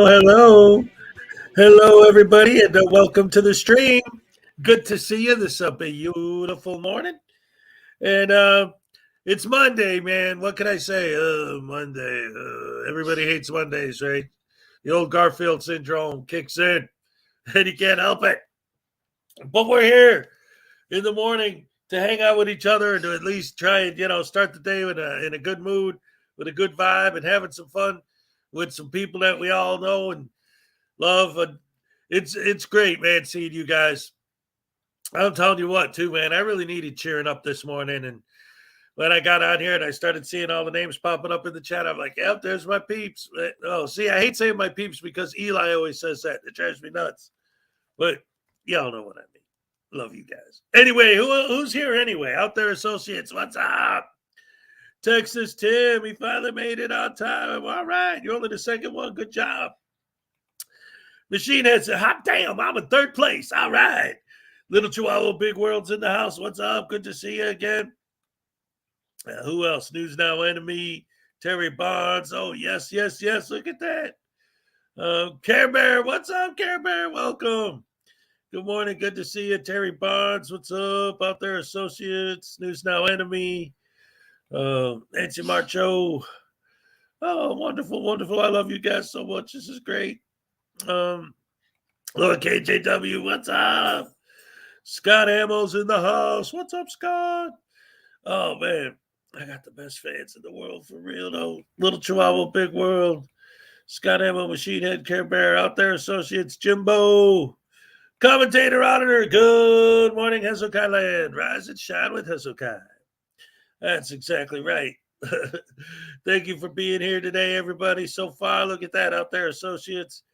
Hello, hello, everybody, and welcome to the stream. Good to see you this beautiful morning, and it's Monday, man. What can I say? Monday. Everybody hates Mondays, right? The old Garfield syndrome kicks in, and you can't help it. But we're here in the morning to hang out with each other and to at least try and start the day in a good mood, with a good vibe, and having some fun with some people that we all know and love. And it's great, man, seeing you guys. I'm telling you what, too, man, I really needed cheering up this morning. And when I got on here and I started seeing all the names popping up in the chat, I'm like, yep, there's my peeps. Oh, see, I hate saying my peeps because Eli always says that. It drives me nuts. But y'all know what I mean. Love you guys. Anyway, who's here anyway? Out there, associates, what's up? Texas Tim, he finally made it on time. All right, you're only the second one. Good job. Machine Head said, hot damn, I'm in third place. All right. Little Chihuahua Big World's in the house. What's up? Good to see you again. Who else? News Now Enemy, Terry Bonds. Oh, yes. Look at that. Care Bear. What's up, Care Bear? Welcome. Good morning. Good to see you. Terry Bonds. What's up out there, associates? News Now Enemy. Nancy Marcho. Oh, wonderful. I love you guys so much. This is great. Look, KJW, what's up? Scott Ammo's in the house. What's up, Scott? Oh, man. I got the best fans in the world, for real, though. Little Chihuahua, Big World. Scott Ammo, Machine Head, Care Bear, out there, associates, Jimbo. Commentator, Auditor. Good morning, Hezokuai land. Rise and shine with Hezokuai. That's exactly right. Thank you for being here today, everybody. So far, look at that out there, associates.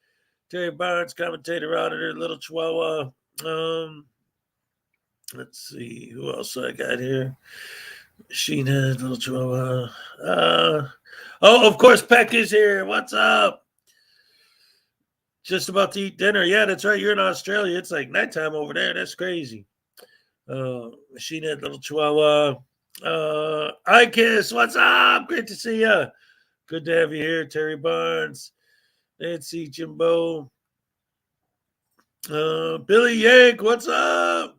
Terry Barnes, commentator, auditor, Little Chihuahua. Let's see who else I got here. Machine Head, Little Chihuahua. Of course, Peck is here. What's up? Just about to eat dinner. Yeah, that's right. You're in Australia. It's like nighttime over there. That's crazy. Machine Head, Little Chihuahua. Kiss, what's up? Great to see you. Good to have you here, Terry Barnes, Nancy, Jimbo, Billy Yank, what's up?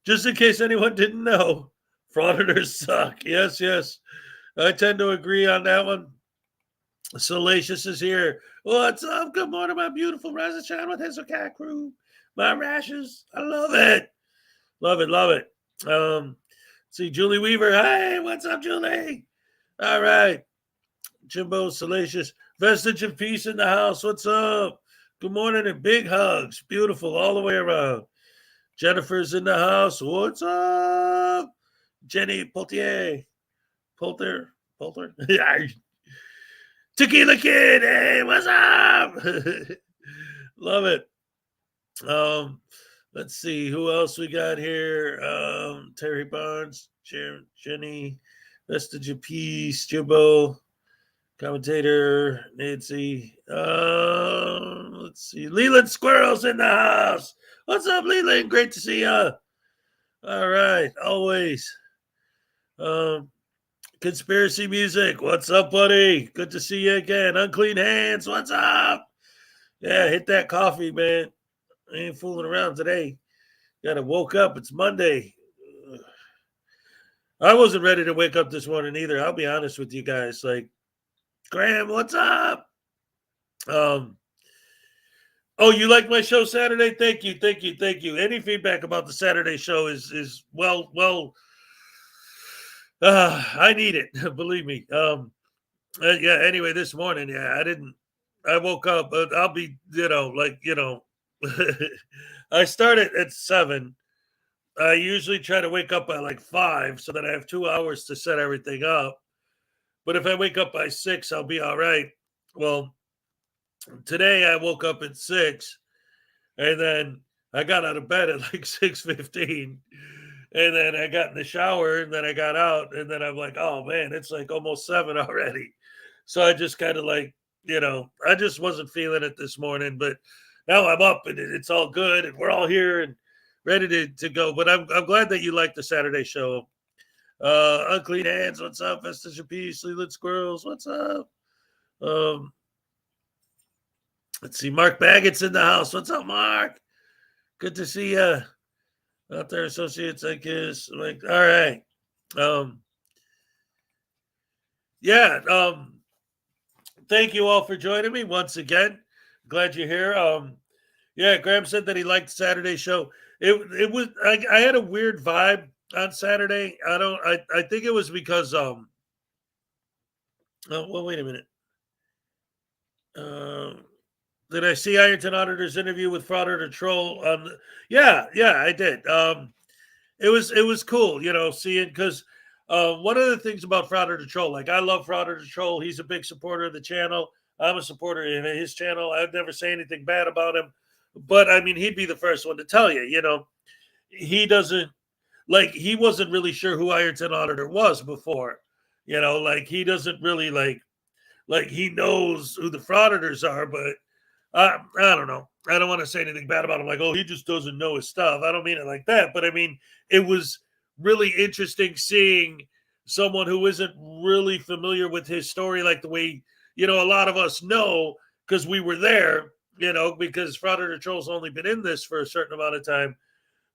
Just in case anyone didn't know, frauditors suck. Yes. I tend to agree on that one. Salacious is here. What's up? Good morning, my beautiful Rise and Shine with Hezokuai crew. My rashes. I love it. Love it. See, Julie Weaver. Hey, what's up, Julie? All right. Jimbo, Salacious. Vestige of Peace in the house. What's up? Good morning and big hugs. Beautiful all the way around. Jennifer's in the house. What's up? Jenny Polter. Tequila Kid. Hey, what's up? Love it. Let's see who else we got here. Terry Barnes, Jenny, Vestige of Peace, Jimbo, commentator, Nancy. Let's see. Leland Squirrel's in the house. What's up, Leland? Great to see you. All right, always. Conspiracy Music. What's up, buddy? Good to see you again. Unclean Hands. What's up? Yeah, hit that coffee, man. I ain't fooling around today. Gotta woke up. It's Monday. I wasn't ready to wake up this morning either. I'll be honest with you guys. Like, Graham, what's up? Oh, you like my show Saturday? Thank you. Any feedback about the Saturday show is well. I need it. Believe me. Yeah. Anyway, this morning, I woke up. I'll be, I started at 7. I usually try to wake up by like 5 so that I have 2 hours to set everything up. But if I wake up by 6, I'll be all right. Well, today I woke up at 6 and then I got out of bed at like 6:15. And then I got in the shower and then I got out and then I'm like, oh man, it's like almost 7 already. So I just kind of like, I just wasn't feeling it this morning, but now I'm up and it's all good and we're all here and ready to go. But I'm glad that you like the Saturday show. Unclean Hands, what's up? Vestige of Peace, Leland Squirrels, what's up? Let's see, Mark Baggett's in the house. What's up, Mark? Good to see you out there, associates. I guess. Like, all right. Thank you all for joining me once again. Glad you're here. Graham said that he liked the Saturday show. It was I had a weird vibe on Saturday. I think it was because wait a minute. Did I see Ironton Auditor's interview with Frauditor Troll? I did. It was cool, seeing because one of the things about Frauditor Troll, like I love Frauditor Troll. He's a big supporter of the channel. I'm a supporter of his channel. I'd never say anything bad about him, but I mean, he'd be the first one to tell you, he doesn't he wasn't really sure who Ironton Auditor was before, he doesn't really like he knows who the Frauditors are, but I don't know. I don't want to say anything bad about him. Like, oh, he just doesn't know his stuff. I don't mean it like that. But I mean, it was really interesting seeing someone who isn't really familiar with his story, like the way, a lot of us know because we were there, because Frauditor Troll's only been in this for a certain amount of time.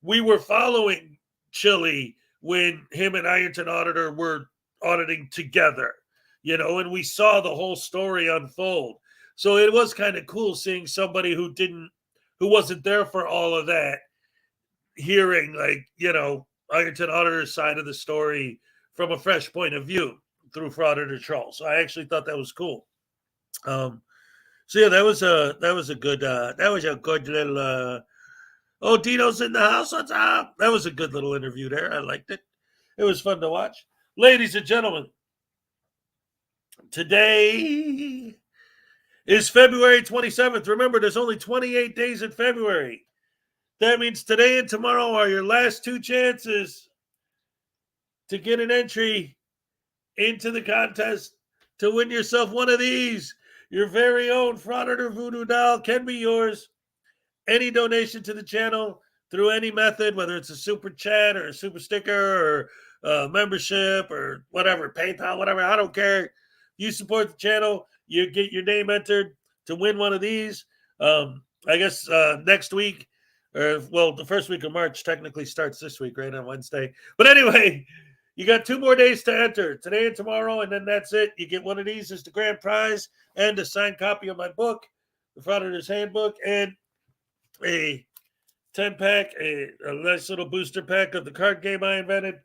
We were following Chili when him and Ironton Auditor were auditing together, and we saw the whole story unfold. So it was kind of cool seeing somebody who wasn't there for all of that, hearing Ironton Auditor's side of the story from a fresh point of view through Frauditor Troll. So I actually thought that was cool. So yeah, that was a good little oh, Dino's in the house on top. That was a good little interview there. I liked it. It was fun to watch. Ladies and gentlemen, today is February 27th. Remember, there's only 28 days in February. That means today and tomorrow are your last two chances to get an entry into the contest to win yourself one of these. Your very own Frauditor Voodoo doll can be yours. Any donation to the channel through any method, whether it's a super chat or a super sticker or membership or whatever, PayPal, whatever, I don't care. You support the channel, you get your name entered to win one of these. I guess next week, the first week of March technically starts this week, right, on Wednesday. But anyway, you got 2 more days to enter, today and tomorrow, and then that's it. You get one of these as the grand prize and a signed copy of my book, The Frauditor's Handbook, and a 10-pack, a nice little booster pack of the card game I invented.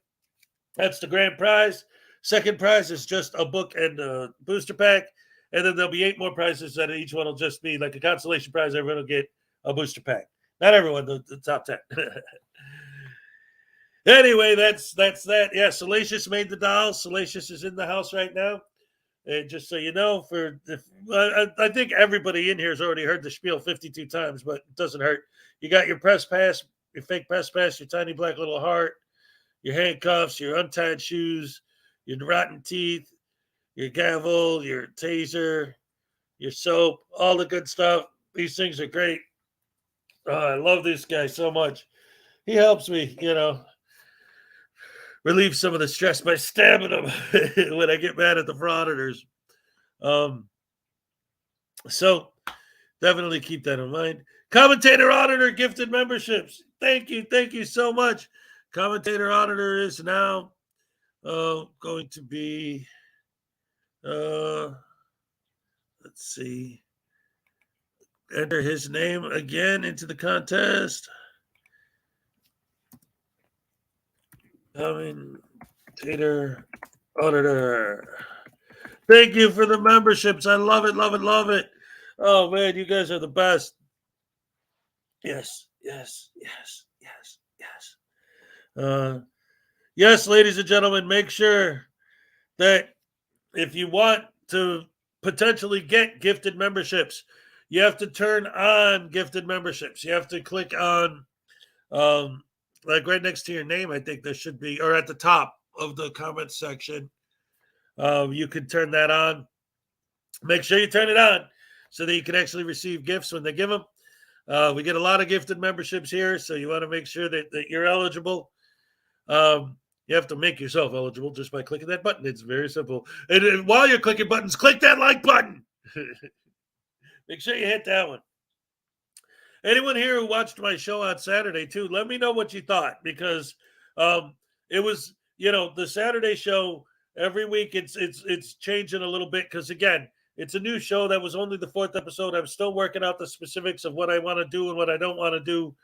That's the grand prize. Second prize is just a book and a booster pack. And then there'll be 8 more prizes that each one will just be like a consolation prize. Everyone will get a booster pack. Not everyone, the top 10. Anyway, that's that. Yeah, Salacious made the doll. Salacious is in the house right now. And just so you know, I think everybody in here has already heard the spiel 52 times, but it doesn't hurt. You got your press pass, your fake press pass, your tiny black little heart, your handcuffs, your untied shoes, your rotten teeth, your gavel, your taser, your soap, all the good stuff. These things are great. I love this guy so much. He helps me, relieve some of the stress by stabbing them when I get mad at the frauditors. So definitely keep that in mind. Commentator Auditor gifted memberships. Thank you so much. Commentator Auditor is now going to be let's see, enter his name again into the contest. Commentator Auditor. Thank you for the memberships. I love it, love it, love it. Oh, man, you guys are the best. Yes. Yes, ladies and gentlemen, make sure that if you want to potentially get gifted memberships, you have to turn on gifted memberships. You have to click on, like right next to your name, I think there should be, or at the top of the comment section. You can turn that on. Make sure you turn it on so that you can actually receive gifts when they give them. We get a lot of gifted memberships here, so you want to make sure that you're eligible. You have to make yourself eligible just by clicking that button. It's very simple. And while you're clicking buttons, click that like button. Make sure you hit that one. Anyone here who watched my show on Saturday too, let me know what you thought, because it was, the Saturday show every week. It's changing a little bit because, again, it's a new show. That was only the 4th episode. I'm still working out the specifics of what I want to do and what I don't want to do.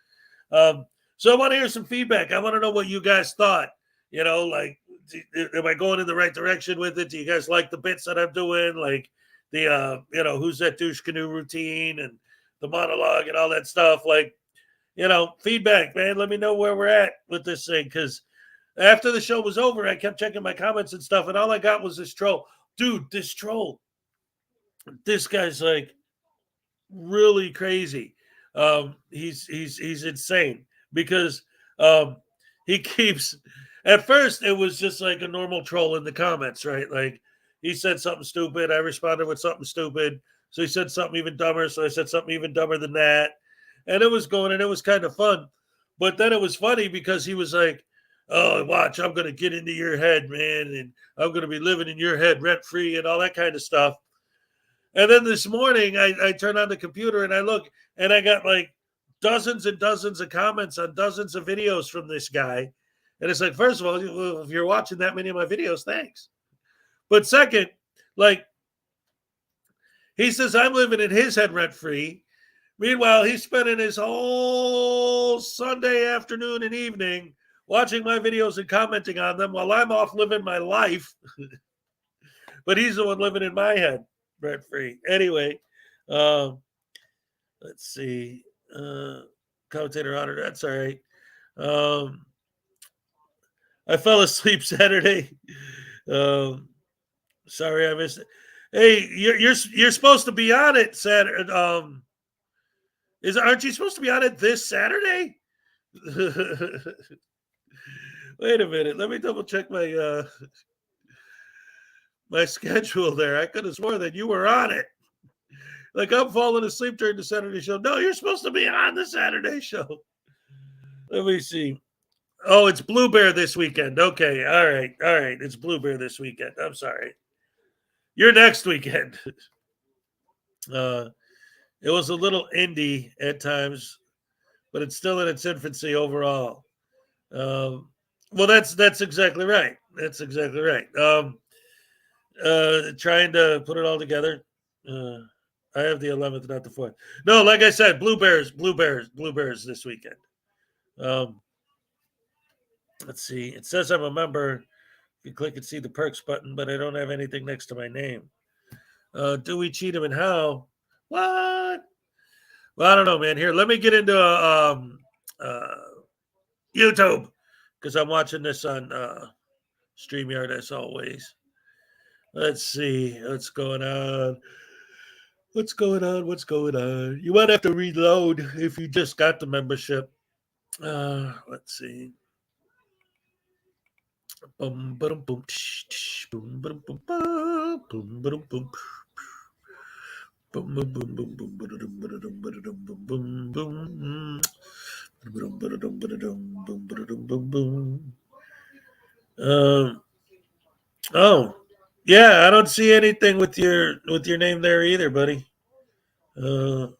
So I want to hear some feedback. I want to know what you guys thought. Like, am I going in the right direction with it? Do you guys like the bits that I'm doing? Like the, who's that douche canoe routine and the monologue and all that stuff? Like, feedback, man. Let me know where we're at with this thing. Because after the show was over, I kept checking my comments and stuff, and all I got was this troll. Dude, this troll. This guy's like really crazy. He's insane because he keeps. At first, it was just like a normal troll in the comments, right? Like he said something stupid, I responded with something stupid. So he said something even dumber. So I said something even dumber than that. And it was going, and it was kind of fun. But then it was funny because he was like, oh, watch, I'm going to get into your head, man. And I'm going to be living in your head rent free and all that kind of stuff. And then this morning, I turn on the computer and I look, and I got like dozens and dozens of comments on dozens of videos from this guy. And it's like, first of all, if you're watching that many of my videos, thanks. But second, like, he says I'm living in his head rent free. Meanwhile, he's spending his whole Sunday afternoon and evening watching my videos and commenting on them while I'm off living my life. But he's the one living in my head rent free. Anyway, let's see. Commentator Auditor, that's all right. I fell asleep Saturday. Sorry, I missed it. Hey, you're supposed to be on it Saturday. Aren't you supposed to be on it this Saturday? Wait a minute. Let me double check my my schedule there. I could have sworn that you were on it. Like I'm falling asleep during the Saturday show. No, you're supposed to be on the Saturday show. Let me see. Oh, it's Blue Bear this weekend. Okay. All right. It's Blue Bear this weekend. I'm sorry. You're next weekend. It was a little indie at times, but it's still in its infancy overall. Well, that's exactly right. That's exactly right. Trying to put it all together. I have the 11th, not the 4th. No, like I said, Blue Bears this weekend. Let's see. It says I'm a member. You click and see the perks button, but I don't have anything next to my name. Do we cheat him and how? What? Well, I don't know, man. Here, let me get into YouTube because I'm watching this on StreamYard as always. Let's see what's going on. What's going on? You might have to reload if you just got the membership. Let's see. Boom, boom, boom, boom, boom, boom, boom, boom, boom, boom. Boom, boom, boom, boom, boom, boom, boom, boom, boom. Oh, yeah, I don't see anything with your name there either, buddy. I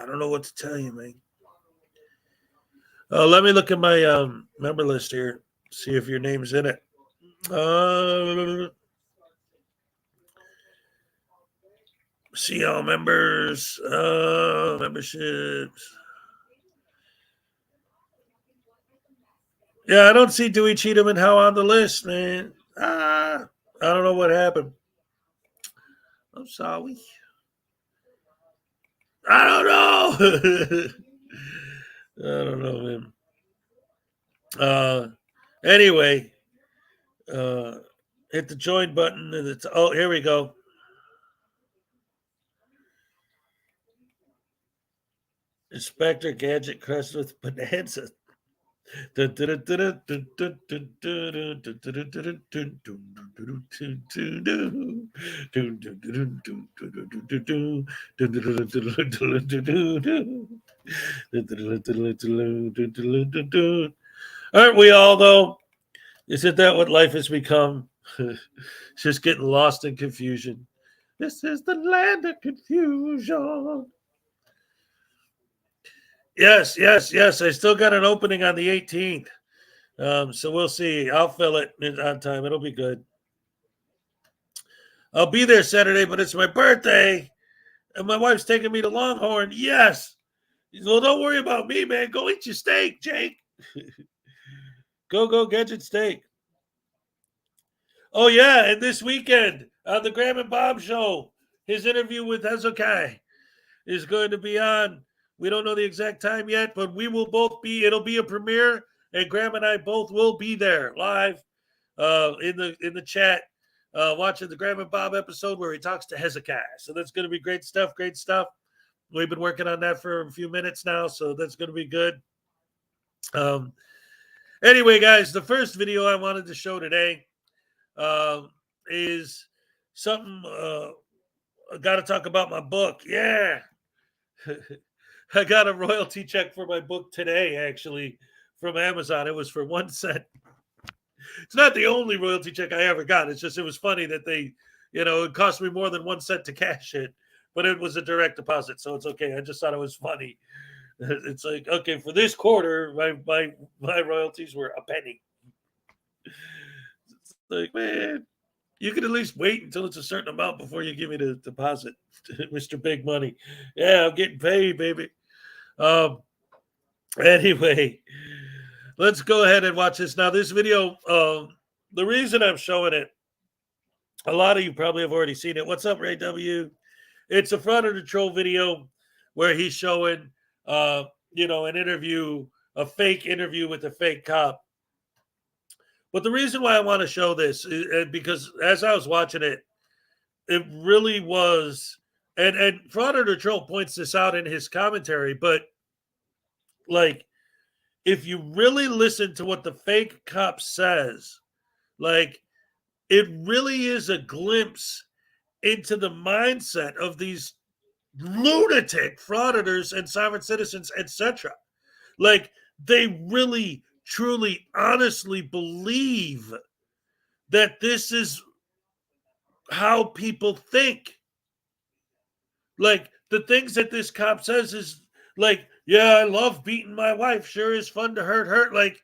don't know what to tell you, man. Let me look at my member list here, see if your name's in it. See all members, memberships. Yeah, I don't see Dewey Cheatham and How on the list, man. I don't know what happened. I'm sorry. I don't know. I don't know, man. Anyway, hit the join button. And it's here we go. Inspector Gadget crushed with bonanza. Aren't we all, though? Isn't that what life has become? Just getting lost in confusion. This is the land of confusion. Yes. I still got an opening on the 18th. So we'll see. I'll fill it on time. It'll be good. I'll be there Saturday, but it's my birthday. And my wife's taking me to Longhorn. Yes. Well, don't worry about me, man. Go eat your steak, Jake. Go get your steak. Oh, yeah. And this weekend on the Graham and Bob show, his interview with Hezokuai is going to be on. We don't know the exact time yet, but we will both be. It'll be a premiere, and Graham and I both will be there live in the chat, watching the Graham and Bob episode where he talks to Hezekiah. So that's going to be great stuff. Great stuff. We've been working on that for a few minutes now, so that's going to be good. Anyway, guys, the first video I wanted to show today is something I got to talk about my book. Yeah. I got a royalty check for my book today, actually, from Amazon. It was for 1 cent. It's not the only royalty check I ever got. It's just, it was funny that they, it cost me more than 1 cent to cash it, but it was a direct deposit. So it's okay. I just thought it was funny. It's like, okay, for this quarter, my royalties were a penny. It's like, man, you can at least wait until it's a certain amount before you give me the deposit, Mr. Big Money. Yeah, I'm getting paid, baby. Anyway, let's go ahead and watch this. Now, this video, the reason I'm showing it, a lot of you probably have already seen it. What's up, Ray W? It's a Frauditor troll video where he's showing, an interview, a fake interview with a fake cop. But the reason why I want to show this is because as I was watching it, it really was, and Frauditor troll points this out in his commentary, but like, if you really listen to what the fake cop says, like, it really is a glimpse into the mindset of these lunatic frauditors and sovereign citizens, etc. Like, they really, truly, honestly believe that this is how people think. Like, the things that this cop says is like, yeah, I love beating my wife. Sure is fun to hurt her. Like,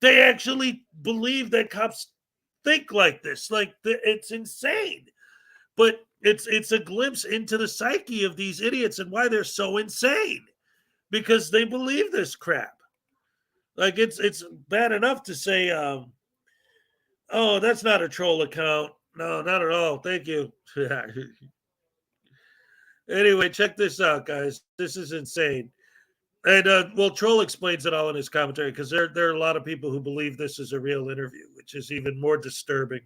they actually believe that cops think like this. Like, it's insane. But it's a glimpse into the psyche of these idiots and why they're so insane, because they believe this crap. Like, it's bad enough to say, oh, that's not a troll account. No, not at all. Thank you. Anyway, check this out, guys. This is insane. And Troll explains it all in his commentary, because there are a lot of people who believe this is a real interview, which is even more disturbing.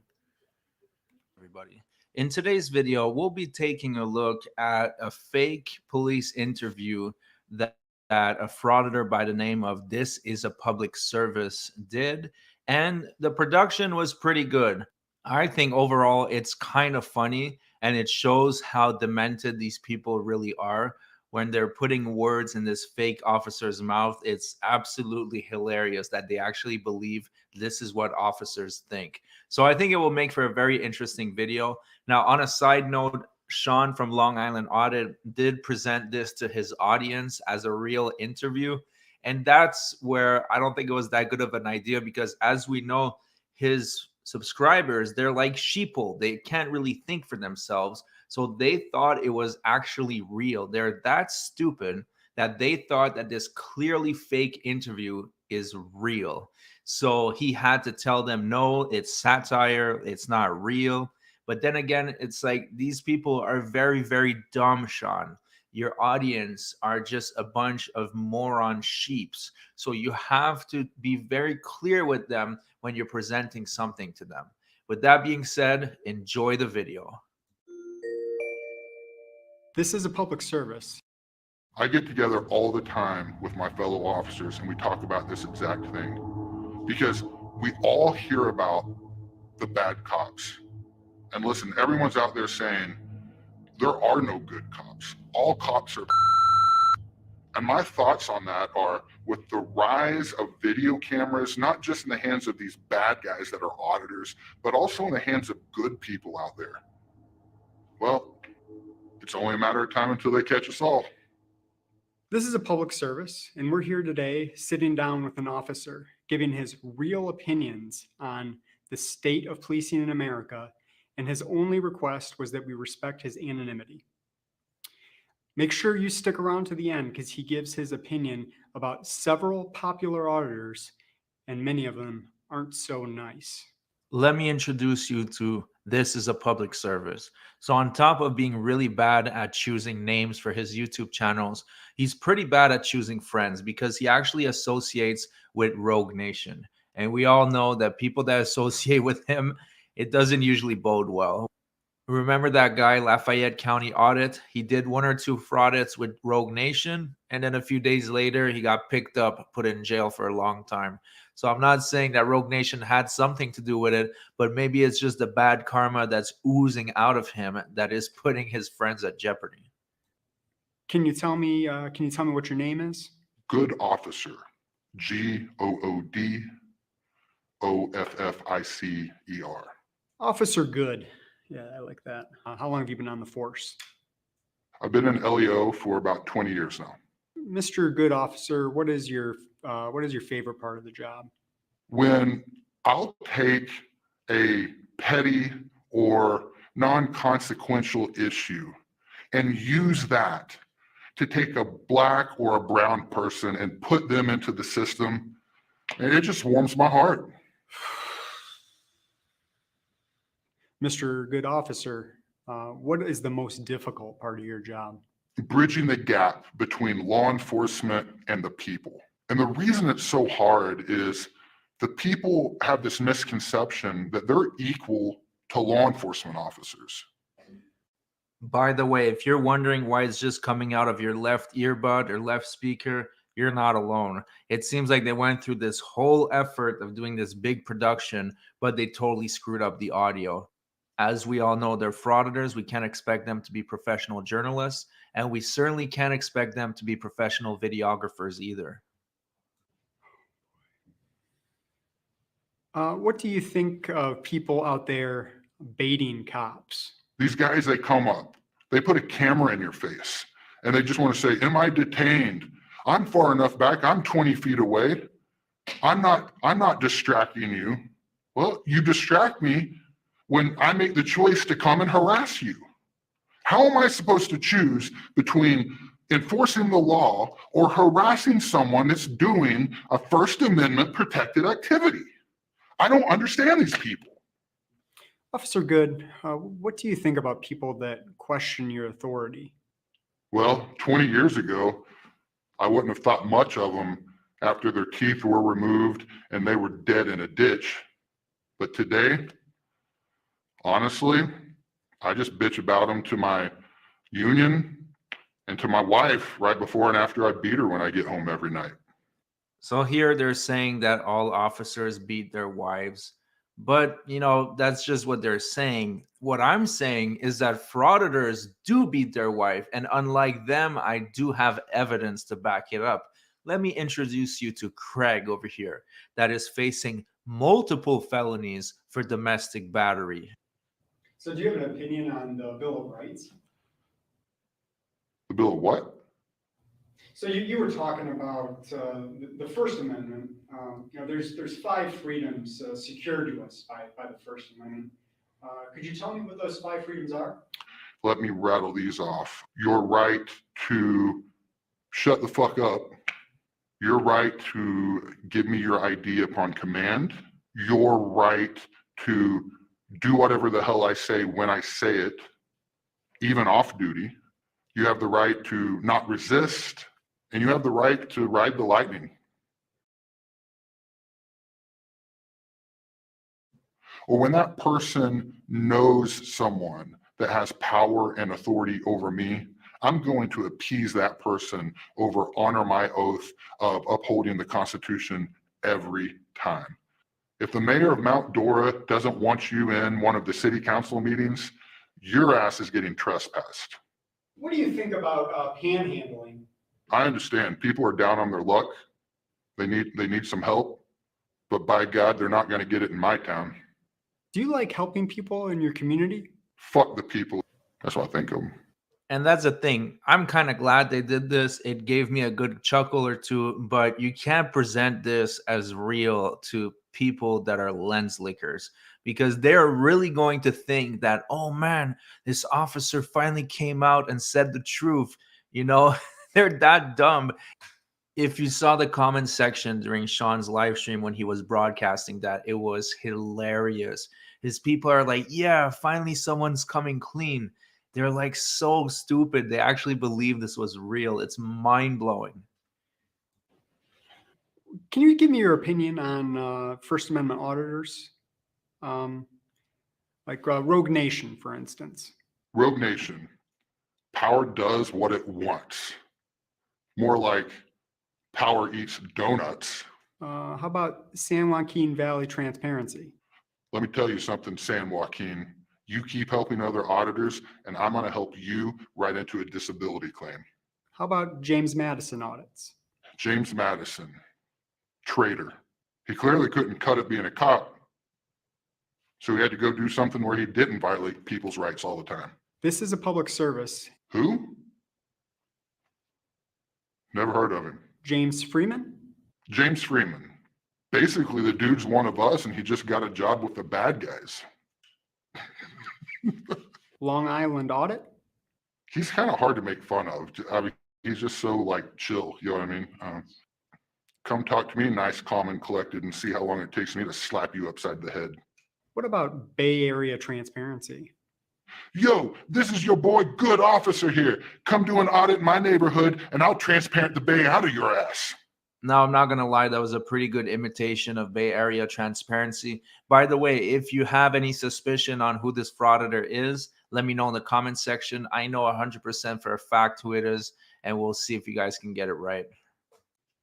Everybody, in today's video, we'll be taking a look at a fake police interview that a frauditor by the name of This Is a Public Service did, and the production was pretty good. I think overall it's kind of funny, and it shows how demented these people really are when they're putting words in this fake officer's mouth. It's absolutely hilarious that they actually believe this is what officers think. So I think it will make for a very interesting video. Now, on a side note, Sean from Long Island Audit did present this to his audience as a real interview. And that's where I don't think it was that good of an idea, because as we know, his subscribers, they're like sheeple. They can't really think for themselves. So they thought it was actually real. They're that stupid that they thought that this clearly fake interview is real. So he had to tell them, no, it's satire. It's not real. But then again, it's like these people are very, very dumb, Sean. Your audience are just a bunch of moron sheeps. So you have to be very clear with them when you're presenting something to them. With that being said, enjoy the video. This is a public service. I get together all the time with my fellow officers and we talk about this exact thing, because we all hear about the bad cops. And listen, everyone's out there saying there are no good cops. All cops are. And my thoughts on that are, with the rise of video cameras, not just in the hands of these bad guys that are auditors, but also in the hands of good people out there, well, it's only a matter of time until they catch us all. This is a public service, and we're here today sitting down with an officer, giving his real opinions on the state of policing in America, and his only request was that we respect his anonymity. Make sure you stick around to the end, because he gives his opinion about several popular auditors, and many of them aren't so nice. Let me introduce you to This Is a Public Service. So on top of being really bad at choosing names for his YouTube channels, he's pretty bad at choosing friends, because he actually associates with Rogue Nation. And we all know that people that associate with him, it doesn't usually bode well. Remember that guy, Lafayette County Audit? He did 1 or 2 fraudits with Rogue Nation, and then a few days later, he got picked up, put in jail for a long time. So I'm not saying that Rogue Nation had something to do with it, but maybe it's just the bad karma that's oozing out of him that is putting his friends at jeopardy. Can you tell me what your name is? Good officer. GOODOFFICER. Officer Good. Yeah, I like that. How long have you been on the force? I've been in LEO for about 20 years now. Mr. Good Officer, what is your favorite part of the job? When I'll take a petty or non-consequential issue and use that to take a black or a brown person and put them into the system, and it just warms my heart. Mr. Good Officer, what is the most difficult part of your job? Bridging the gap between law enforcement and the people. And the reason it's so hard is the people have this misconception that they're equal to law enforcement officers. By the way, if you're wondering why it's just coming out of your left earbud or left speaker, you're not alone. It seems like they went through this whole effort of doing this big production, but they totally screwed up the audio. As we all know, they're frauditors. We can't expect them to be professional journalists, and we certainly can't expect them to be professional videographers either. What do you think of people out there baiting cops? These guys, they come up, they put a camera in your face, and they just want to say, am I detained? I'm far enough back, I'm 20 feet away. I'm not distracting you. Well, you distract me when I make the choice to come and harass you. How am I supposed to choose between enforcing the law or harassing someone that's doing a First Amendment protected activity? I don't understand these people. Officer Good, what do you think about people that question your authority? Well, 20 years ago, I wouldn't have thought much of them after their teeth were removed and they were dead in a ditch. But today, honestly, I just bitch about them to my union and to my wife right before and after I beat her when I get home every night. So here they're saying that all officers beat their wives, but that's just what they're saying. What I'm saying is that frauditors do beat their wife, and unlike them, I do have evidence to back it up. Let me introduce you to Craig over here, that is facing multiple felonies for domestic battery. So do you have an opinion on the Bill of Rights? The Bill of what? So you were talking about the First Amendment. There's 5 freedoms secured to us by the First Amendment. Could you tell me what those 5 freedoms are? Let me rattle these off. Your right to shut the fuck up. Your right to give me your ID upon command. Your right to do whatever the hell I say when I say it, even off duty. You have the right to not resist, and you have the right to ride the lightning. Or when that person knows someone that has power and authority over me, I'm going to appease that person over honor my oath of upholding the Constitution every time. If the mayor of Mount Dora doesn't want you in one of the city council meetings, your ass is getting trespassed. What do you think about panhandling? I understand people are down on their luck. They need some help, but by God, they're not going to get it in my town. Do you like helping people in your community? Fuck the people. That's what I think of them. And that's the thing. I'm kind of glad they did this. It gave me a good chuckle or two, but you can't present this as real to people that are lens lickers, because they're really going to think that, oh man, this officer finally came out and said the truth. They're that dumb. If you saw the comment section during Sean's live stream when he was broadcasting that, it was hilarious. His people are like, yeah, finally someone's coming clean. They're like so stupid. They actually believe this was real. It's mind-blowing. Can you give me your opinion on First Amendment auditors? Like Rogue Nation, for instance. Rogue Nation. Power does what it wants. More like power eats donuts. How about San Joaquin Valley transparency? Let me tell you something, San Joaquin. You keep helping other auditors, and I'm going to help you right into a disability claim. How about James Madison audits? James Madison, traitor. He clearly couldn't cut it being a cop, so he had to go do something where he didn't violate people's rights all the time. This is a public service. Who? Never heard of him. James Freeman? James Freeman. Basically, the dude's one of us, and he just got a job with the bad guys. Long Island audit? He's kind of hard to make fun of. I mean, he's just so like chill, you know what I mean? Come talk to me, nice, calm, and collected, and see how long it takes me to slap you upside the head. What about Bay Area transparency? Yo, this is your boy, Good Officer here. Come do an audit in my neighborhood, and I'll transparent the Bay out of your ass. Now, I'm not going to lie, that was a pretty good imitation of Bay Area transparency. By the way, if you have any suspicion on who this frauditor is, let me know in the comment section. I know 100% for a fact who it is, and we'll see if you guys can get it right.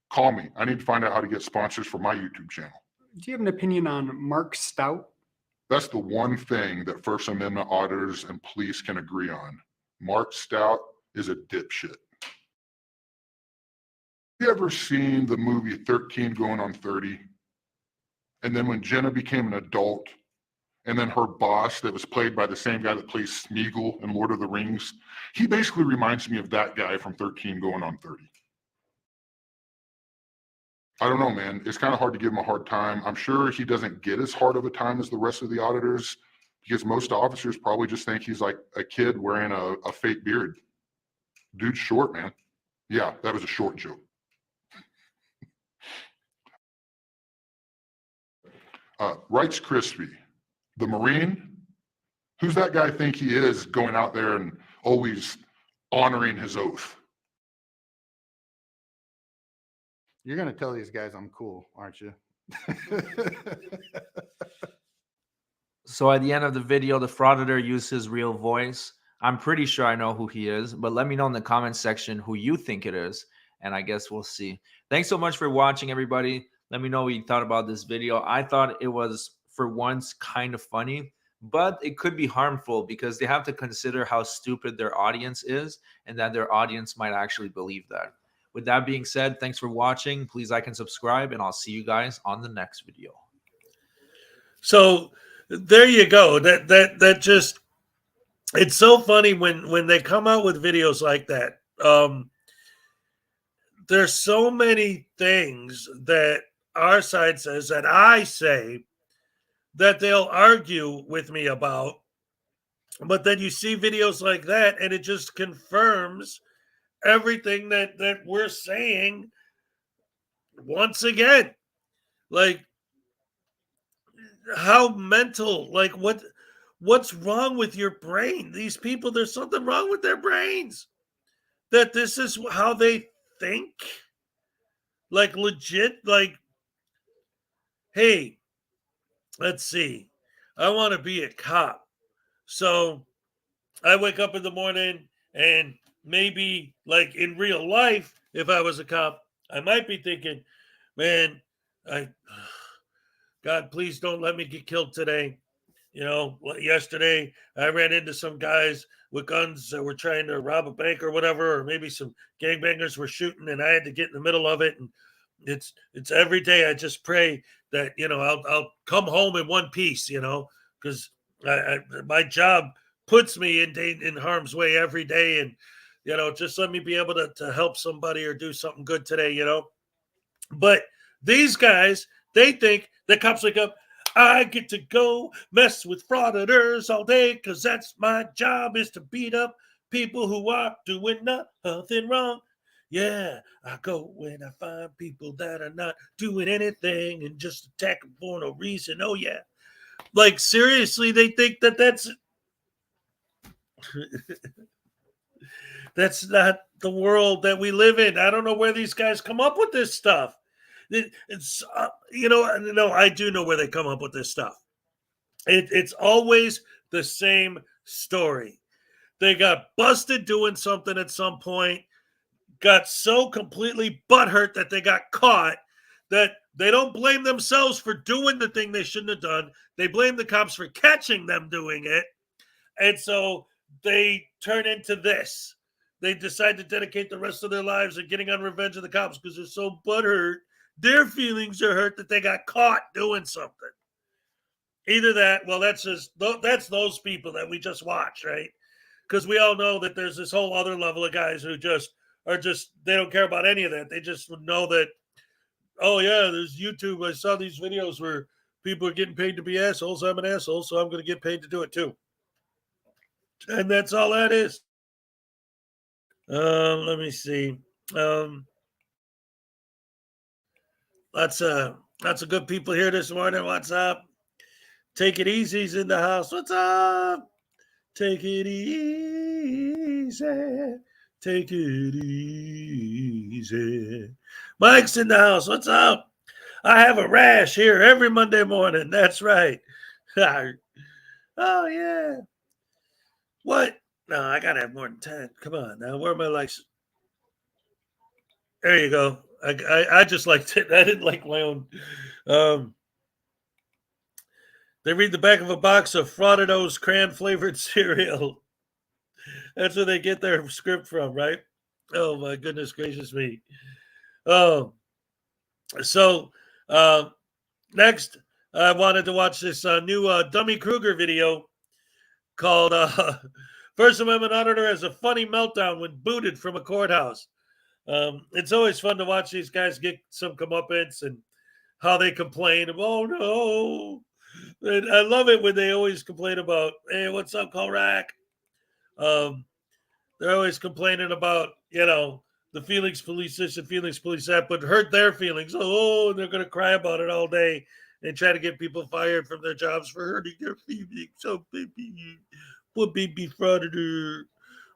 Call me. I need to find out how to get sponsors for my YouTube channel. Do you have an opinion on Mark Stout? That's the one thing that First Amendment auditors and police can agree on. Mark Stout is a dipshit. You ever seen the movie 13 Going on 30? And then when Jenna became an adult, and then her boss that was played by the same guy that plays Smeagol in Lord of the Rings, he basically reminds me of that guy from 13 Going on 30. I don't know, man. It's kind of hard to give him a hard time. I'm sure he doesn't get as hard of a time as the rest of the auditors, because most officers probably just think he's like a kid wearing a fake beard. Dude's short, man. Yeah, that was a short joke. Wrights Crispy, the Marine. Who's that guy think he is going out there and always honoring his oath? You're going to tell these guys I'm cool, aren't you? So at the end of the video, the frauditor used his real voice. I'm pretty sure I know who he is, but let me know in the comment section who you think it is, and I guess we'll see. Thanks so much for watching, everybody. Let me know what you thought about this video. I thought it was, for once, kind of funny, but it could be harmful because they have to consider how stupid their audience is and that their audience might actually believe that. With that being said, thanks for watching. Please like and subscribe, and I'll see you guys on the next video. So there you go. That just, it's so funny when they come out with videos like that. There's so many things that our side says that I say that they'll argue with me about, but then you see videos like that and it just confirms everything that we're saying once again. Like, how mental, like what's wrong with your brain? These people, there's something wrong with their brains, that this is how they think. Like, legit, like, hey, let's see, I want to be a cop, so I wake up in the morning, and maybe, like, in real life, if I was a cop, I might be thinking, man, God, please don't let me get killed today. You know, yesterday I ran into some guys with guns that were trying to rob a bank or whatever, or maybe some gangbangers were shooting, and I had to get in the middle of it. And it's every day I just pray that, you know, I'll come home in one piece, you know, because my job puts me in harm's way every day, and, you know, just let me be able to help somebody or do something good today, you know. But these guys, they think the cops wake up, I get to go mess with frauditors all day because that's my job, is to beat up people who are doing nothing wrong. Yeah, I go when I find people that are not doing anything and just attack them for no reason. Oh, yeah. Like, seriously, they think that that's that's not the world that we live in. I don't know where these guys come up with this stuff. It's you know, no, I do know where they come up with this stuff. It's always the same story. They got busted doing something at some point, got so completely butthurt that they got caught that they don't blame themselves for doing the thing they shouldn't have done. They blame the cops for catching them doing it. And so they turn into this. They decide to dedicate the rest of their lives at getting on revenge of the cops because they're so butthurt. Their feelings are hurt that they got caught doing something. Either that, well, that's those people that we just watched, right? Because we all know that there's this whole other level of guys who they don't care about any of that. They just know that, oh yeah, there's YouTube. I saw these videos where people are getting paid to be assholes. I'm an asshole, so I'm going to get paid to do it too. And that's all that is. Let me see. Lots of good people here this morning. What's up? Take it easy's in the house. What's up? Take it easy. Take it easy. Mike's in the house. What's up? I have a rash here every Monday morning. That's right. Oh, yeah. What? No, I got to have more than 10. Come on now. Where are my likes? There you go. I just liked it. I didn't like my own. They read the back of a box of Frauditors cran-flavored cereal. That's where they get their script from, right? Oh, my goodness gracious me. Oh, so next, I wanted to watch this new Dummy Kruger video called First Amendment Auditor has a funny meltdown when booted from a courthouse. It's always fun to watch these guys get some comeuppance and how they complain. Oh, no. And I love it when they always complain about, hey, what's up, Colrack? They're always complaining about, the feelings police this and feelings police that, but hurt their feelings. Oh, and they're going to cry about it all day and try to get people fired from their jobs for hurting their feelings. Oh, baby, poor baby frauditor.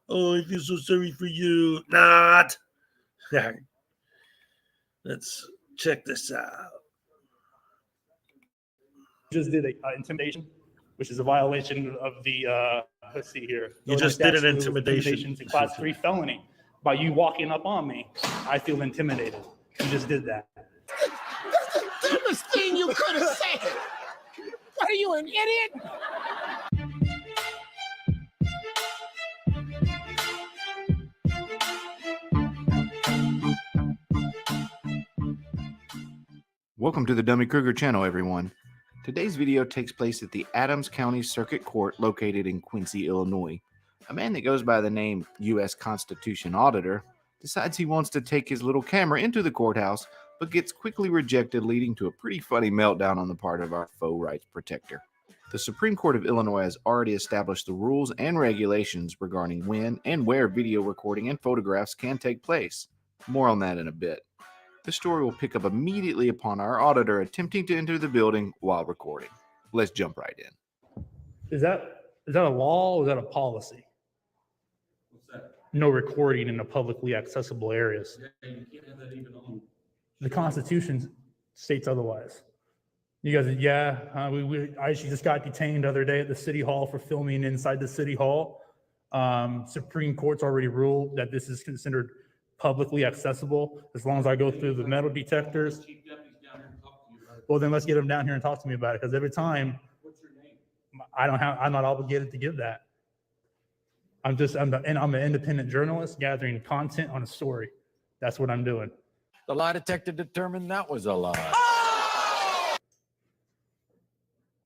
Oh, I feel so sorry for you. Not. Let's check this out. Just did intimidation, which is a violation of the, let's see here. You just did an Statute of intimidation. Limitations, a class 3 felony. By you walking up on me, I feel intimidated. You just did that. That's the dumbest thing you could have said. What are you, an idiot? Welcome to the Dummy Kruger channel, everyone. Today's video takes place at the Adams County Circuit Court located in Quincy, Illinois. A man that goes by the name U.S. Constitution Auditor decides he wants to take his little camera into the courthouse, but gets quickly rejected, leading to a pretty funny meltdown on the part of our faux rights protector. The Supreme Court of Illinois has already established the rules and regulations regarding when and where video recording and photographs can take place. More on that in a bit. The story will pick up immediately upon our auditor attempting to enter the building while recording. Let's jump right in. Is that a law or is that a policy? What's that? No recording in the publicly accessible areas. Yeah, you can't have that even on. The Constitution states otherwise. You guys, I actually just got detained the other day at the city hall for filming inside the city hall. Supreme Court's already ruled that this is considered publicly accessible as long as I go through the metal detectors. Chief deputy's down here and talk to you about it. Well, then let's get them down here and talk to me about it, because every time What's your name? I'm not obligated to give that. I'm an independent journalist gathering content on a story. That's what I'm doing. The lie detector determined that was a lie.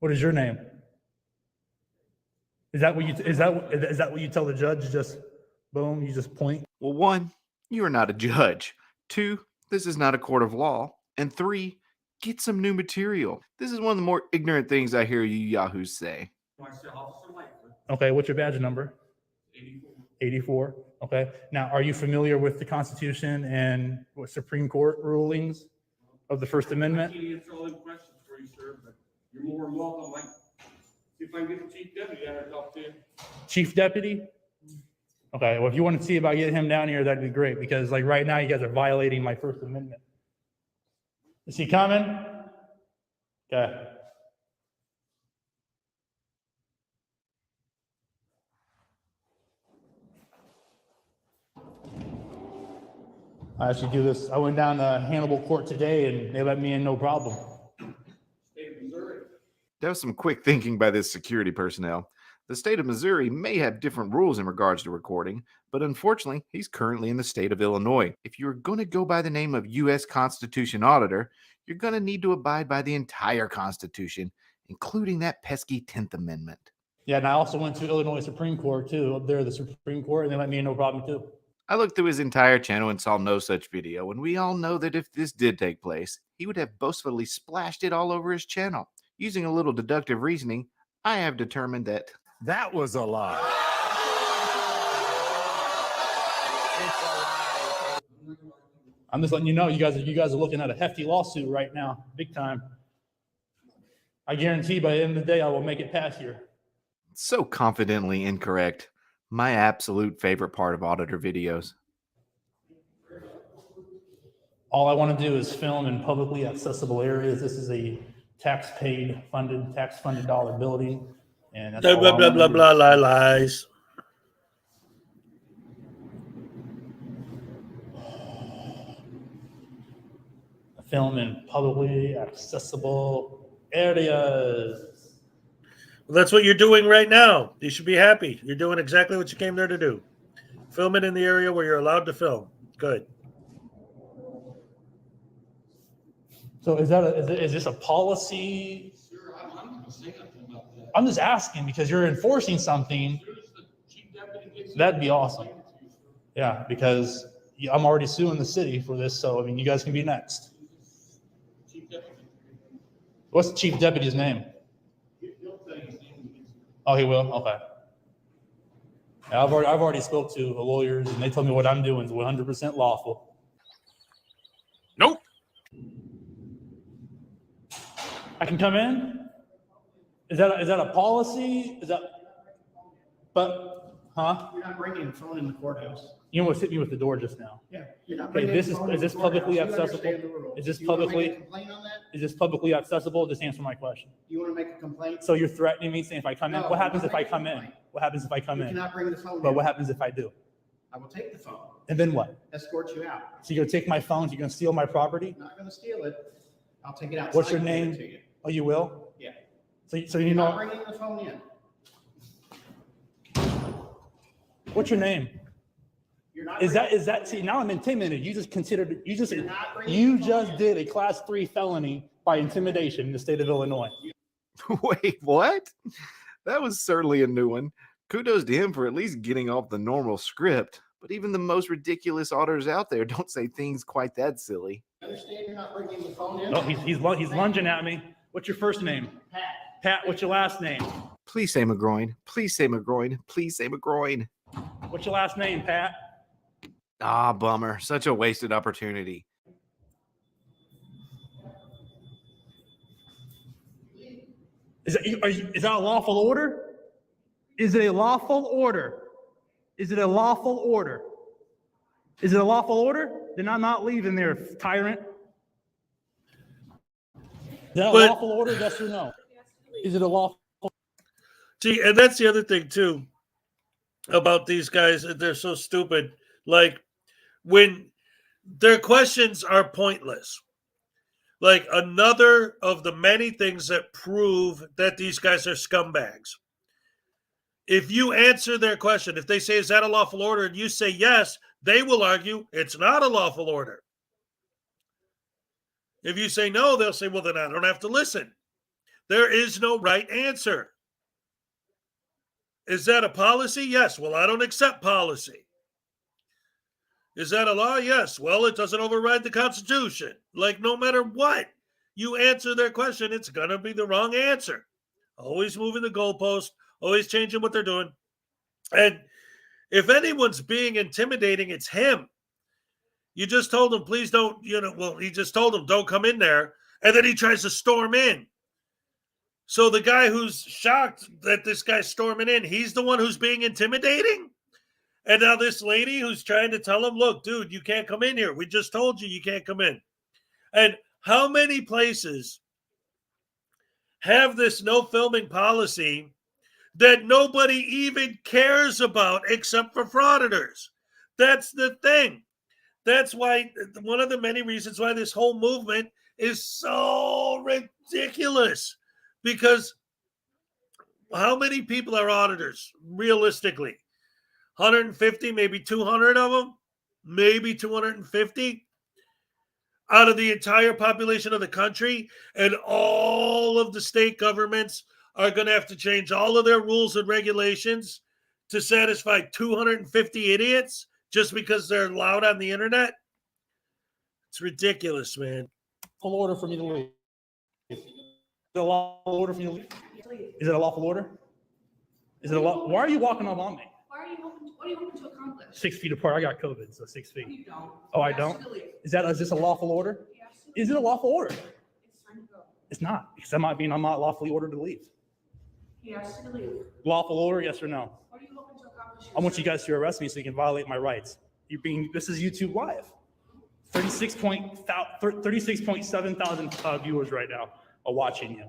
What is your name? Is that what you tell the judge? Just boom, you just point. Well, 1, you are not a judge. 2, this is not a court of law. And 3, get some new material. This is one of the more ignorant things I hear you yahoos say. Myself, Officer Lightfoot, Okay, what's your badge number? 84. 84. Okay. Now, are you familiar with the Constitution and what Supreme Court rulings of the First I Amendment? can't answer all them questions for you, sir, but you're more than welcome. Like, see if I can get the chief deputy down here to talk to you. Chief Deputy? Okay, well, if you want to see about getting him down here, that'd be great, because like right now, you guys are violating my First Amendment. Is he coming? Okay. I actually do this. I went down to Hannibal Court today and they let me in, no problem. That was some quick thinking by this security personnel. The state of Missouri may have different rules in regards to recording, but unfortunately, he's currently in the state of Illinois. If you're going to go by the name of U.S. Constitution Auditor, you're going to need to abide by the entire Constitution, including that pesky 10th Amendment. Yeah, and I also went to Illinois Supreme Court too, up there, the Supreme Court, and they let me in, no problem too. I looked through his entire channel and saw no such video, and we all know that if this did take place, he would have boastfully splashed it all over his channel. Using a little deductive reasoning, I have determined that That was a lie. I'm just letting you know, you guys are looking at a hefty lawsuit right now, big time. I guarantee by the end of the day, I will make it past here. so confidently incorrect. My absolute favorite part of auditor videos. All I want to do is film in publicly accessible areas. This is a tax-funded dollar building, and that's Blah, all blah, I blah, wanna blah, do. blah, lies. Film in publicly accessible areas. Well, that's what you're doing right now. You should be happy. You're doing exactly what you came there to do. Film it in the area where you're allowed to film. Good. So is this a policy? Sir, I'm not gonna say nothing about that. I'm just asking because you're enforcing something. As soon as the chief deputy gets That'd be here, I'll awesome. explain it to you, sir. Yeah, because I'm already suing the city for this. So, I mean, you guys can be next. Chief deputy. What's the chief deputy's name? He'll tell you his name. Oh, he will? Okay. Yeah, I've already spoke to the lawyers and they told me what I'm doing is 100% lawful. Nope. I can come in? Is that a policy? Huh? You're not bringing a phone in the courthouse. You almost hit me with the door just now. Yeah. You're not Okay, bringing this a is phone in this the publicly courthouse. You accessible? understand the rules. Is this You wanna make publicly, a complaint on that? is this publicly accessible? Just answer my question. You want to make a complaint? So you're threatening me saying if I come in, No, what happens I'm if not I making come a in? complaint. What happens if I come You in? cannot bring the phone But in. what happens if I do? I will take the phone, And then what? escort you out. So you're gonna take my phone, you're gonna steal my property? I'm not going to steal it. I'll take it outside. What's your and give it name? to you. Oh, you will? Yeah. So you You're not know, bringing the phone in. what's your name? You're not. See, now I'm intimidated. You just You're not bringing the phone in. did a class 3 felony by intimidation in the state of Illinois. Wait, what? That was certainly a new one. Kudos to him for at least getting off the normal script. But even the most ridiculous auditors out there don't say things quite that silly. Understand you're not bringing the phone in? Oh, he's lunging at me. What's your first name? Pat. Pat, what's your last name? Please say McGroin. Please say McGroin. Please say McGroin. What's your last name, Pat? Ah, bummer. Such a wasted opportunity. Is that a lawful order? Is it a lawful order? Is it a lawful order? Is it a lawful order? Then I'm not leaving there, tyrant. Is that a But- lawful order? Yes or no? Is it a lawful? See, and that's the other thing too about these guys. They're so stupid. Like when their questions are pointless. Like another of the many things that prove that these guys are scumbags. If you answer their question, if they say, is that a lawful order? And you say yes, they will argue it's not a lawful order. If you say no, they'll say, well, then I don't have to listen. There is no right answer. Is that a policy? Yes. Well, I don't accept policy. Is that a law? Yes. Well, it doesn't override the Constitution. Like, no matter what you answer their question, it's going to be the wrong answer. Always moving the goalpost, always changing what they're doing. And if anyone's being intimidating, it's him. You just told him, please don't, he just told him, don't come in there. And then he tries to storm in. So the guy who's shocked that this guy's storming in, he's the one who's being intimidating? And now this lady who's trying to tell him, look, dude, you can't come in here. We just told you can't come in. And how many places have this no filming policy that nobody even cares about except for frauditors? That's the thing. That's why one of the many reasons why this whole movement is so ridiculous. Because how many people are auditors realistically? 150, maybe 200 of them, maybe 250 out of the entire population of the country. And all of the state governments are going to have to change all of their rules and regulations to satisfy 250 idiots just because they're loud on the internet. It's ridiculous, man. Lawful order for me to leave. Is it a lawful order for me to leave? Is it a lawful order? Is it a law? Why are you walking up on me? What are you hoping to accomplish? 6 feet apart. I got COVID, so 6 feet. You don't. Oh, I You don't? have to leave. Is this a lawful order? You have to Is it a lawful order? It's time to go. It's not, because that might mean I'm not lawfully ordered to leave. He has to leave. Lawful order, yes or no? What are you hoping to accomplish? I want you guys to arrest me so you can violate my rights. This is YouTube Live. 36.7 thousand viewers right now are watching you.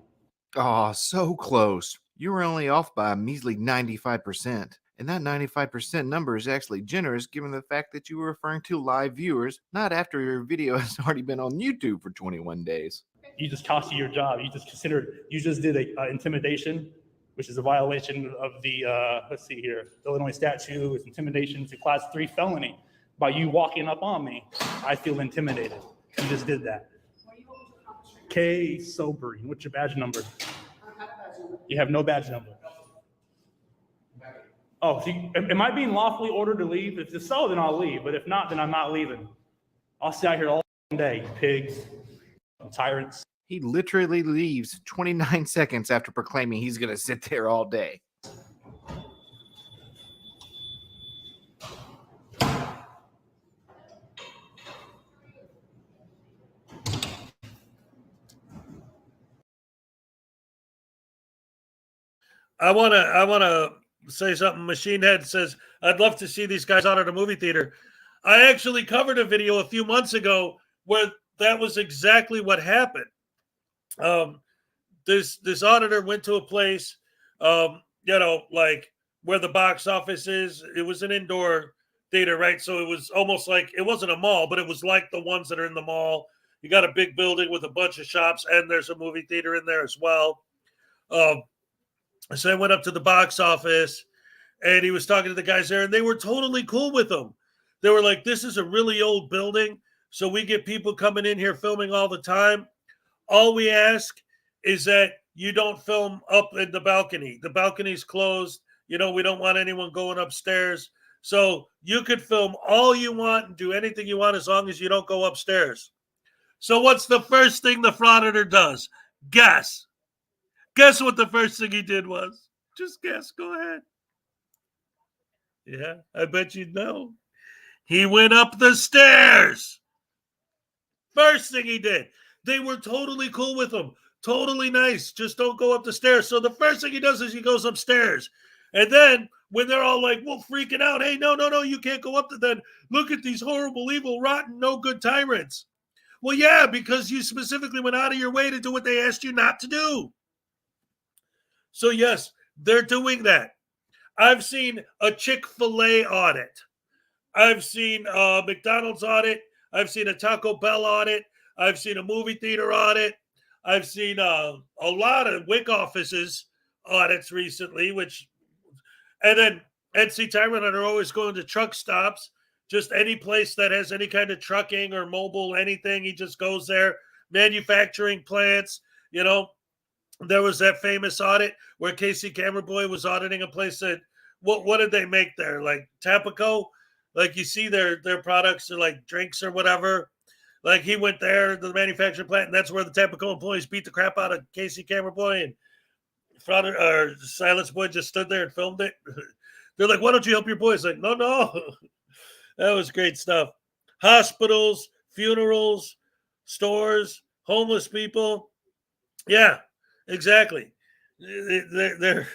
Oh, so close. You were only off by a measly 95%. And that 95% number is actually generous given the fact that you were referring to live viewers, not after your video has already been on YouTube for 21 days. You just cost you your job. You just did a intimidation, which is a violation of the, let's see here, Illinois statute. It's intimidation. It's a class 3 felony. By you walking up on me, I feel intimidated. You just did that. What are you hoping to accomplish? K. Sobering. What's your badge number? I don't have a badge number. You have no badge number. Oh, so am I being lawfully ordered to leave? If it's so, then I'll leave. But if not, then I'm not leaving. I'll stay out here all day, you pigs, you tyrants. He literally leaves 29 seconds after proclaiming he's going to sit there all day. I wanna say something. Machine Head says, I'd love to see these guys out at a movie theater. I actually covered a video a few months ago where that was exactly what happened. This auditor went to a place, like where the box office is. It was an indoor theater, right? So it was almost like, it wasn't a mall, but it was like the ones that are in the mall. You got a big building with a bunch of shops, and there's a movie theater in there as well. So I went up to the box office, and he was talking to the guys there, and they were totally cool with him. They were like, this is a really old building, so we get people coming in here filming all the time. All we ask is that you don't film up in the balcony. The balcony's closed. We don't want anyone going upstairs. So you could film all you want and do anything you want as long as you don't go upstairs. So what's the first thing the Frauditor does? Guess. Guess what the first thing he did was? Just guess. Go ahead. Yeah, I bet you'd know. He went up the stairs. First thing he did. They were totally cool with him. Totally nice. Just don't go up the stairs. So the first thing he does is he goes upstairs. And then when they're all like, well, freaking out, hey, no, you can't go up to then. Look at these horrible, evil, rotten, no good tyrants. Well, yeah, because you specifically went out of your way to do what they asked you not to do. So, yes, they're doing that. I've seen a Chick-fil-A audit. I've seen a McDonald's audit. I've seen a Taco Bell audit. I've seen a movie theater audit. I've seen a lot of WIC offices audits recently, and then NC Tyrant are always going to truck stops. Just any place that has any kind of trucking or mobile anything, he just goes there. Manufacturing plants, There was that famous audit where Casey Cameraboy was auditing a place that, what did they make there? Like Tapaco? Like you see their products are like drinks or whatever. Like he went there to the manufacturing plant, and that's where the Tapaco employees beat the crap out of Casey Cameraboy, and Silence Boy just stood there and filmed it. They're like, why don't you help your boys? Like, no. That was great stuff. Hospitals, funerals, stores, homeless people. Yeah. Exactly. They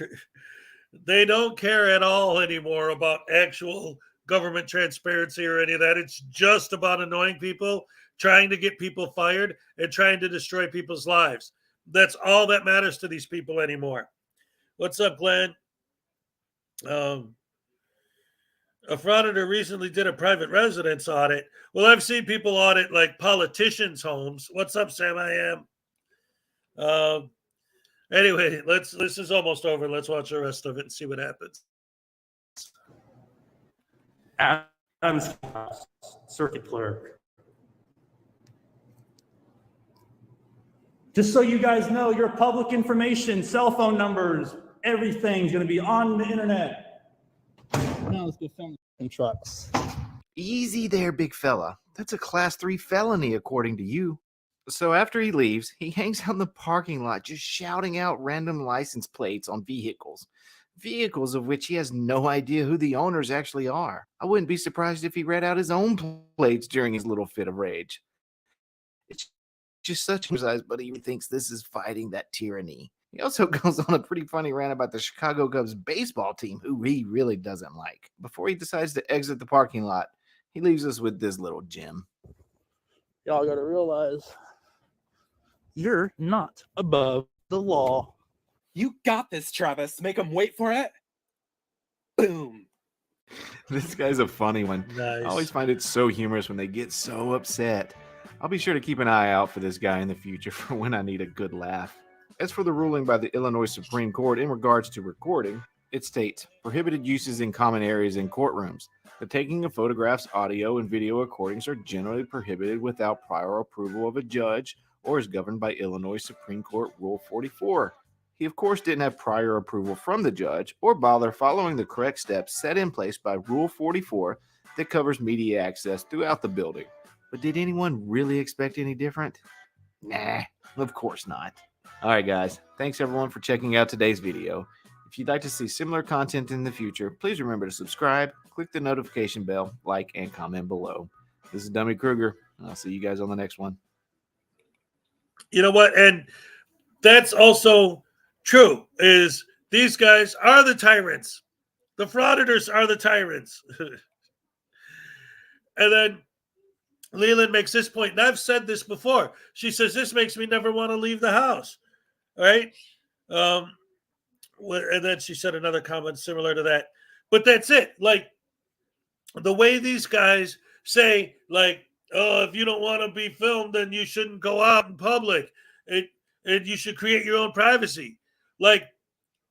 don't care at all anymore about actual government transparency or any of that. It's just about annoying people, trying to get people fired, and trying to destroy people's lives. That's all that matters to these people anymore. What's up, Glenn? a frauditor recently did a private residence audit. Well, I've seen people audit like politicians' homes. What's up, Sam? I am. Anyway, this is almost over. Let's watch the rest of it and see what happens. Adams Circuit Clerk. Just so you guys know, your public information, cell phone numbers, everything's going to be on the internet. Now let's go film some trucks. Easy there, big fella. That's a class 3 felony, according to you. So after he leaves, he hangs out in the parking lot just shouting out random license plates on vehicles. Vehicles of which he has no idea who the owners actually are. I wouldn't be surprised if he read out his own plates during his little fit of rage. It's just such an exercise, but he even thinks this is fighting that tyranny. He also goes on a pretty funny rant about the Chicago Cubs baseball team, who he really doesn't like. Before he decides to exit the parking lot, he leaves us with this little gem. Y'all got to realize you're not above the law. You got this, Travis. Make him wait for it. Boom. This guy's a funny one. Nice. I always find it so humorous when they get so upset. I'll be sure to keep an eye out for this guy in the future for when I need a good laugh. As for the ruling by the Illinois Supreme Court in regards to recording, it states, prohibited uses in common areas in courtrooms. The taking of photographs, audio, and video recordings are generally prohibited without prior approval of a judge or is governed by Illinois Supreme Court Rule 44. He, of course, didn't have prior approval from the judge or bother following the correct steps set in place by Rule 44 that covers media access throughout the building. But did anyone really expect any different? Nah, of course not. All right, guys. Thanks, everyone, for checking out today's video. If you'd like to see similar content in the future, please remember to subscribe, click the notification bell, like, and comment below. This is Dummy Kruger, and I'll see you guys on the next one. You know what? And that's also true, is these guys are the tyrants. The frauditors are the tyrants. And then Leland makes this point, and I've said this before. She says, this makes me never want to leave the house. All right? And then she said another comment similar to that. But that's it. Like, the way these guys say, like, oh, if you don't want to be filmed, then you shouldn't go out in public. And you should create your own privacy. Like,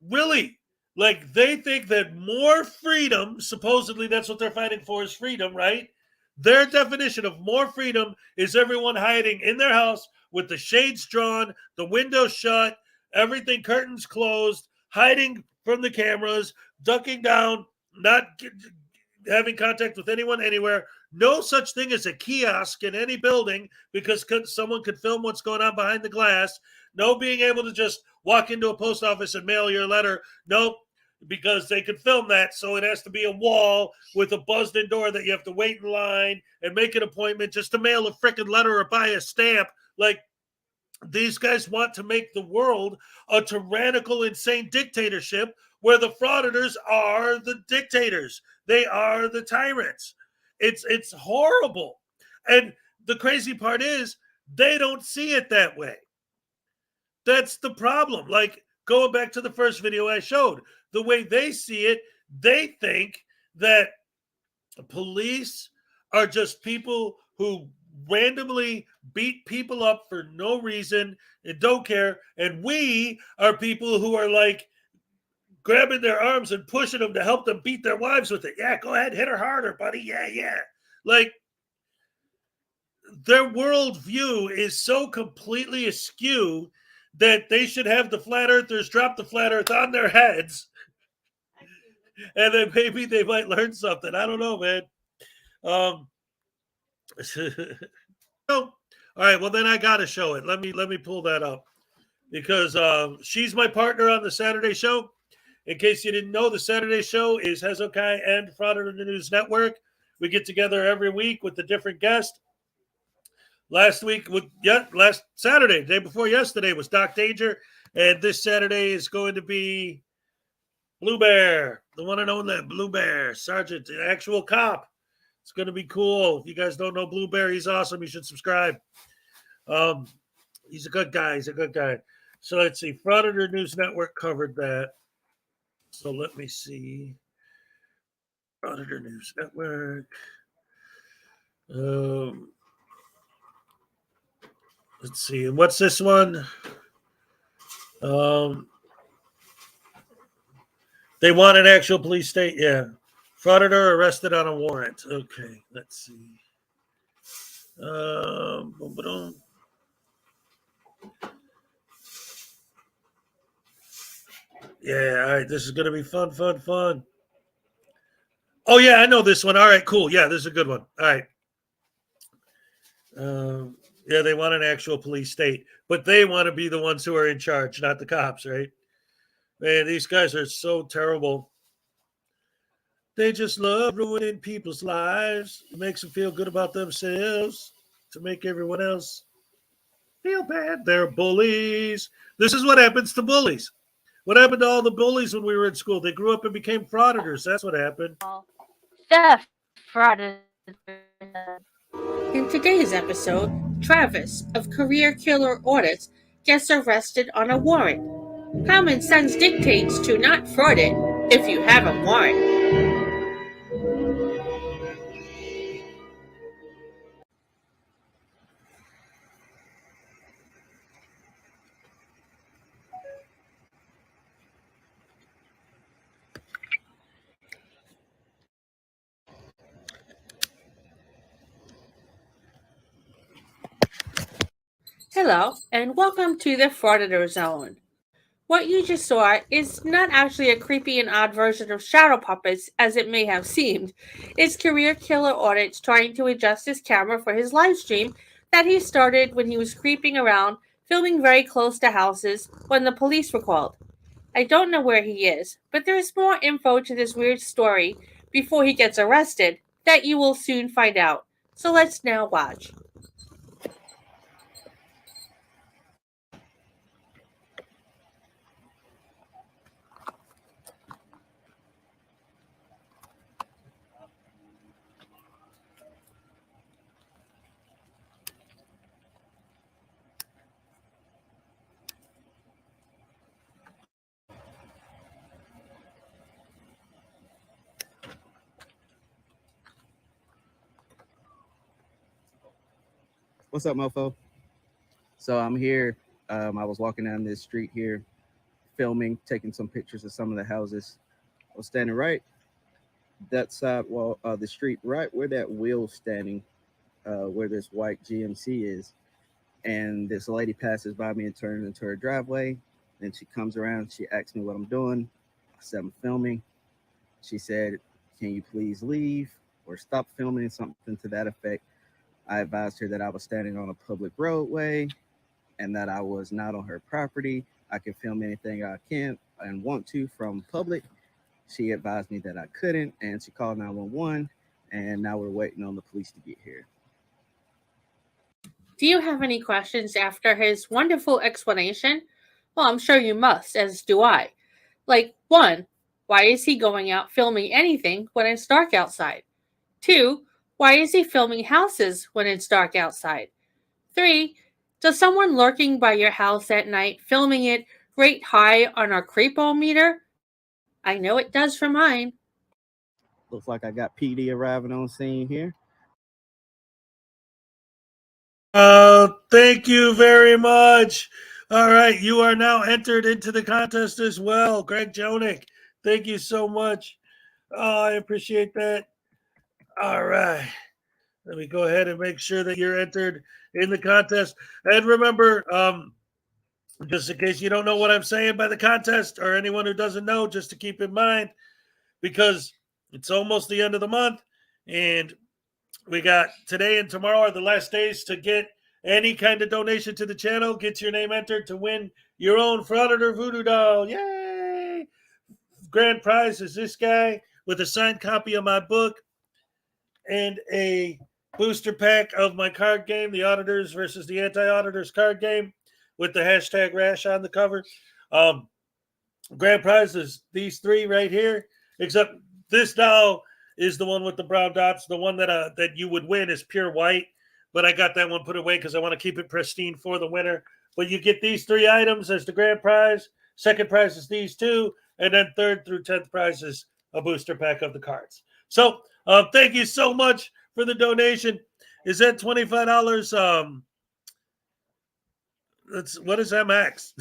really? Like, they think that more freedom, supposedly that's what they're fighting for, is freedom, right? Their definition of more freedom is everyone hiding in their house with the shades drawn, the windows shut, everything curtains closed, hiding from the cameras, ducking down, not having contact with anyone anywhere. No such thing as a kiosk in any building because someone could film what's going on behind the glass. No being able to just walk into a post office and mail your letter. Nope, because they could film that. So it has to be a wall with a buzzed-in door that you have to wait in line and make an appointment just to mail a freaking letter or buy a stamp. Like, these guys want to make the world a tyrannical, insane dictatorship where the frauditors are the dictators. They are the tyrants. It's horrible. And the crazy part is they don't see it that way. That's the problem. Like, going back to the first video I showed, the way they see it, they think that police are just people who randomly beat people up for no reason and don't care. And we are people who are like grabbing their arms and pushing them to help them beat their wives with it. Yeah, go ahead, hit her harder, buddy. Yeah. Like, their worldview is so completely askew that they should have the flat earthers drop the flat earth on their heads. And then maybe they might learn something. I don't know, man. All right, well, then I got to show it. Let me pull that up because she's my partner on the Saturday show. In case you didn't know, the Saturday show is Hezokuai and Frauditor News Network. We get together every week with a different guest. Last Saturday, day before yesterday, was Doc Danger, and this Saturday is going to be Blue Bear, the one and only Blue Bear, Sergeant, the actual cop. It's going to be cool. If you guys don't know Blue Bear, he's awesome. You should subscribe. He's a good guy. So let's see. Frauditor News Network covered that. So let me see. Auditor News Network. Let's see. And what's this one? They want an actual police state. Yeah. Frauditor arrested on a warrant. Okay. Let's see. Boom, boom. Yeah. All right. This is going to be fun. Oh, yeah. I know this one. All right. Cool. Yeah. This is a good one. All right. Yeah. They want an actual police state, but they want to be the ones who are in charge, not the cops, right? Man, these guys are so terrible. They just love ruining people's lives. It makes them feel good about themselves to make everyone else feel bad. They're bullies. This is what happens to bullies. What happened to all the bullies when we were in school? They grew up and became frauditors. That's what happened. The Frauditors. In today's episode, Travis of Career Killer Audits gets arrested on a warrant. Common sense dictates to not fraud it if you have a warrant. Hello, and welcome to the Frauditor Zone. What you just saw is not actually a creepy and odd version of Shadow Puppets, as it may have seemed. It's Career Killer Audits trying to adjust his camera for his live stream that he started when he was creeping around, filming very close to houses when the police were called. I don't know where he is, but there is more info to this weird story before he gets arrested that you will soon find out. So let's now watch. What's up, mofo? So I'm here. I was walking down this street here, filming, taking some pictures of some of the houses. I was standing right that side wall of the street, right where that wheel's standing, where this white GMC is. And this lady passes by me and turns into her driveway. Then she comes around. She asks me what I'm doing. I said, I'm filming. She said, can you please leave or stop filming? Something to that effect. I advised her that I was standing on a public roadway and that I was not on her property. I can film anything I can and want to from public. She advised me that I couldn't, and she called 911, and now we're waiting on the police to get here. Do you have any questions after his wonderful explanation? Well, I'm sure you must, as do I. Like, 1, why is he going out filming anything when it's dark outside? 2, why is he filming houses when it's dark outside? 3, does someone lurking by your house at night filming it rate high on our creepometer? I know it does for mine. Looks like I got PD arriving on scene here. Thank you very much. All right, you are now entered into the contest as well, Greg Jonick. Thank you so much. Oh, I appreciate that. All right. Let me go ahead and make sure that you're entered in the contest. And remember, just in case you don't know what I'm saying by the contest, or anyone who doesn't know, just to keep in mind, because it's almost the end of the month, and we got today and tomorrow are the last days to get any kind of donation to the channel. Get your name entered to win your own Frauditor voodoo doll. Yay! Grand prize is this guy with a signed copy of my book and a booster pack of my card game, the Auditors versus the Anti-Auditors card game, with the hashtag Rash on the cover. Grand prize is these 3 right here, except this doll is the one with the brown dots. The one that you would win is pure white, but I got that one put away because I want to keep it pristine for the winner. But you get these 3 items as the grand prize. Second prize is these 2, and then 3rd through 10th prize is a booster pack of the cards. So thank you so much for the donation. Is that $25? What is that, Max?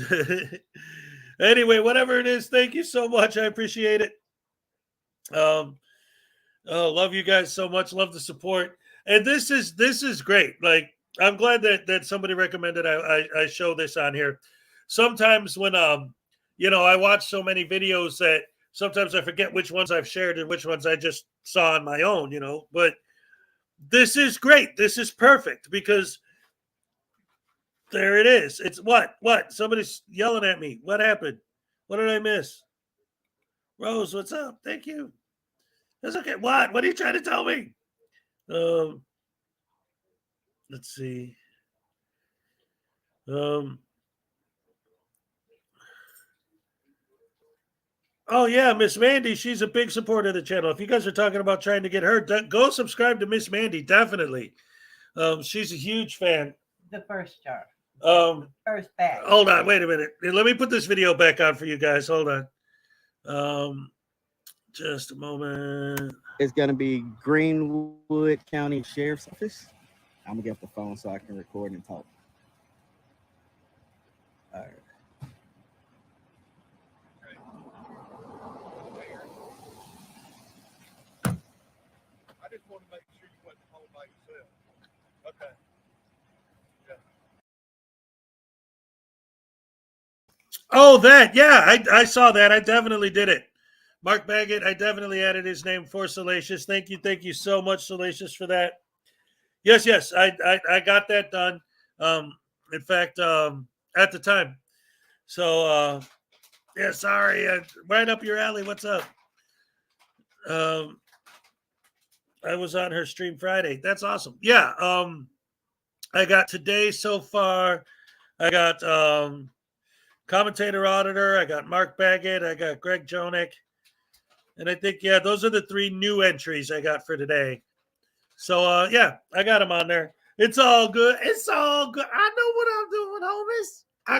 Anyway, whatever it is, thank you so much. I appreciate it. Love you guys so much. Love the support. And this is great. Like, I'm glad that somebody recommended I show this on here. Sometimes when I watch so many videos that sometimes I forget which ones I've shared and which ones I just saw on my own, But this is great. This is perfect because there it is. It's what? Somebody's yelling at me. What happened? What did I miss? Rose, what's up? Thank you. That's okay. What? What are you trying to tell me? Let's see. Oh yeah, Miss Mandy. She's a big supporter of the channel. If you guys are talking about trying to get her, go subscribe to Miss Mandy. Definitely. She's a huge fan. The first jar. First bag. Hold on. Wait a minute. Let me put this video back on for you guys. Hold on. Just a moment. It's going to be Greenwood County Sheriff's Office. I'm going to get the phone so I can record and talk. All right. I just want to make sure you wasn't home by yourself. Okay. Oh, that. Yeah, I saw that. I definitely did it. Mark Baggett, I definitely added his name for Salacious. Thank you so much, Salacious, for that. Yes, I got that done. In fact, at the time. So, yeah, sorry, right up your alley. What's up? I was on her stream Friday. That's awesome. Yeah, I got today so far. I got Commentator Auditor. I got Mark Baggett. I got Greg Jonick. And I think, yeah, those are the 3 new entries I got for today. So, yeah, I got them on there. It's all good. It's all good. I know what I'm doing, homies. I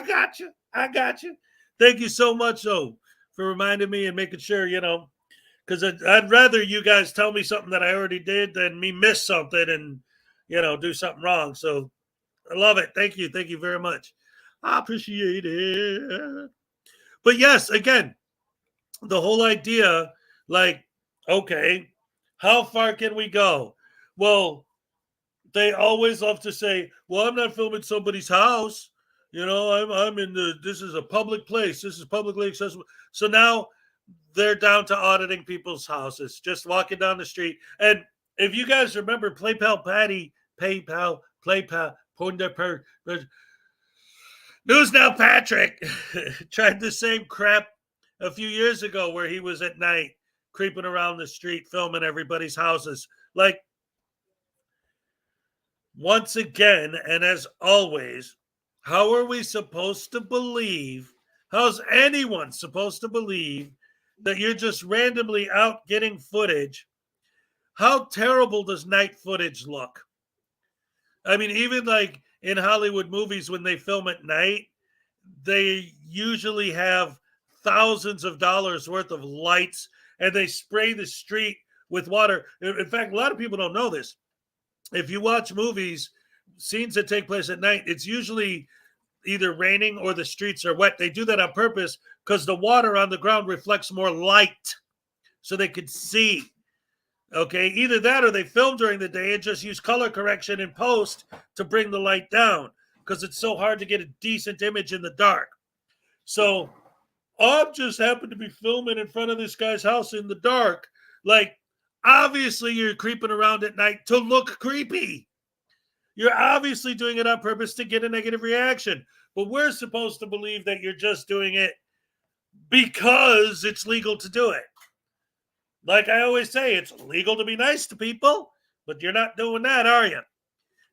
got you. Thank you so much, though, for reminding me and making sure, because I'd rather you guys tell me something that I already did than me miss something and, do something wrong. So I love it. Thank you. Thank you very much. I appreciate it. But yes, again, the whole idea, like, okay, how far can we go? Well, they always love to say, well, I'm not filming somebody's house. I'm in this is a public place. This is publicly accessible. So now they're down to auditing people's houses, just walking down the street. And if you guys remember PayPal, News Now Patrick tried the same crap a few years ago where he was at night creeping around the street filming everybody's houses. Like, once again, and as always, how are we supposed to believe? How's anyone supposed to believe that you're just randomly out getting footage? How terrible does night footage look? I mean, even like in Hollywood movies, when they film at night, they usually have thousands of dollars worth of lights and they spray the street with water. In fact, a lot of people don't know this. If you watch movies, scenes that take place at night, it's usually either raining or the streets are wet. They do that on purpose because the water on the ground reflects more light so they could see. Okay, either that or they film during the day and just use color correction in post to bring the light down because it's so hard to get a decent image in the dark. So I'm just happened to be filming in front of this guy's house in the dark. Like, obviously you're creeping around at night to look creepy. You're obviously doing it on purpose to get a negative reaction. But we're supposed to believe that you're just doing it because it's legal to do it. Like I always say, it's legal to be nice to people, but you're not doing that, are you?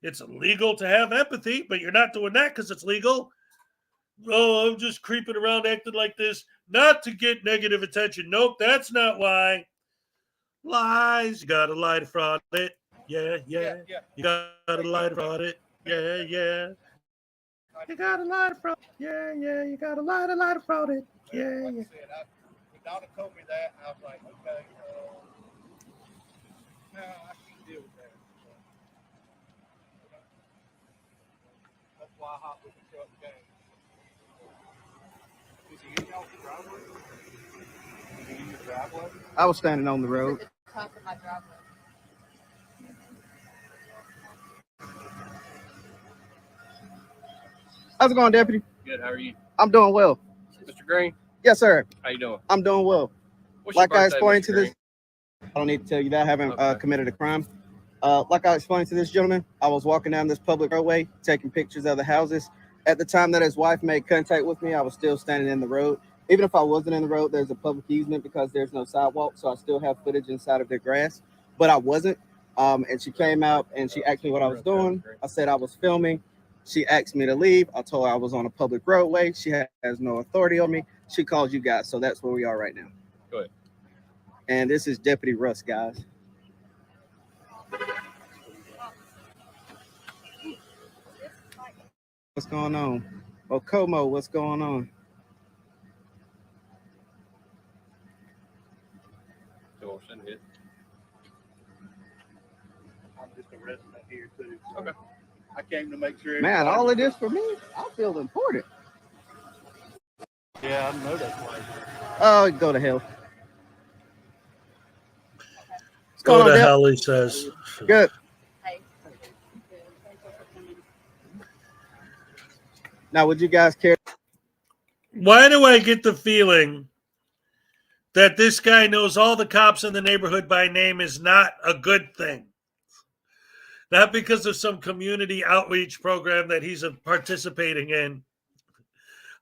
It's legal to have empathy, but you're not doing that because it's legal. Oh, I'm just creeping around acting like this, not to get negative attention. Nope, that's not why. Lies. You got to lie to fraud it. Yeah. You got to lie to fraud it. Yeah. You got to lie to fraud. Yeah. You got to lie to fraud it. Yeah. Like I said, when Donna told me that, I was like, okay. No, I can't deal with that. That's why I hopped with the truck down. Is he in y'all's driveway? Is he in your driveway? I was standing on the road. At the top of my driveway. How's it going, Deputy? Good. How are you, I'm doing well. Mr. Green? Yes, sir. How you doing? I'm doing well. What's your Like I birthday, explained Mr. to this, I don't need to tell you that I haven't committed a crime. Like I explained to this gentleman, I was walking down this public roadway, taking pictures of the houses. At the time that his wife made contact with me, I was still standing in the road. Even if I wasn't in the road, there's a public easement because there's no sidewalk, so I still have footage inside of the grass, but I wasn't. And she came out and she asked me what I was doing. I said I was filming. She asked me to leave. I told her I was on a public roadway. She has no authority on me. She called you guys, so that's where we are right now. Go ahead. And this is Deputy Russ, guys. What's going on? Oh, Como, what's going on? So send it. I'm just a resident here too. Okay. I came to make sure. Man, all of this for me? I feel important. Yeah, I know that place. Oh, go to hell. What's Go going on, to Dep? hell, he says. Good. Now, would you guys care? Why do I get the feeling that this guy knows all the cops in the neighborhood by name is not a good thing? Not because of some community outreach program that he's participating in.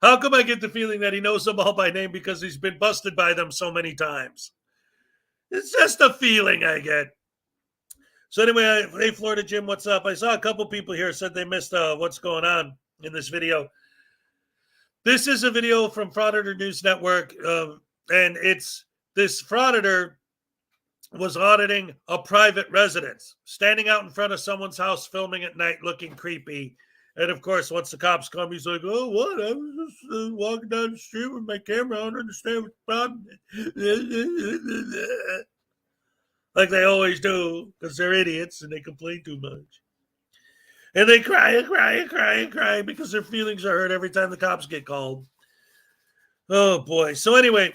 How come I get the feeling that he knows them all by name because he's been busted by them so many times? It's just a feeling I get. So anyway, hey, Florida Jim, what's up? I saw a couple people here said they missed what's going on in this video. This is a video from Frauditor News Network, and it's this Frauditor was auditing a private residence, standing out in front of someone's house, filming at night, looking creepy. And of course, once the cops come, he's like, "Oh, what? I was just walking down the street with my camera. I don't understand what the problem is." Like they always do, because they're idiots and they complain too much. And they cry and cry and cry and cry because their feelings are hurt every time the cops get called. Oh, boy. So anyway,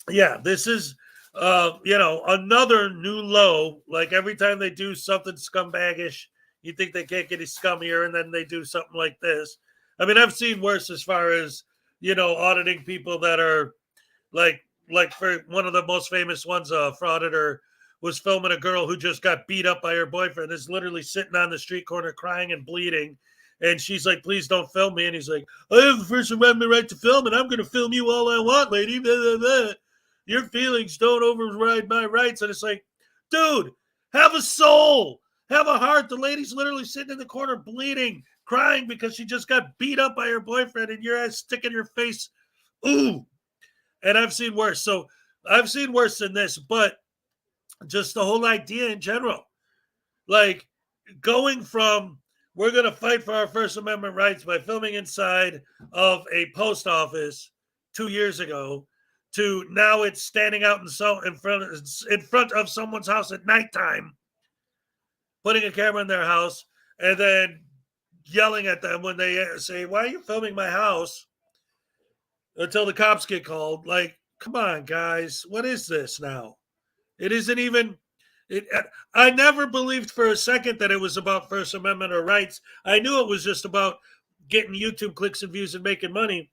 yeah, this is, another new low. Like every time they do something scumbagish, you think they can't get any scummier, and then they do something like this. I mean, I've seen worse as far as, auditing people that are like for one of the most famous ones, Frauditor was filming a girl who just got beat up by her boyfriend, is literally sitting on the street corner crying and bleeding. And she's like, "Please don't film me." And he's like, "I have the First Amendment right to film, and I'm going to film you all I want, lady. Blah, blah, blah. Your feelings don't override my rights." And it's like, dude, have a soul. Have a heart. The lady's literally sitting in the corner bleeding, crying because she just got beat up by her boyfriend, and your ass sticking your face. Ooh. And I've seen worse. So I've seen worse than this, but just the whole idea in general, like going from we're going to fight for our First Amendment rights by filming inside of a post office 2 years ago to now it's standing out in front of someone's house at nighttime, putting a camera in their house, and then yelling at them when they say, "Why are you filming my house?" until the cops get called. Like, come on, guys. What is this now? It isn't even. I never believed for a second that it was about First Amendment or rights. I knew it was just about getting YouTube clicks and views and making money.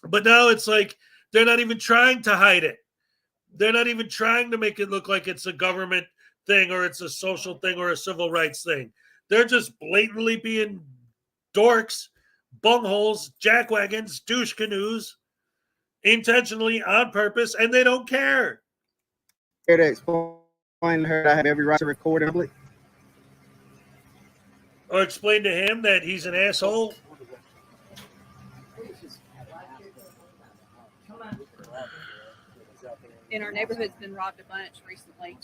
But now it's like they're not even trying to hide it. They're not even trying to make it look like it's a government thing or it's a social thing or a civil rights thing. They're just blatantly being dorks, bungholes, jackwagons, douche canoes, intentionally on purpose, and they don't care. Here to explain to her that I have every right to record in public. Or explain to him that he's an asshole. In our neighborhood's been robbed a bunch recently.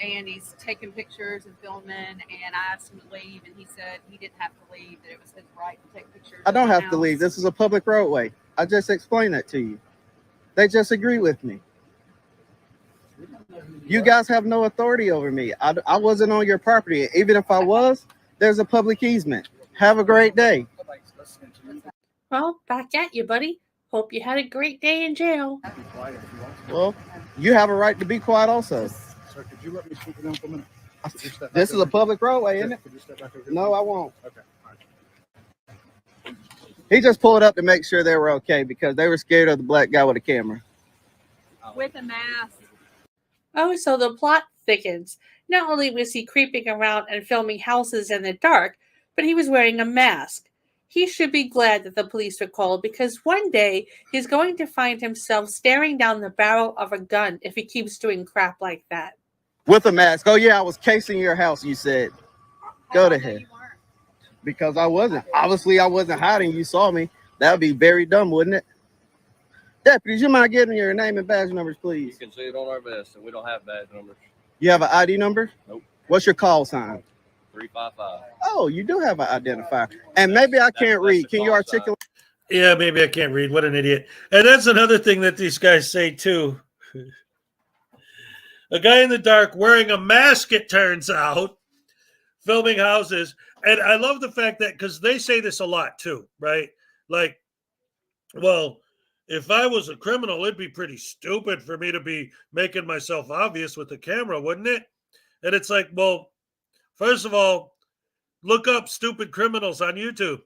And he's taking pictures and filming, and I asked him to leave, and he said he didn't have to leave, that it was his right to take pictures. I don't have to leave. This is a public roadway. I just explained that to you. They just agree with me. You guys have no authority over me. I wasn't on your property. Even if I was, there's a public easement. Have a great day. Well, back at you, buddy. Hope you had a great day in jail. Well, you have a right to be quiet also. Sir, could you let me speak to them for a minute? This is a public roadway, isn't it? Could you step back over? No, I won't. Okay. He just pulled up to make sure they were okay because they were scared of the black guy with a camera. With a mask. Oh, so the plot thickens. Not only was he creeping around and filming houses in the dark, but he was wearing a mask. He should be glad that the police were called because one day he's going to find himself staring down the barrel of a gun if he keeps doing crap like that. With a mask. Oh, yeah, I was casing your house, you said. Go to hell. Because I wasn't. Obviously, I wasn't hiding. You saw me. That would be very dumb, wouldn't it? Deputies, you mind giving your name and badge numbers, please? You can see it on our vest, and we don't have badge numbers. You have an ID number? Nope. What's your call sign? 355. Oh, you do have an identifier. And maybe I can't read. Can you articulate? Yeah, maybe I can't read. What an idiot. And that's another thing that these guys say, too. A guy in the dark wearing a mask, it turns out, filming houses. And I love the fact that, because they say this a lot, too, right? Like, well, if I was a criminal, it'd be pretty stupid for me to be making myself obvious with the camera, wouldn't it? And it's like, well, first of all, look up stupid criminals on YouTube.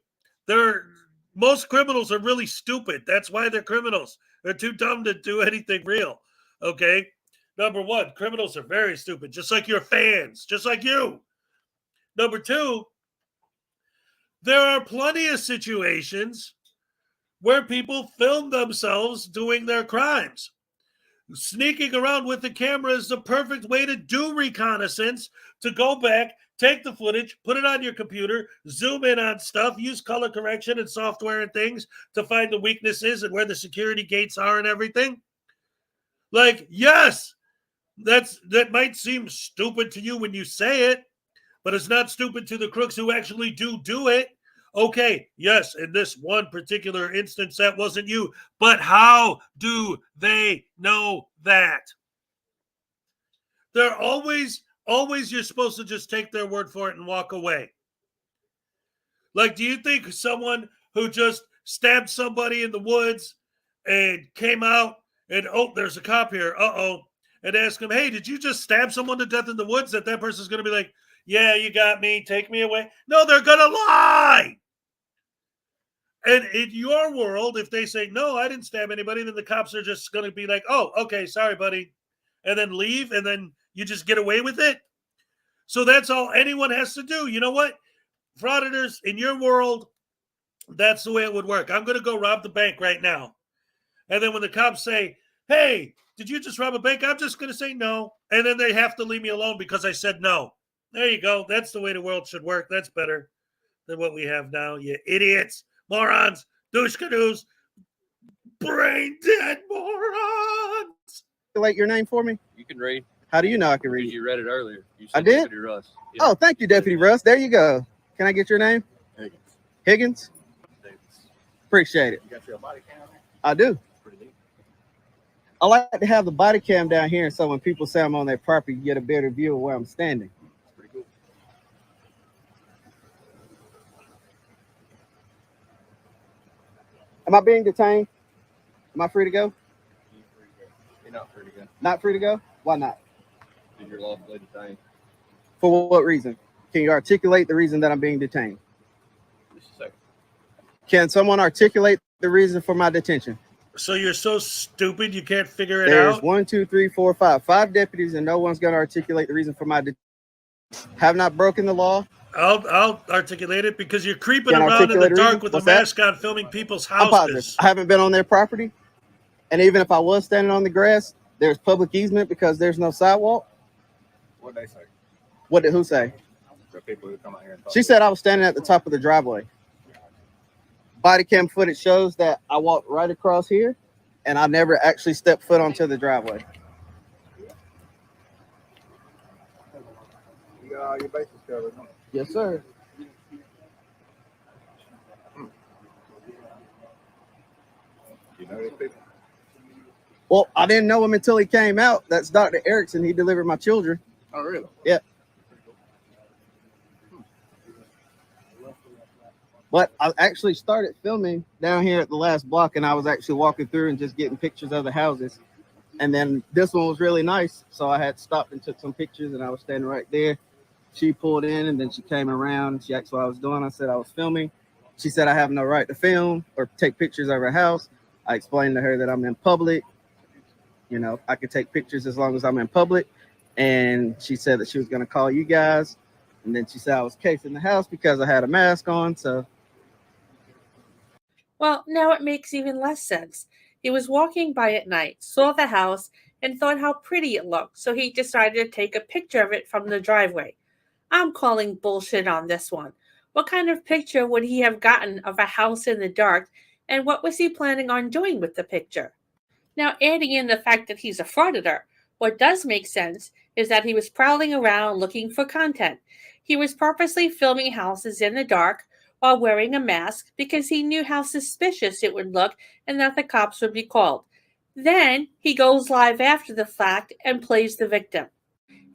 Most criminals are really stupid. That's why they're criminals. They're too dumb to do anything real. Okay? Number one, criminals are very stupid, just like your fans, just like you. Number two, there are plenty of situations where people film themselves doing their crimes. Sneaking around with the camera is the perfect way to do reconnaissance, to go back, take the footage, put it on your computer, zoom in on stuff, use color correction and software and things to find the weaknesses and where the security gates are and everything. Like, yes, that might seem stupid to you when you say it, but it's not stupid to the crooks who actually do it. Okay, yes, in this one particular instance, that wasn't you. But how do they know that? They're always you're supposed to just take their word for it and walk away. Like, do you think someone who just stabbed somebody in the woods and came out and, oh, there's a cop here, and ask him, hey, did you just stab someone to death in the woods? That person's going to be like, yeah, you got me, take me away. No, they're going to lie. And in your world, if they say, no, I didn't stab anybody, then the cops are just going to be like, oh, okay, sorry, buddy, and then leave, and then you just get away with it. So that's all anyone has to do. You know what? Frauditors, in your world, that's the way it would work. I'm going to go rob the bank right now. And then when the cops say, hey, did you just rob a bank? I'm just going to say no. And then they have to leave me alone because I said no. There you go. That's the way the world should work. That's better than what we have now, you idiots. Morons, douche-cadoos, brain-dead morons. Like your name for me? You can read. How do you know I can read? You read it earlier. You I did? Deputy Russ. Yeah. Oh, thank you, Deputy Russ. There you go. Can I get your name? Higgins. Higgins? Appreciate it. You got your body cam? I do. Pretty neat. I like to have the body cam down here so when people say I'm on their property, you get a better view of where I'm standing. Pretty cool. Am I being detained? Am I free to go? You're not free to go. Not free to go? Why not? Because you're lawfully detained. For what reason? Can you articulate the reason that I'm being detained? Just a second. Can someone articulate the reason for my detention? So you're so stupid you can't figure it There's out? 1, 2, 3, 4, 5. 5 deputies and no one's going to articulate the reason for my detention. Have not broken the law. I'll articulate it because you're creeping Can I around in the articulate a dark reason? with What's a that? mask on filming people's I'm positive. houses. I haven't been on their property. And even if I was standing on the grass, there's public easement because there's no sidewalk. What they say? What did who say? The people who come out here and talk. She said I was standing at the top of the driveway. Body cam footage shows that I walked right across here and I never actually stepped foot onto the driveway. You got all your bases covered, huh? Yes, sir. You know these people? Well, I didn't know him until he came out. That's Dr. Erickson. He delivered my children. Oh, really? Yeah. But I actually started filming down here at the last block, and I was actually walking through and just getting pictures of the houses. And then this one was really nice, so I had stopped and took some pictures, and I was standing right there. She pulled in, and then she came around, and she asked what I was doing. I said I was filming. She said I have no right to film or take pictures of her house. I explained to her that I'm in public. You know, I could take pictures as long as I'm in public. And she said that she was going to call you guys. And then she said I was casing the house because I had a mask on. So, well, now it makes even less sense. He was walking by at night, saw the house, and thought how pretty it looked, so he decided to take a picture of it from the driveway. I'm calling bullshit on this one. What kind of picture would he have gotten of a house in the dark, and what was he planning on doing with the picture? Now, adding in the fact that he's a frauditor, what does make sense is that he was prowling around looking for content. He was purposely filming houses in the dark while wearing a mask because he knew how suspicious it would look and that the cops would be called. Then he goes live after the fact and plays the victim.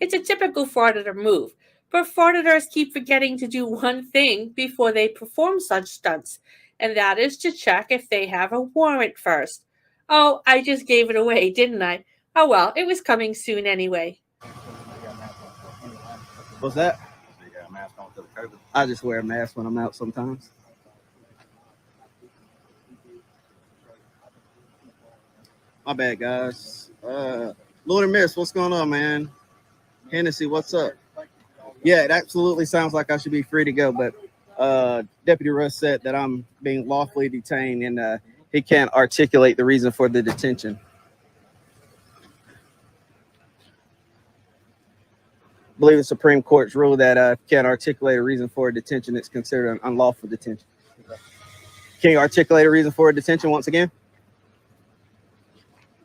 It's a typical frauditor move, but frauditors keep forgetting to do one thing before they perform such stunts, and that is to check if they have a warrant first. Oh, I just gave it away, didn't I? Oh well, it was coming soon anyway. what's that? I just wear a mask when I'm out sometimes. My bad, guys. Lord and Miss, what's going on, man? Hennessy, what's up? Yeah, it absolutely sounds like I should be free to go, but Deputy Russ said that I'm being lawfully detained and he can't articulate the reason for the detention. I believe the Supreme Court's ruled that if you can't articulate a reason for a detention, it's considered an unlawful detention. Can you articulate a reason for a detention once again?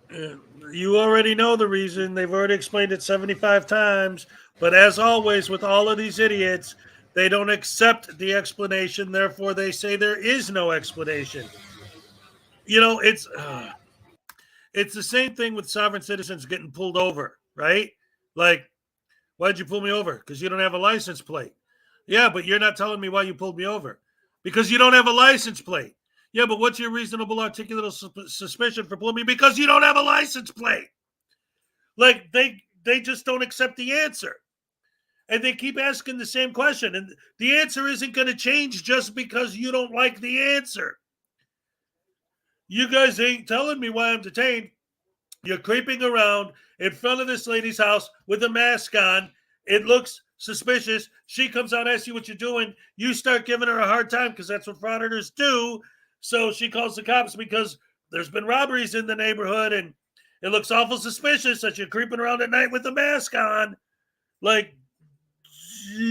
You already know the reason. They've already explained it 75 times. But as always, with all of these idiots, they don't accept the explanation. Therefore, they say there is no explanation. You know, it's the same thing with sovereign citizens getting pulled over, right? Like, why'd you pull me over? Because you don't have a license plate. Yeah, but you're not telling me why you pulled me over. Because you don't have a license plate. Yeah, but what's your reasonable articulable suspicion for pulling me? Because you don't have a license plate. Like, they just don't accept the answer. And they keep asking the same question. And the answer isn't going to change just because you don't like the answer. You guys ain't telling me why I'm detained. You're creeping around in front of this lady's house with a mask on. It looks suspicious. She comes out, asks you what you're doing. You start giving her a hard time because that's what frauditors do. So she calls the cops because there's been robberies in the neighborhood and it looks awful suspicious that you're creeping around at night with a mask on. Like, yeah.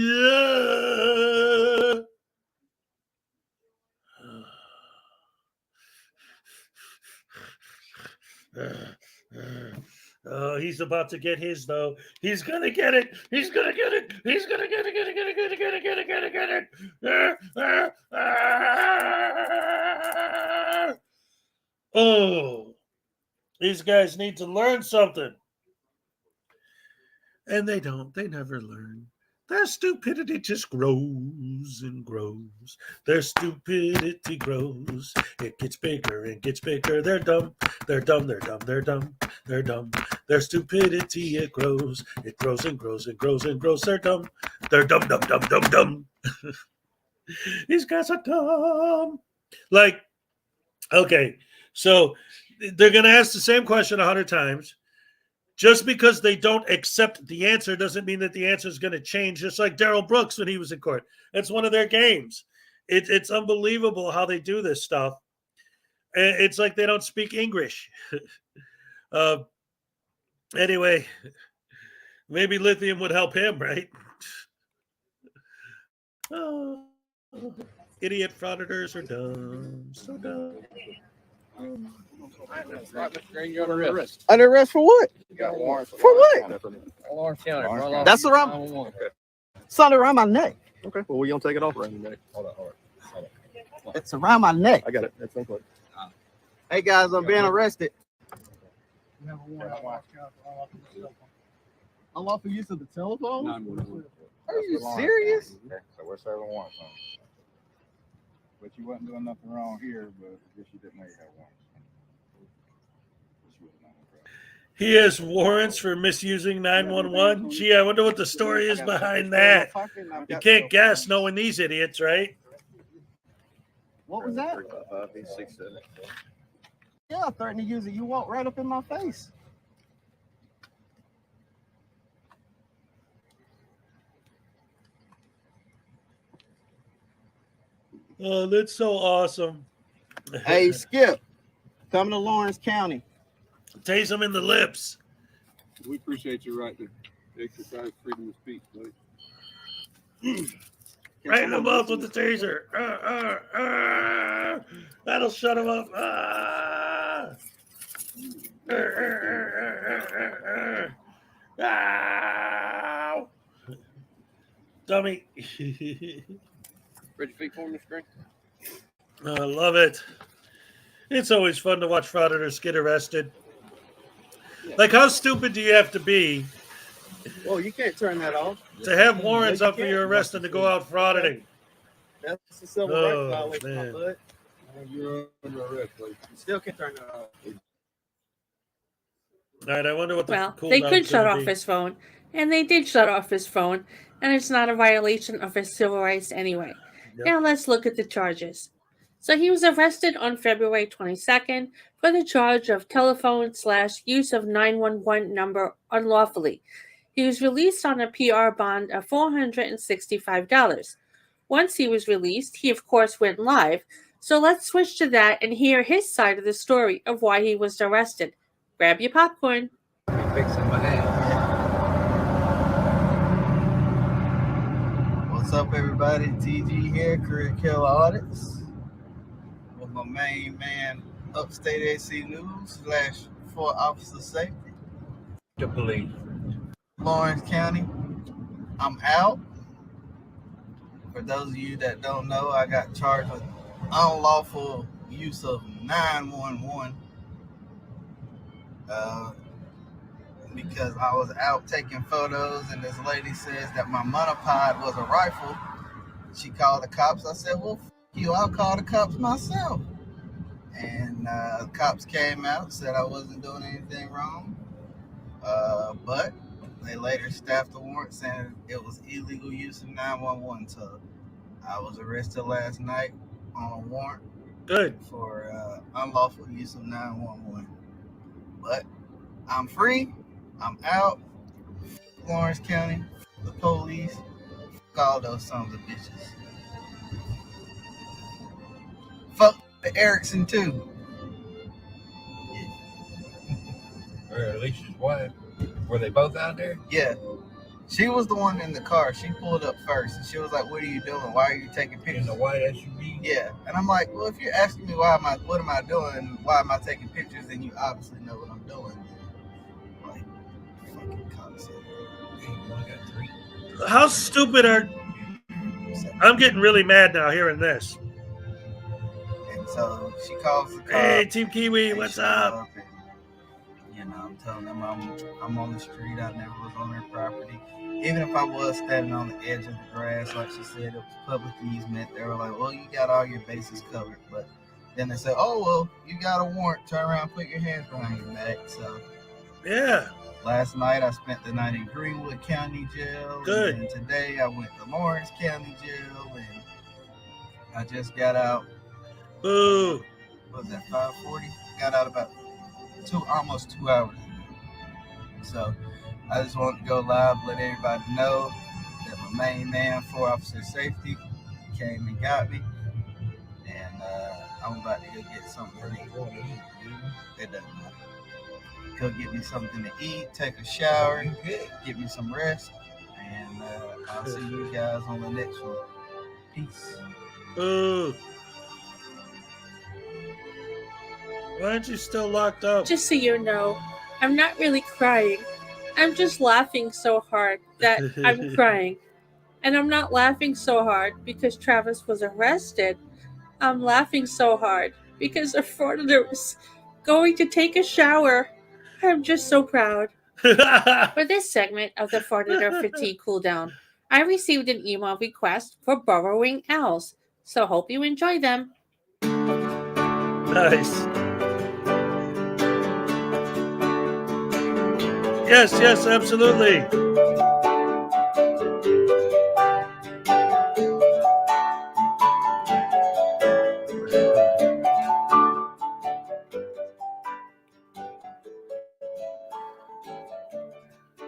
Oh, he's about to get his though. He's gonna get it. He's gonna get it. He's gonna get it. Get it. Oh, these guys need to learn something, and they don't. They never learn. Their stupidity just grows and grows. Their stupidity grows. It gets bigger and gets bigger. They're dumb. They're dumb. They're dumb. They're dumb. They're dumb. Their stupidity, it grows. It grows and grows and grows and grows. They're dumb. They're dumb, dumb, dumb, dumb, dumb. These guys are dumb. Like, okay, so they're going to ask the same question 100 times. Just because they don't accept the answer doesn't mean that the answer is going to change, just like Darrell Brooks when he was in court. That's one of their games. It's unbelievable how they do this stuff. It's like they don't speak English. Anyway, maybe lithium would help him, right? Oh, idiot frauditors are dumb. So dumb. You're under arrest. Under arrest for what? You got a warrant For what? Lawrence County. That's around. It's under around my neck. Okay. Well, we don't take it off around your neck. Hold on. It's around my neck. I got it. That's no problem. Hey guys, I'm being arrested. Unlawful use of the telephone? 911. Are you serious? Okay, so we're serving warrants on you. But you wasn't doing nothing wrong here, but I guess you didn't know you had warrants. He has warrants for misusing 911. Gee, I wonder what the story is behind that. You can't guess knowing these idiots, right? What was that? Yeah, I threatened to use it. You walked right up in my face. Oh, that's so awesome. Hey, Skip, come to Lawrence County. Tase him in the lips. We appreciate your right to exercise freedom of speech, buddy. Right in the mouth with the taser. That'll shut him up. Ow. Dummy. Ready feet for me, screen? I love it. It's always fun to watch frauditors get arrested. Like, how stupid do you have to be Well, you can't turn that off. to have warrants up for your arrest and to go out frauditing? That's a civil rights violation, my bud. You're under arrest, please. You still can't turn that off. All right, I wonder what the Well, cool they down's could shut gonna off be. his phone, and they did shut off his phone, and it's not a violation of his civil rights anyway. Yep. Now let's look at the charges. So he was arrested on February 22nd for the charge of telephone/use of 911 number unlawfully. He was released on a PR bond of $465. Once he was released, he of course went live. So let's switch to that and hear his side of the story of why he was arrested. Grab your popcorn. Fixing my hand. What's up, everybody? TG here, Career Killer Audits. With my main man, Upstate AC News / for Officer Safety. The police. Lawrence County. I'm out. For those of you that don't know, I got charged with unlawful use of 911 because I was out taking photos and this lady says that my monopod was a rifle. She called the cops. I said, well, f*** you, I'll call the cops myself. And the cops came out, said I wasn't doing anything wrong. But they later staffed the warrant saying it was illegal use of 911. So I was arrested last night on a warrant. Good. For unlawful use of 911. But I'm free. I'm out. Lawrence County, the police, all those sons of bitches. Fuck the Erickson too. Or Alicia's wife. Were they both out there? Yeah. She was the one in the car. She pulled up first and she was like, what are you doing? Why are you taking pictures? In the white SUV? Yeah. And I'm like, well, if you're asking me what am I doing? Why am I taking pictures? Then you obviously know what I'm doing. Like, fucking concept. How stupid are... I'm getting really mad now hearing this. And so she calls the cops. Hey, Team Kiwi, what's up? And, I'm telling them I'm on the street. I never was on their property. Even if I was standing on the edge of the grass, like she said, it was public easement. They were like, well, you got all your bases covered. But then they said, oh, well, you got a warrant. Turn around, put your hands behind your back. So, yeah. Last night, I spent the night in Greenwood County Jail. Good. And today, I went to Lawrence County Jail. And I just got out. Boo. What was that, 5:40? Got out about almost 2 hours ago. So I just wanted to go live, let everybody know that my main man for Officer Safety came and got me. And I'm about to go get something to eat. It doesn't matter. Go get me something to eat, take a shower, get me some rest, and I'll see you guys on the next one. Peace. Boo. Why aren't you still locked up? Just so you know, I'm not really crying. I'm just laughing so hard that I'm crying. And I'm not laughing so hard because Travis was arrested. I'm laughing so hard because a frauditor was going to take a shower I'm just so proud. For this segment of the Frauditor Fatigue Cooldown, I received an email request for borrowing owls, so hope you enjoy them. Nice. Yes, absolutely.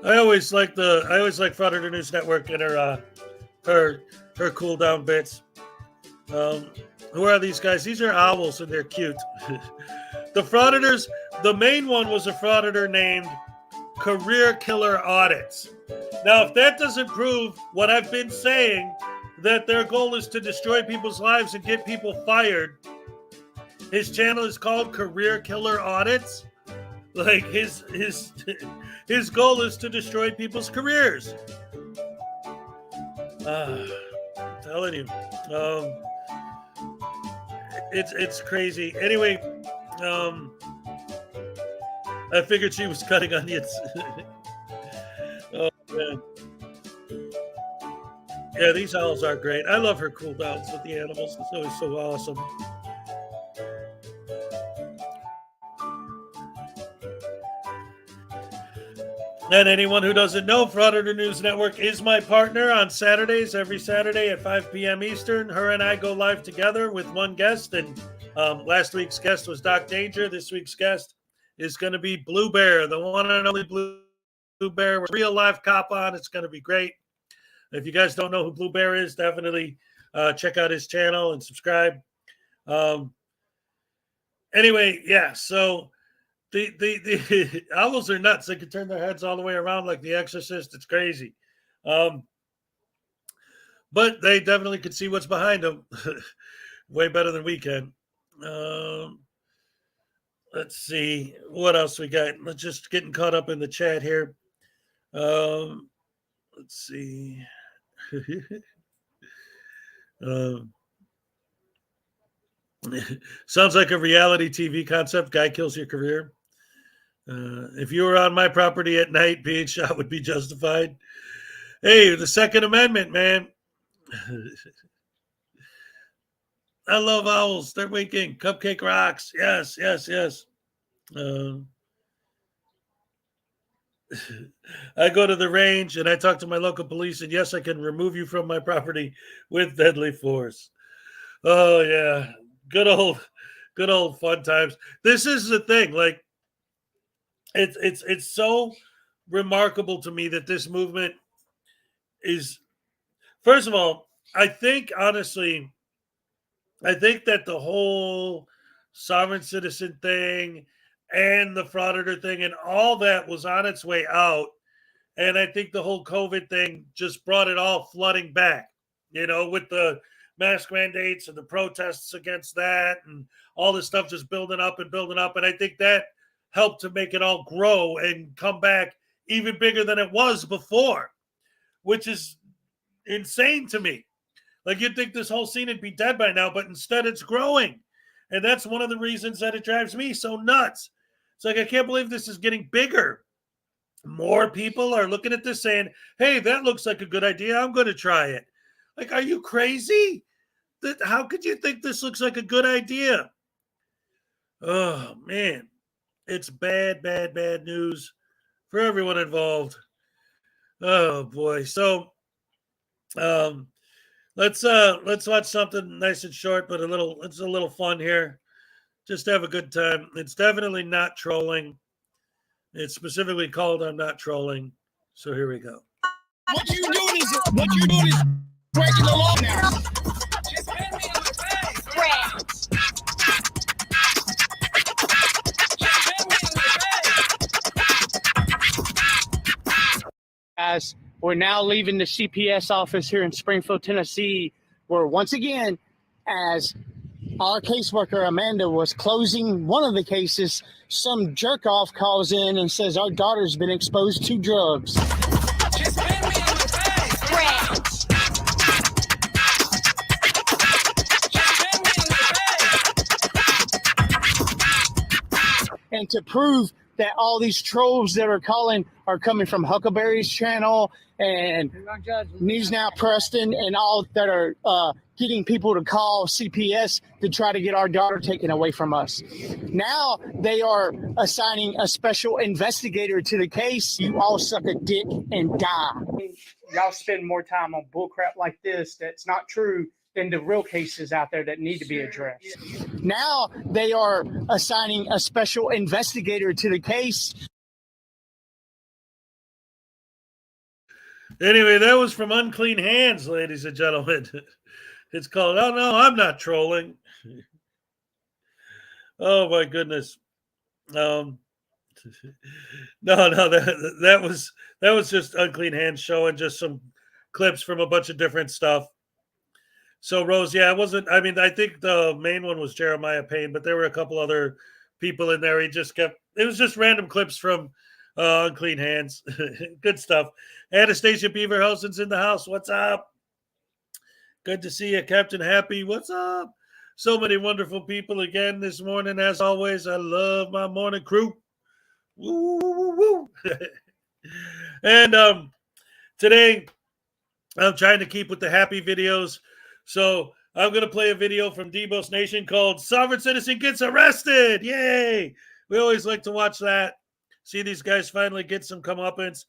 I always like Frauditor News Network and her cool down bits. Who are these guys? These are owls and they're cute. The Frauditors, the main one was a Frauditor named Career Killer Audits. Now, if that doesn't prove what I've been saying, that their goal is to destroy people's lives and get people fired, his channel is called Career Killer Audits. Like his goal is to destroy people's careers. I'm telling you, it's crazy. Anyway, I figured she was cutting onions. Oh man, yeah, these owls are great. I love her cool downs with the animals. It's always so awesome. And anyone who doesn't know, Frauditor News Network is my partner on Saturdays, every Saturday at 5 p.m. Eastern. Her and I go live together with one guest. And last week's guest was Doc Danger. This week's guest is going to be Blue Bear, the one and only Blue Bear with a real live cop on. It's going to be great. If you guys don't know who Blue Bear is, definitely check out his channel and subscribe. Anyway, yeah, so the owls are nuts. They can turn their heads all the way around like The Exorcist. It's crazy. But they definitely can see what's behind them way better than we can. Let's see what else we got. Let's just getting caught up in the chat here. Let's see. Sounds like a reality TV concept. Guy kills your career. If you were on my property at night, being shot would be justified. Hey, the Second Amendment, man. I love owls. They're winking. Cupcake rocks. Yes. I go to the range and I talk to my local police, and yes, I can remove you from my property with deadly force. Oh yeah, good old fun times. This is the thing. Like, it's so remarkable to me that this movement is. First of all, I think honestly, that the whole sovereign citizen thing and the Frauditor thing and all that was on its way out. And I think the whole COVID thing just brought it all flooding back, with the mask mandates and the protests against that and all this stuff just building up. And I think that helped to make it all grow and come back even bigger than it was before, which is insane to me. Like, you'd think this whole scene would be dead by now, but instead it's growing. And that's one of the reasons that it drives me so nuts. It's like, I can't believe this is getting bigger. More people are looking at this saying, hey, that looks like a good idea. I'm going to try it. Like, are you crazy? How could you think this looks like a good idea? Oh, man. It's bad news for everyone involved. Oh, boy. So, let's watch something nice and short, but it's a little fun here. Just have a good time. It's definitely not trolling. It's specifically called I'm Not Trolling. So here we go. What you're doing is breaking the law now. As we're now leaving the CPS office here in Springfield, Tennessee, where once again, as our caseworker Amanda was closing one of the cases, some jerk off calls in and says our daughter's been exposed to drugs. And to prove that all these trolls that are calling are coming from Huckleberry's channel and News Now Preston and all that are getting people to call CPS to try to get our daughter taken away from us. Now they are assigning a special investigator to the case. You all suck a dick and die. Y'all spend more time on bullcrap like this that's not true than the real cases out there that need to be addressed. Now they are assigning a special investigator to the case. Anyway, that was from Unclean Hands, ladies and gentlemen. It's called, oh no, I'm not trolling. Oh my goodness. No, that was just Unclean Hands showing just some clips from a bunch of different stuff. So Rose, yeah, it wasn't. I mean, I think the main one was Jeremiah Payne, but there were a couple other people in there. It was just random clips from Unclean Hands. Good stuff. Anastasia Beaverhausen's in the house. What's up? Good to see you, Captain Happy. What's up? So many wonderful people again this morning. As always, I love my morning crew. Woo, woo, woo, woo. And today, I'm trying to keep with the happy videos. So I'm going to play a video from Debo's Nation called Sovereign Citizen Gets Arrested. Yay. We always like to watch that. See these guys finally get some comeuppance.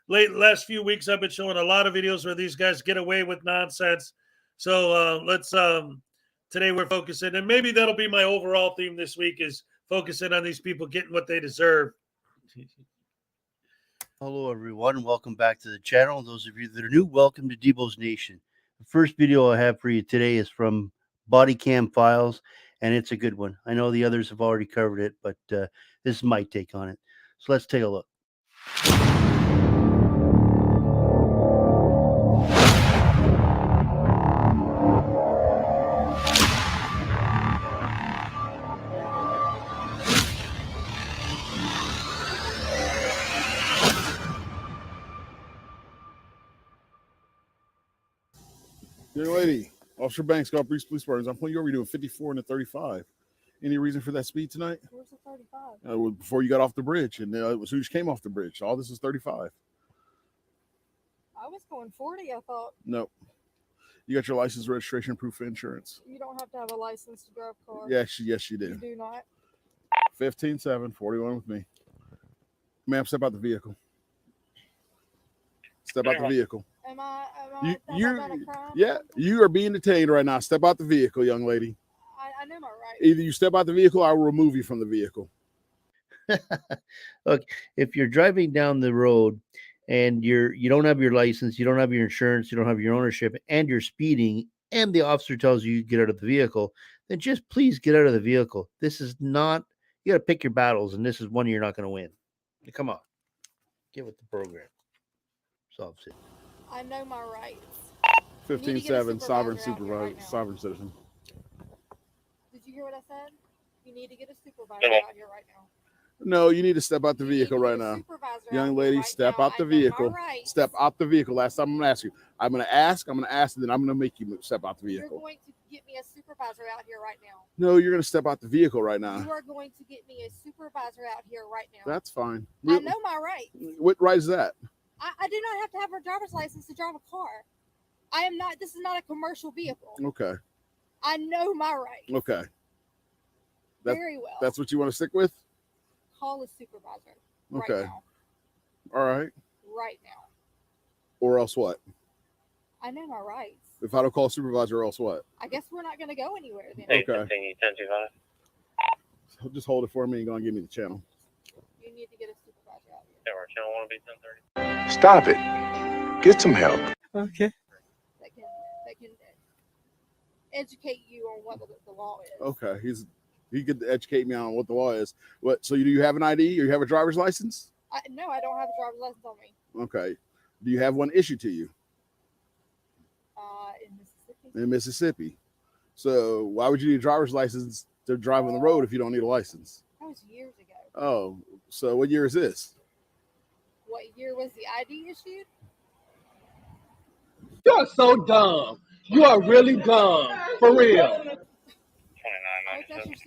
Last few weeks, I've been showing a lot of videos where these guys get away with nonsense. So let's today we're focusing, and maybe that'll be my overall theme this week, is focusing on these people getting what they deserve. Hello, everyone. Welcome back to the channel. Those of you that are new, welcome to Debo's Nation. The first video I have for you today is from Body Cam Files, and it's a good one. I know the others have already covered it, but this is my take on it. So let's take a look. Young lady, Officer Banks, Golf Breeze Police Department. I'm pulling you over. You're doing 54 and a 35. Any reason for that speed tonight? Where's the 35? Before you got off the bridge, and it was who just came off the bridge. All this is 35. I was going 40, I thought. Nope. You got your license, registration, proof of insurance. You don't have to have a license to drive a car. Yes, you do. You do not. 15-7, 41 with me. Ma'am, step out the vehicle. Step out the vehicle. Am I a crime? Yeah, you are being detained right now. Step out the vehicle, young lady. I know my rights. Either you step out the vehicle, I will remove you from the vehicle. Look, if you're driving down the road and you don't have your license, you don't have your insurance, you don't have your ownership, and you're speeding, and the officer tells you to get out of the vehicle, then just please get out of the vehicle. This is not, you got to pick your battles, and this is one you're not going to win. Come on, get with the program. Solves it. I know my rights. 15-7, sovereign supervisor, sovereign citizen. Did you hear what I said? You need to get a supervisor out here right now. No, you need to step out the vehicle right now. Young lady, step out the vehicle. Step out the vehicle. Last time I'm going to ask you. I'm going to ask, and then I'm going to make you step out the vehicle. You're going to get me a supervisor out here right now. No, you're going to step out the vehicle right now. You are going to get me a supervisor out here right now. That's fine. I know my rights. What right is that? I do not have to have a driver's license to drive a car. I am not, this is not a commercial vehicle. Okay. I know my rights. Okay. Very well. That's what you want to stick with? Call a supervisor. Okay. Right now. All right. Right now. Or else what? I know my rights. If I don't call a supervisor, or else what? I guess we're not going to go anywhere then. Okay. So just hold it for me and go and give me the channel. You need to get a supervisor out here. Yeah, our channel want to be 1030. Stop it. Get some help. Okay. That can educate you on what the law is. Okay. He could educate me on what the law is. What? So do you have an ID or you have a driver's license? No, I don't have a driver's license on me. Okay. Do you have one issued to you? In Mississippi. In Mississippi. So why would you need a driver's license to drive on the road if you don't need a license? That was years ago. Oh, so what year is this? What year was the ID issued? You're so dumb. You are really dumb. For real. 29.97.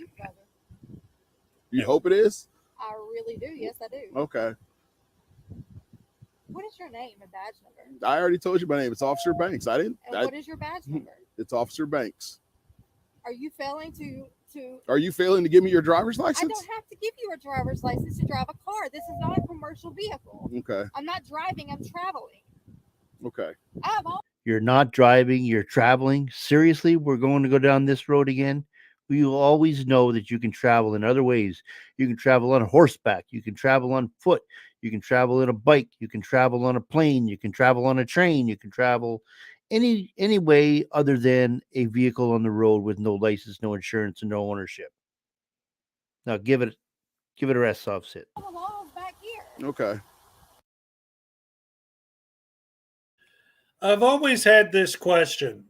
You hope it is? I really do. Yes, I do. Okay. What is your name and badge number? I already told you my name. It's Officer Banks. I didn't. And what is your badge number? It's Officer Banks. Are you failing to? Are you failing to give me your driver's license? I don't have to give you a driver's license to drive a car. This is not a commercial vehicle. Okay. I'm not driving. I'm traveling. Okay. I have all. You're not driving, you're traveling. Seriously, we're going to go down this road again? You always know that you can travel in other ways. You can travel on horseback, you can travel on foot, you can travel in a bike, you can travel on a plane, you can travel on a train, you can travel any way other than a vehicle on the road with no license, no insurance, and no ownership. Now give it a rest, soft sit. The laws back here. Okay. I've always had this question.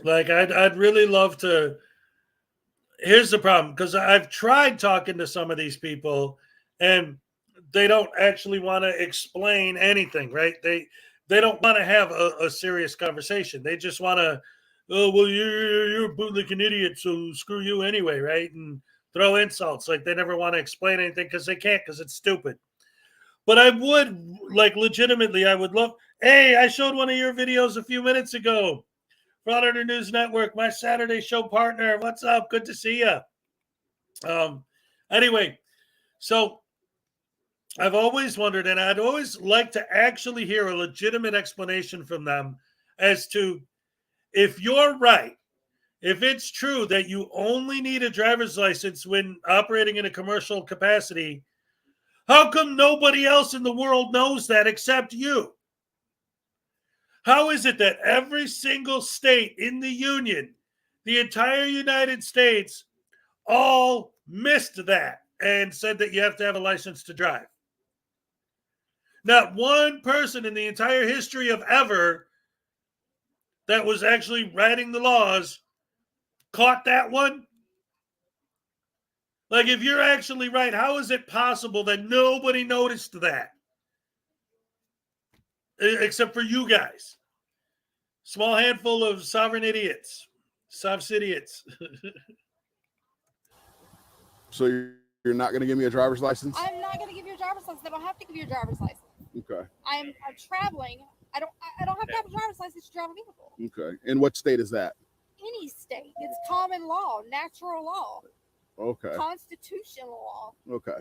Like, I'd really love to. Here's the problem, because I've tried talking to some of these people, and they don't actually want to explain anything, right? They don't want to have a serious conversation. They just want to, oh, well, you're a bootlicking idiot, so screw you anyway, right? And throw insults. Like, they never want to explain anything because they can't, because it's stupid. But I would, like, legitimately, I would love. Hey, I showed one of your videos a few minutes ago. Frauditor News Network, my Saturday show partner. What's up? Good to see you. Anyway, so I've always wondered, and I'd always like to actually hear a legitimate explanation from them as to, if you're right, if it's true that you only need a driver's license when operating in a commercial capacity, how come nobody else in the world knows that except you? How is it that every single state in the union, the entire United States, all missed that and said that you have to have a license to drive? Not one person in the entire history of ever that was actually writing the laws caught that one. Like, if you're actually right, how is it possible that nobody noticed that? Except for you guys. Small handful of sovereign idiots. Soft idiots. So you're not going to give me a driver's license? I'm not going to give you a driver's license. I don't have to give you a driver's license. Okay. I'm traveling. I don't have to have a driver's license to drive a vehicle. Okay. And what state is that? Any state. It's common law, natural law. Okay. Constitutional law. Okay.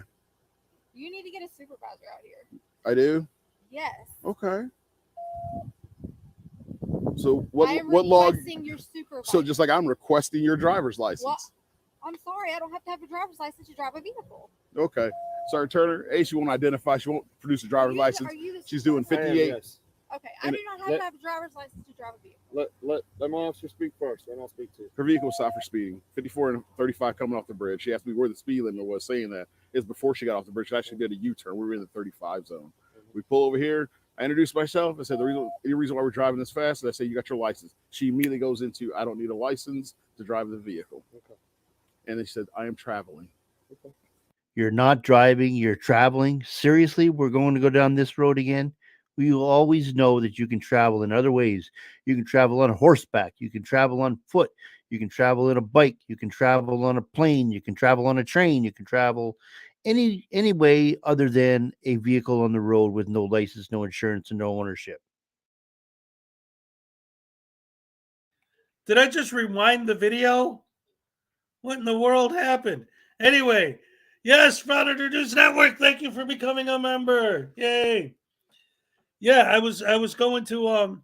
You need to get a supervisor out here. I do? Yes. Okay. So what what law? Your supervisor. So just like I'm requesting your driver's license. Well, I'm sorry, I don't have to have a driver's license to drive a vehicle. Okay. Sorry, Turner. A, she won't identify. She won't produce a driver's license. She's doing 58. Yes. Okay, I do not have to have a driver's license to drive a vehicle. Let my officer speak first, then I'll speak to you. Her vehicle was stopped for speeding. 54 and 35 coming off the bridge. She asked me where the speed limit was, saying that it's before she got off the bridge. She actually did a U-turn. We were in the 35 zone. We pull over here. I introduced myself. I said, any reason why we're driving this fast? And I said, you got your license. She immediately goes into, I don't need a license to drive the vehicle. Okay. And they said, I am traveling. Okay. You're not driving, you're traveling. Seriously, we're going to go down this road again? You always know that you can travel in other ways. You can travel on horseback, you can travel on foot, you can travel in a bike, you can travel on a plane, you can travel on a train, you can travel any way other than a vehicle on the road with no license, no insurance, and no ownership. Did I just rewind the video? What in the world happened? Anyway, yes, Frauditor News Network, thank you for becoming a member. Yay. Yeah, I was going to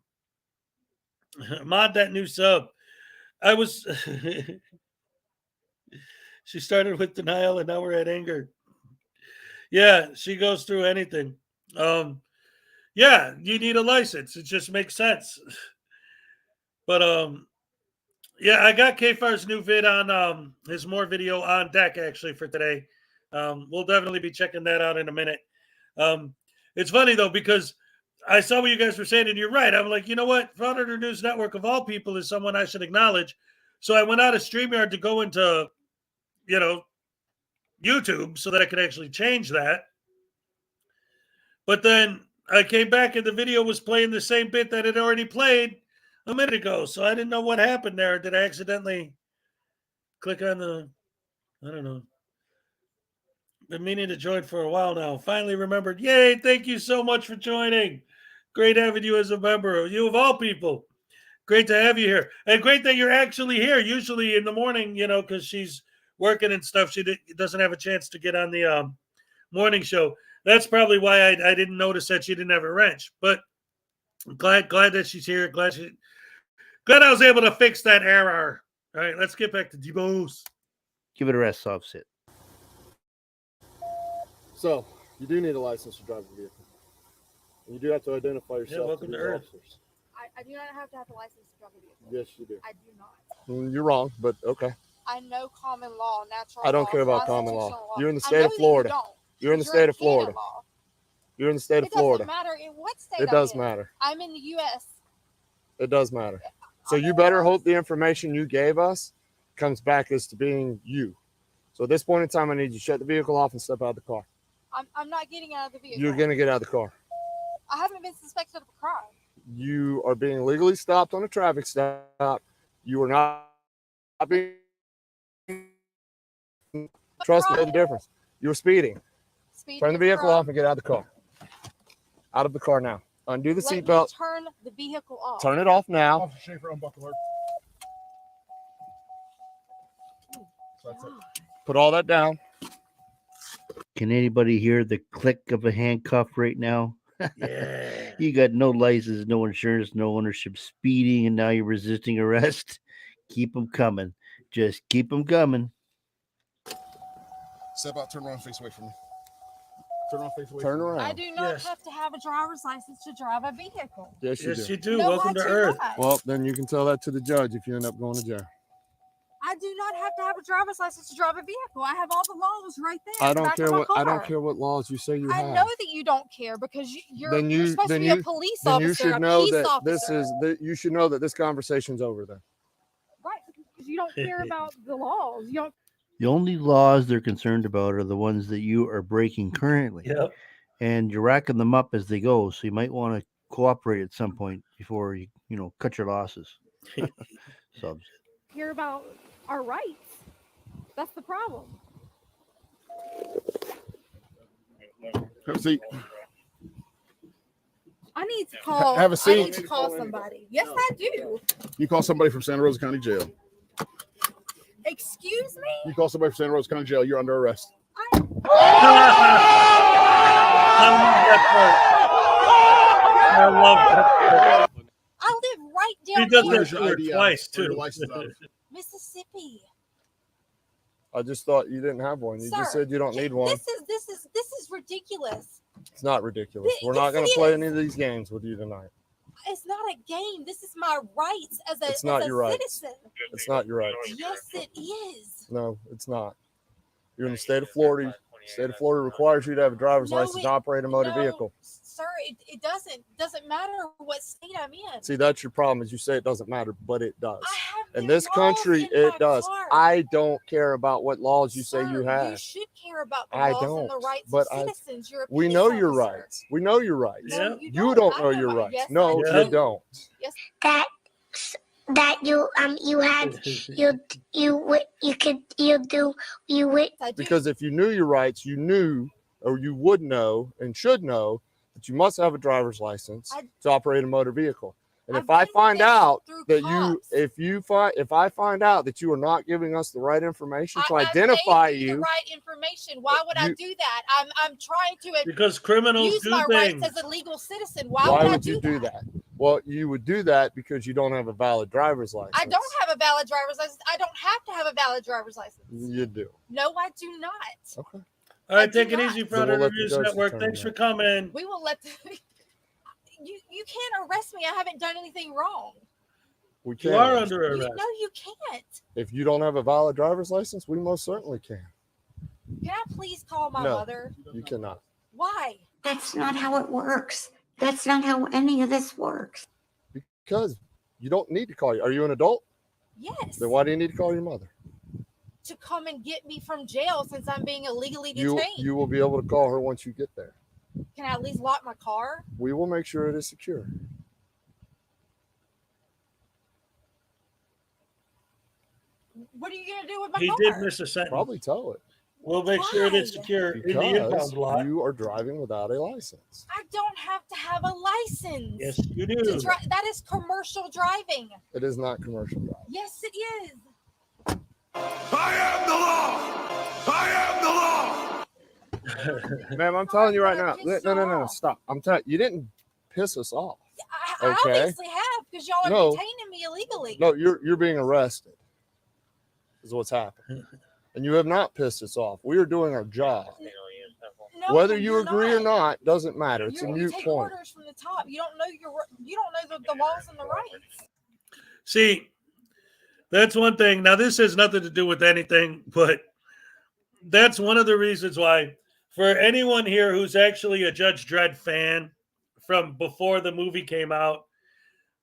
mod that new sub. I was she started with denial and now we're at anger. Yeah, she goes through anything. Yeah, you need a license. It just makes sense. But yeah, I got K-Far's new vid on his more video on deck actually for today. We'll definitely be checking that out in a minute. It's funny though, because I saw what you guys were saying, and you're right. I'm like, you know what? Frauditor News Network of all people is someone I should acknowledge. So I went out of StreamYard to go into, YouTube so that I could actually change that. But then I came back and the video was playing the same bit that it already played a minute ago. So I didn't know what happened there. Did I accidentally click on the, I don't know. Been meaning to join for a while now. Finally remembered. Yay! Thank you so much for joining. Great having you as a member. You of all people. Great to have you here. And great that you're actually here. Usually in the morning, because she's working and stuff, she doesn't have a chance to get on the morning show. That's probably why I didn't notice that she didn't have a wrench. But I'm glad that she's here. Glad I was able to fix that error. All right, let's get back to Debo's. Give it a rest, soft sit. So, you do need a license to drive the vehicle. And you do have to identify yourself welcome to to these Earth. officers. I do not have to have a license to drive a vehicle. Yes, you do. I do not. You're wrong, but okay. I know common law, natural I don't law, care about common law. constitutional You're in the I state know of that Florida. You don't, You're in the because state of Canada Florida. law. You're in the state of It Florida. doesn't matter in what state It I'm does in. matter. I'm in the U.S. It does matter. So you better hope the information you gave us comes back as to being you. So at this point in time, I need you to shut the vehicle off and step out of the car. I'm not getting out of the vehicle. You're going to get out of the car. I haven't been suspected of a crime. You are being legally stopped on a traffic stop. You are not being... Trust me, there's a difference. You're speeding. Turn the vehicle off and get out of the car. Out of the car now. Undo the seatbelt. Turn the vehicle off. Turn it off now. Officer Schaefer, unbuckle her. That's it. Put all that down. Can anybody hear the click of a handcuff right now? Yeah. You got no license, no insurance, no ownership, speeding, and now you're resisting arrest. Keep them coming. Just keep them coming. Step out, turn around, face away from me. Turn around, face away Turn from me. around. I do not have to have a driver's license to drive a vehicle. Yes, you do. You do. No, Welcome I to do Earth. not. Well, then you can tell that to the judge if you end up going to jail. I do not have to have a driver's license to drive a vehicle. I have all the laws right there. I don't care what car. laws you say you have. I know that you don't care because you're supposed to then be a police then officer. you should a know peace that officer. you should know that this conversation's over then. Right, because you don't care about the laws. You don't. The only laws they're concerned about are the ones that you are breaking currently. Yep. And you're racking them up as they go. So you might want to cooperate at some point before you cut your losses. Subs. Care about our rights. That's the problem. Have a seat. I need to call. Have a seat. I need to call somebody. Yes, I do. You call somebody from Santa Rosa County Jail. Excuse me? You call somebody from Santa Rosa County Jail, you're under arrest. I love that. I live right He down does here. that to her twice, too. Mississippi. I just thought you didn't have one. You just Sir, said you don't need one. This is ridiculous. It's not ridiculous. We're Yes, not going it to play is. any of these games with you tonight. It's not a game. This is my rights as a, It's not as a your rights. citizen. It's not your rights. Yes, it is. No, it's not. You're in the state of Florida. The state of Florida requires you to have a driver's license to operate a motor vehicle. Sir, it doesn't matter what state I'm in. See, that's your problem is you say it doesn't matter, but it does. In this country, it does. I don't care about what laws you say you have. You should care about the I laws don't, and the rights but of citizens. You're a we peace know your officer. rights. We know your rights. No, You don't know your rights. Yes, No, I you do. don't. Yes. That you had Because if you knew your rights, you knew or you would know and should know that you must have a driver's license to operate a motor vehicle. And if I find out that if I find out that you are not giving us the right information to identify The right information. Why would I do that? I'm trying to Because criminals use do my things. rights as a legal citizen. Why would I do you do that? Well, you would do that because you don't have a valid driver's license. I don't have a valid driver's license. I don't have to have a valid driver's license. You do. No, I do not. Okay. All right, take it easy, Then we'll Frauditors let the judge Network. determine Thanks for that. coming. We will let you can't arrest me. I haven't done anything wrong. We can. You are under arrest. No, you can't. If you don't have a valid driver's license, we most certainly can. Can I please call my No, mother? you cannot. Why? That's not how it works. That's not how any of this works. Because you don't need to call you. Are you an adult? Yes. Then why do you need to call your mother? To come and get me from jail since I'm being illegally detained. You will be able to call her once you get there. Can I at least lock my car? We will make sure it is secure. What are you gonna do with my He car? did miss a sentence. Probably tow it. We'll make sure it's secure in the Because impound lot. you are driving without a license. I don't have to have a license. Yes, you do. That is commercial driving. It is not commercial driving. Yes, it is. I am the law! I am the law! Ma'am, I'm telling you right now. No, stop. I'm telling you, didn't piss us off. I Okay. obviously have because y'all are No. detaining me illegally. No, you're being arrested. Is what's happening. And you have not pissed us off. We are doing our job. No, Whether you you're agree or not doesn't matter. It's a You moot take point. orders from the top. You don't know the laws and the rights. See, that's one thing. Now, this has nothing to do with anything, but that's one of the reasons why, for anyone here who's actually a Judge Dredd fan from before the movie came out,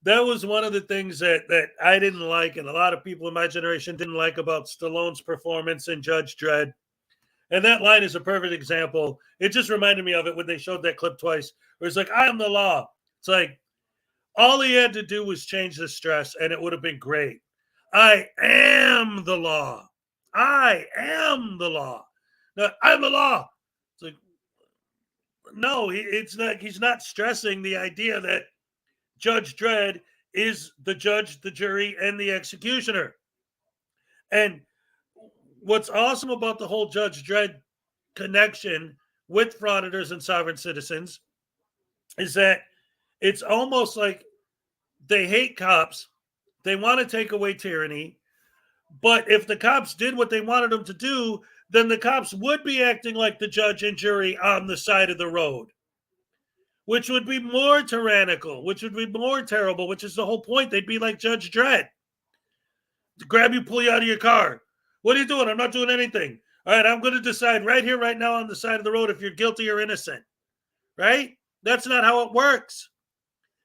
that was one of the things that I didn't like, and a lot of people in my generation didn't like about Stallone's performance in Judge Dredd. And that line is a perfect example. It just reminded me of it when they showed that clip twice, where it's like, I am the law. It's like, all he had to do was change the stress, and it would have been great. I am the law. I am the law. No, I'm the law. It's like, no, it's not. He's not stressing the idea that Judge Dredd is the judge, the jury, and the executioner. And what's awesome about the whole Judge Dredd connection with frauditors and sovereign citizens is that it's almost like they hate cops. They want to take away tyranny. But if the cops did what they wanted them to do, then the cops would be acting like the judge and jury on the side of the road, which would be more tyrannical, which would be more terrible, which is the whole point. They'd be like Judge Dredd. To grab you, pull you out of your car. What are you doing? I'm not doing anything. All right, I'm going to decide right here, right now on the side of the road if you're guilty or innocent. Right? That's not how it works.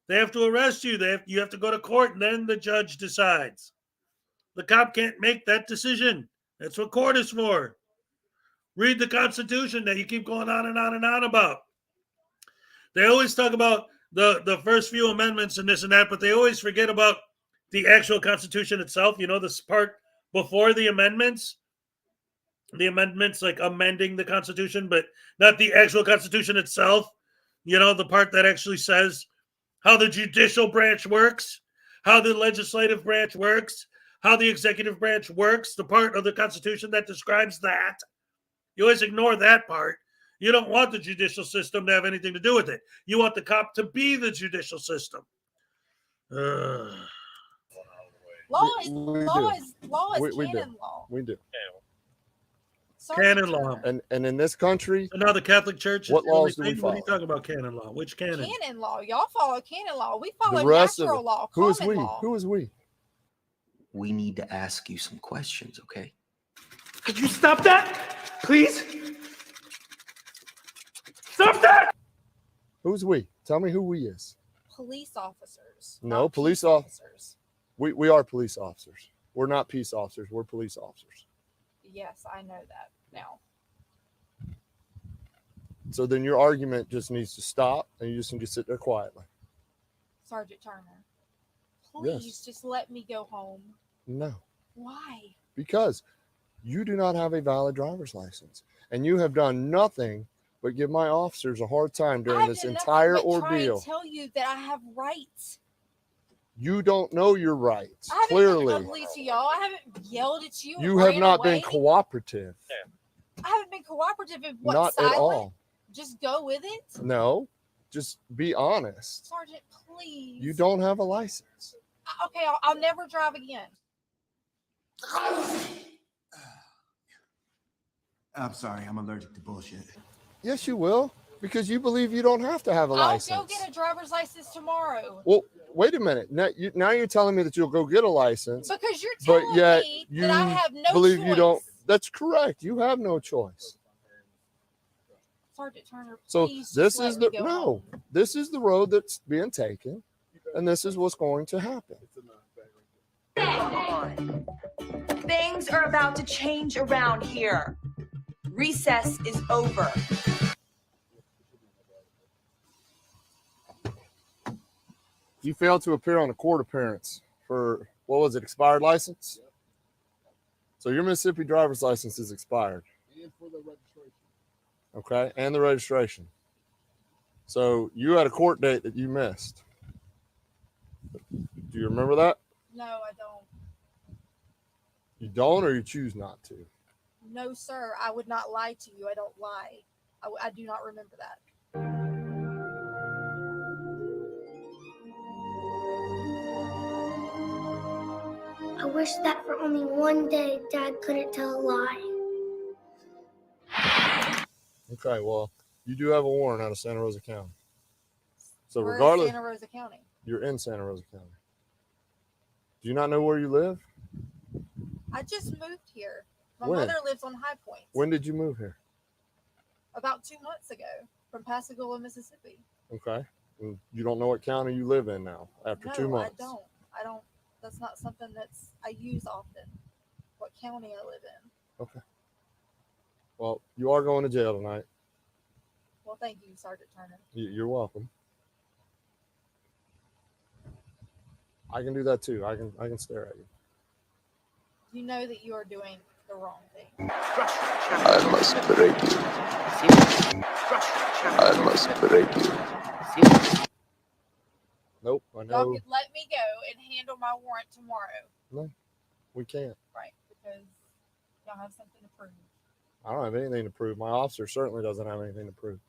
They have to arrest you. You have to go to court, and then the judge decides. The cop can't make that decision. That's what court is for. Read the Constitution that you keep going on and on and on about. They always talk about the first few amendments and this and that, but they always forget about the actual Constitution itself. You know, this part before the amendments like amending the Constitution, but not the actual Constitution itself. You know, the part that actually says how the judicial branch works, how the legislative branch works, how the executive branch works, the part of the Constitution that describes that. You always ignore that part. You don't want the judicial system to have anything to do with it. You want the cop to be the judicial system. Law is canon law. We do. Canon law. And in this country, so now the Catholic Church. What laws do we What follow? are you talking about? Canon law. Which canon? Canon law. Y'all follow canon law. We follow the rest of natural it. law. Who is common we? law. Who is we? We need to ask you some questions, okay? Could you stop that, please? Stop that! Who's we? Tell me who we is. Police officers. No, not police peace officers. We are police officers. We're not peace officers. We're police officers. Yes, I know that now. So then your argument just needs to stop, and you just need to sit there quietly. Sergeant Turner, please Yes. just let me go home. No, Why? because you do not have a valid driver's license, and you have done nothing but give my officers a hard time during this entire Try ordeal. and tell you that I have rights. You don't know your rights. I haven't Clearly, been ugly to y'all. I haven't yelled at you. you and have ran not away. been cooperative. I haven't been cooperative in what? Not Silent? at all. Just go with it. No, just be honest. Sergeant, please. You don't have a license. Okay, I'll never drive again. I'm sorry, I'm allergic to bullshit. Yes, you will, because you believe you don't have to have a license. I'll go get a driver's license tomorrow. Well, wait a minute. Now you're telling me that you'll go get a license, Because you're but telling yet me you that I have no believe choice. you don't. That's correct. You have no choice. Sergeant Turner, So please this just is let the me go home. this is the road that's being taken, and this is what's going to happen. Things are about to change around here. Recess is over. You failed to appear on a court appearance for, what was it, expired license? So your Mississippi driver's license is expired. Okay, and the registration. So you had a court date that you missed. Do you remember that? No, I don't. You don't, or you choose not to? No, sir. I would not lie to you. I don't lie. I do not remember that. I wish that for only one day Dad couldn't tell a lie. Okay, well, you do have a warrant out of Santa Rosa County. So We're regardless, in Santa Rosa County. you're in Santa Rosa County. Do you not know where you live? I just moved here. My When? mother lives on High Point. When did you move here? About 2 months ago from Pascagoula, Mississippi. Okay. And you don't know what county you live in now after No, 2 months? I don't. That's not something I use often. What county I live in. Okay. Well, you are going to jail tonight. Well, thank you, Sergeant Turner. You're welcome. I can do that too. I can stare at you. You know that you are doing the wrong thing. I must break you. I must break you. Nope, I Y'all know. could let me go and handle my warrant tomorrow. No, we can't. Right, because y'all have something to prove. I don't have anything to prove. My officer certainly doesn't have anything to prove.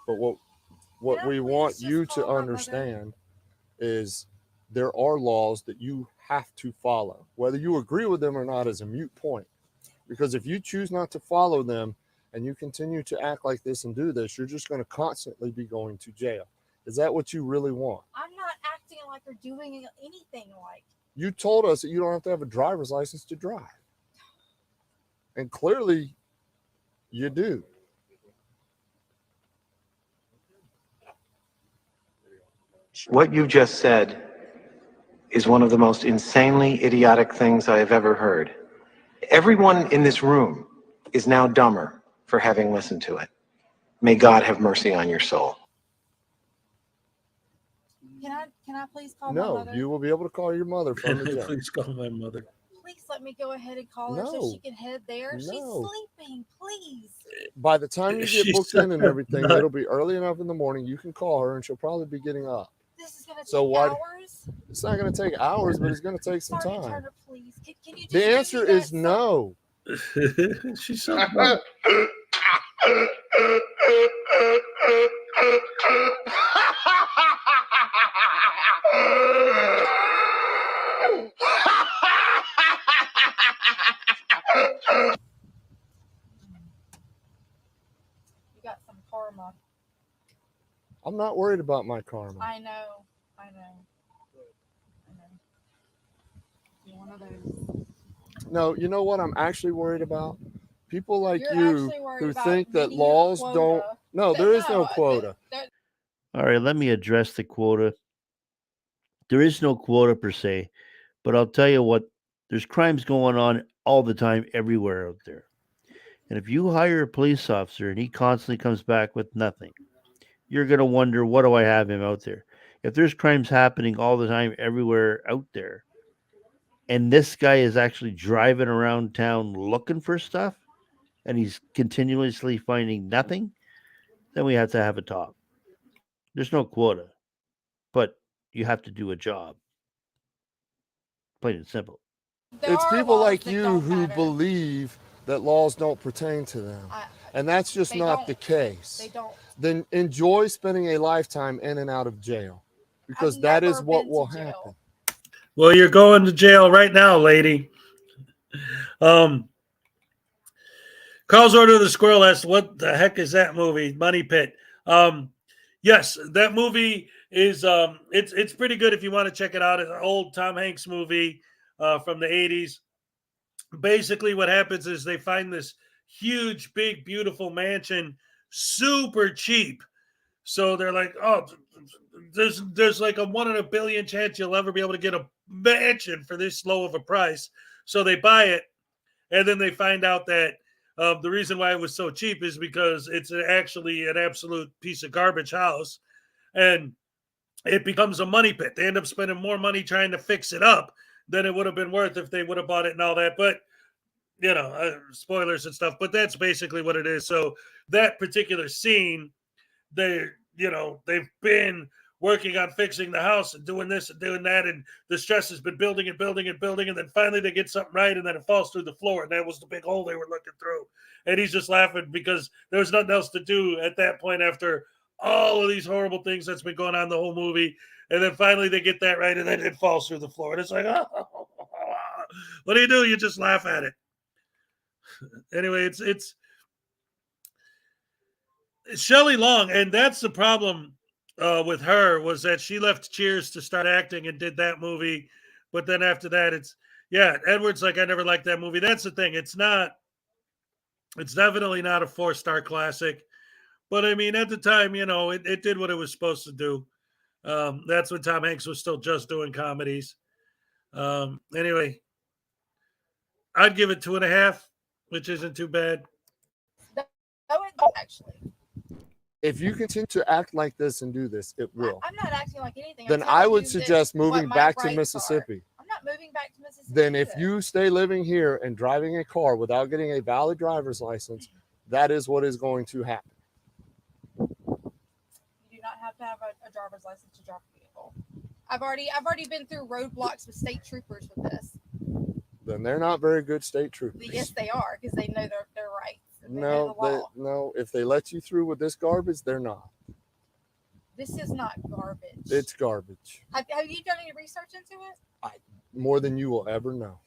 But what we want you to understand is there are laws that you have to follow. Whether you agree with them or not is a moot point. Because if you choose not to follow them and you continue to act like this and do this, you're just going to constantly be going to jail. Is that what you really want? I'm not acting like or doing anything like. You told us that you don't have to have a driver's license to drive. And clearly you do. What you just said is one of the most insanely idiotic things I have ever heard. Everyone in this room is now dumber for having listened to it. May God have mercy on your soul. Can I please call my mother? No, you will be able to call your mother from the jail. Please call my mother. Please let me go ahead and call her so No. she can head there. She's No. sleeping. Please. By the time you get She's booked in and everything, not- it'll be early enough in the morning. You can call her and she'll probably be getting up. This is gonna So take why? hours. It's not going to take hours, but it's going to take some Sergeant time. Turner, please. Can you just The give me answer that is no. She's so dumb. You got some karma. I'm not worried about my karma. I know. You're one of those. No, you know what I'm actually worried about? People like You're you actually worried who about think that meeting your laws quota. don't. No, there is no quota. All right, let me address the quota. There is no quota per se, but I'll tell you what, there's crimes going on all the time everywhere out there. And if you hire a police officer and he constantly comes back with nothing, you're going to wonder, what do I have him out there? If there's crimes happening all the time everywhere out there, and this guy is actually driving around town looking for stuff, and he's continuously finding nothing, then we have to have a talk. There's no quota, but you have to do a job. Plain and simple. It's people like you who believe that laws don't pertain to them. And that's just not the case. They don't. Then enjoy spending a lifetime in and out of jail, because that is what will happen. Well, you're going to jail right now, lady. Carl's Order of the Squirrel asks, what the heck is that movie? Money Pit. Yes, that movie is it's pretty good if you want to check it out. It's an old Tom Hanks movie from the 80s. Basically, what happens is they find this huge, big, beautiful mansion, super cheap. So they're like, oh, there's like a 1 in a billion chance you'll ever be able to get a mansion for this low of a price. So they buy it, and then they find out that the reason why it was so cheap is because it's actually an absolute piece of garbage house, and it becomes a money pit. They end up spending more money trying to fix it up than it would have been worth if they would have bought it and all that. But spoilers and stuff, but that's basically what it is. So that particular scene, they've been working on fixing the house and doing this and doing that, and the stress has been building and building and building, and then finally they get something right, and then it falls through the floor, and that was the big hole they were looking through. And he's just laughing because there was nothing else to do at that point after all of these horrible things that's been going on the whole movie. And then finally they get that right, and then it falls through the floor, and it's like, oh, what do? You just laugh at it. Anyway, it's Shelley Long, and that's the problem with her, was that she left Cheers to start acting and did that movie, but then after that, Edward's like, I never liked that movie. That's the thing. It's definitely not a 4-star classic, but I mean, at the time, it did what it was supposed to do. That's when Tom Hanks was still just doing comedies. Anyway, I'd give it 2.5, which isn't too bad. Actually, if you continue to act like this and do this, it will. I'm not acting like anything. Then I would suggest moving back to Mississippi. I'm not moving back to Mississippi. Then if you stay living here and driving a car without getting a valid driver's license, that is what is going to happen. You do not have to have a driver's license to drive a vehicle. I've already been through roadblocks with state troopers with this. Then they're not very good state troopers. Yes, they are, because they know their rights. No, if they let you through with this garbage, they're not. This is not garbage. It's garbage. Have you done any research into it? More than you will ever know.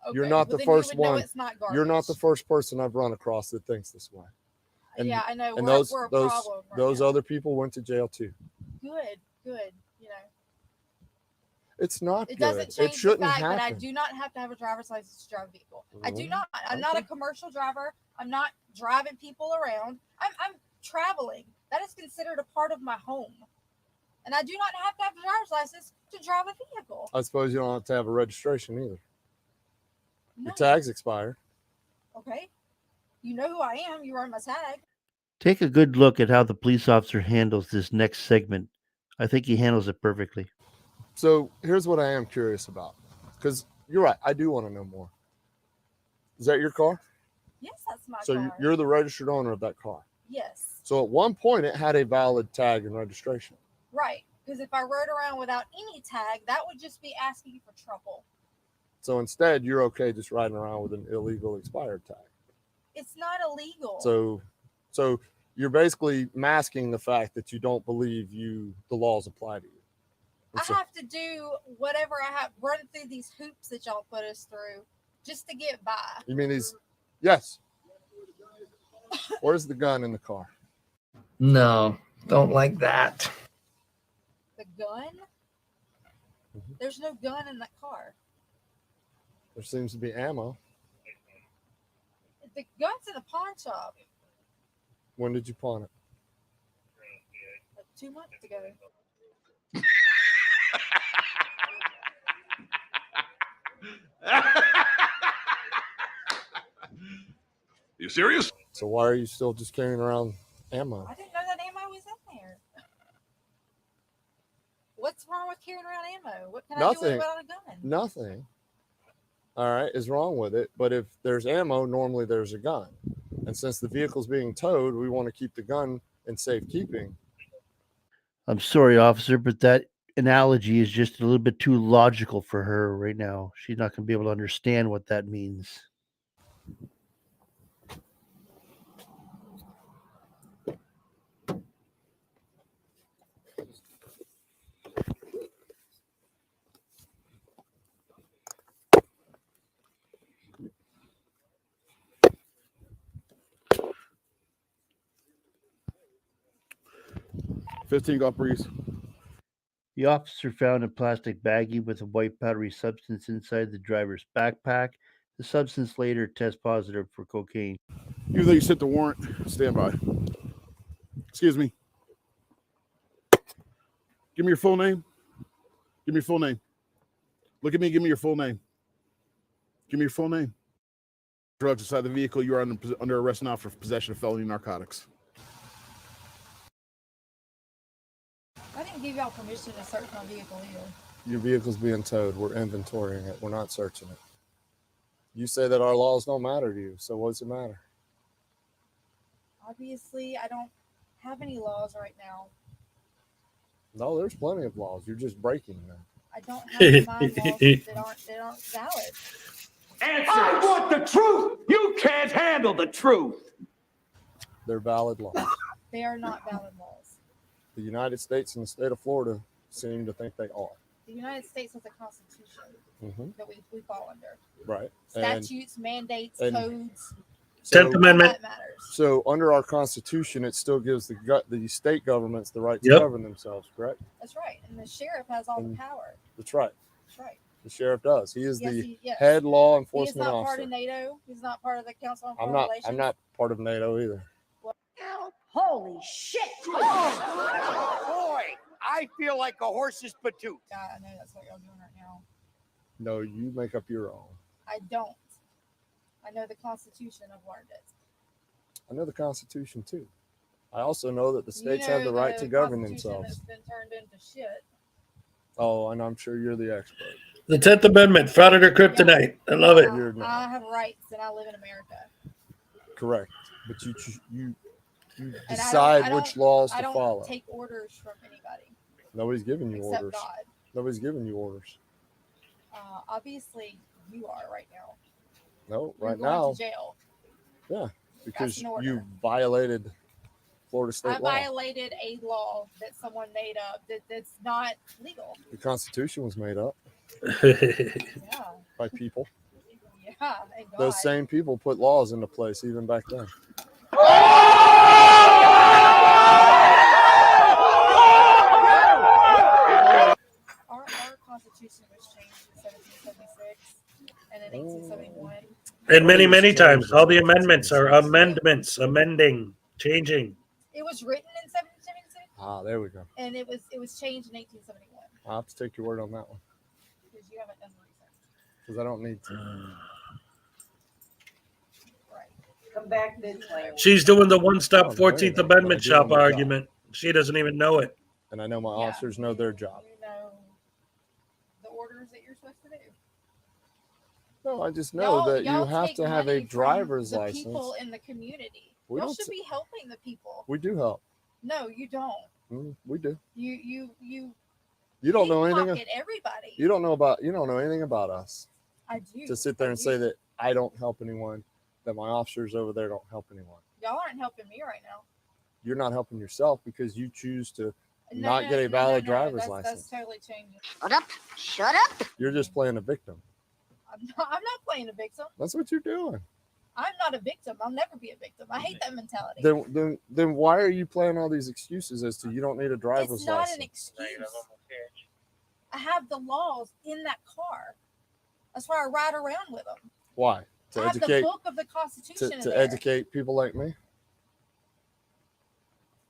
Okay, You're not the then first you would know one. it's not garbage. You're not the first person I've run across that thinks this way. And, yeah, I know. And we're a problem right those now. other people went to jail too. Good. It's not It good. doesn't change It shouldn't the fact happen. that I do not have to have a driver's license to drive a vehicle. I do Mhm. not. I'm not a commercial driver. I'm not driving people around. I'm traveling. That is considered a part of my home. And I do not have to have a driver's license to drive a vehicle. I suppose you don't have to have a registration either. No. Your tags expire. Okay. You know who I am. You run my tag. Take a good look at how the police officer handles this next segment. I think he handles it perfectly. So here's what I am curious about, because you're right. I do want to know more. Is that your car? Yes, that's my So car. you're the registered owner of that car. Yes. So at one point it had a valid tag and registration. Right. Because if I rode around without any tag, that would just be asking for trouble. So instead, you're okay just riding around with an illegal expired tag. It's not illegal. So you're basically masking the fact that you don't believe the laws apply to you. I have to do whatever I have, run through these hoops that y'all put us through just to get by. You mean these? Yes. Where's the gun in the car? No, don't like that. The gun? There's no gun in that car. There seems to be ammo. The gun's in the pawn shop. When did you pawn it? Like 2 months ago. You serious? So why are you still just carrying around ammo? I didn't know that ammo was in there. What's wrong with carrying around ammo? What can I do without a gun? Nothing. All right, is wrong with it. But if there's ammo, normally there's a gun. And since the vehicle's being towed, we want to keep the gun in safekeeping. I'm sorry, officer, but that analogy is just a little bit too logical for her right now. She's not going to be able to understand what that means. $15 golf breeze. The officer found a plastic baggie with a white powdery substance inside the driver's backpack. The substance later tests positive for cocaine. Even though you sent the warrant, stand by. Excuse me. Give me your full name. Give me your full name. Look at me. Give me your full name. Give me your full name. Drugs inside the vehicle. You are under arrest now for possession of felony narcotics. I didn't give y'all permission to search my vehicle either. Your vehicle's being towed. We're inventorying it. We're not searching it. You say that our laws don't matter to you. So what's it matter? Obviously, I don't have any laws right now. No, there's plenty of laws. You're just breaking them. I don't have to sign laws that aren't valid. I want the truth. You can't handle the truth. They're valid laws. They are not valid laws. The United States and the state of Florida seem to think they are. The United States has a constitution that we fall under. Right. Statutes, mandates, codes. 10th Amendment. That matters. So under our Constitution, it still gives the state governments the right to govern themselves, correct? That's right. And the sheriff has all the power. That's right. That's right. The sheriff does. He is Yes, the yes. head law He is enforcement not officer. part of NATO. He's not part of the Council on I'm Foreign not. Relations. I'm not part of NATO either. Holy shit! Boy, I feel like a horse's patoot. God, I know that's what y'all doing right now. No, you make up your own. I don't. I know the Constitution. I've learned it. I know the Constitution too. I also know that the states You know have the right to govern Constitution themselves. That's been turned into shit. Oh, and I'm sure you're the expert. The 10th Amendment, Frauditor kryptonite. I love it. I have rights and I live in America. Correct, but you And decide which laws to follow. I don't take orders from anybody. Nobody's giving you Except orders. God. Nobody's giving you orders. Obviously, you are right now. No, You're right going now. to jail. Yeah, because an order. you violated Florida state I law. violated a law that someone made up that's not legal. The Constitution was made up Yeah. by people. Yeah. And God. Those same people put laws into place even back then. Our Constitution was changed in 1776 and in 1871. And many, many times. All the amendments are amendments, amending, changing. It was written in 1776. Ah, there we go. And it was changed in 1871. I'll have to take your word on that one Because you haven't done research. because I don't need to. Come back this way. She's doing the one-stop 14th Amendment shop argument. She doesn't even know it. And I know my officers know their job. You know the orders that you're supposed to do. No, I just know that you have take to have a money from driver's the license. people in the community. We Y'all don't should be helping the people. We do help. No, you don't. We do. You You don't know anything. pickpocket everybody. You don't know anything about us. I do. To sit there and say that I don't help anyone, that my officers over there don't help anyone. Y'all aren't helping me right now. You're not helping yourself because you choose to not get a valid driver's license. That's totally changing. Shut up. Shut up. You're just playing a victim. I'm not playing a victim. That's what you're doing. I'm not a victim. I'll never be a victim. I hate that mentality. Then why are you playing all these excuses as to you don't need a driver's It's not license? an excuse. I have the laws in that car. That's why I ride around with them. Why? To I have educate the book of the Constitution in to there. educate people like me?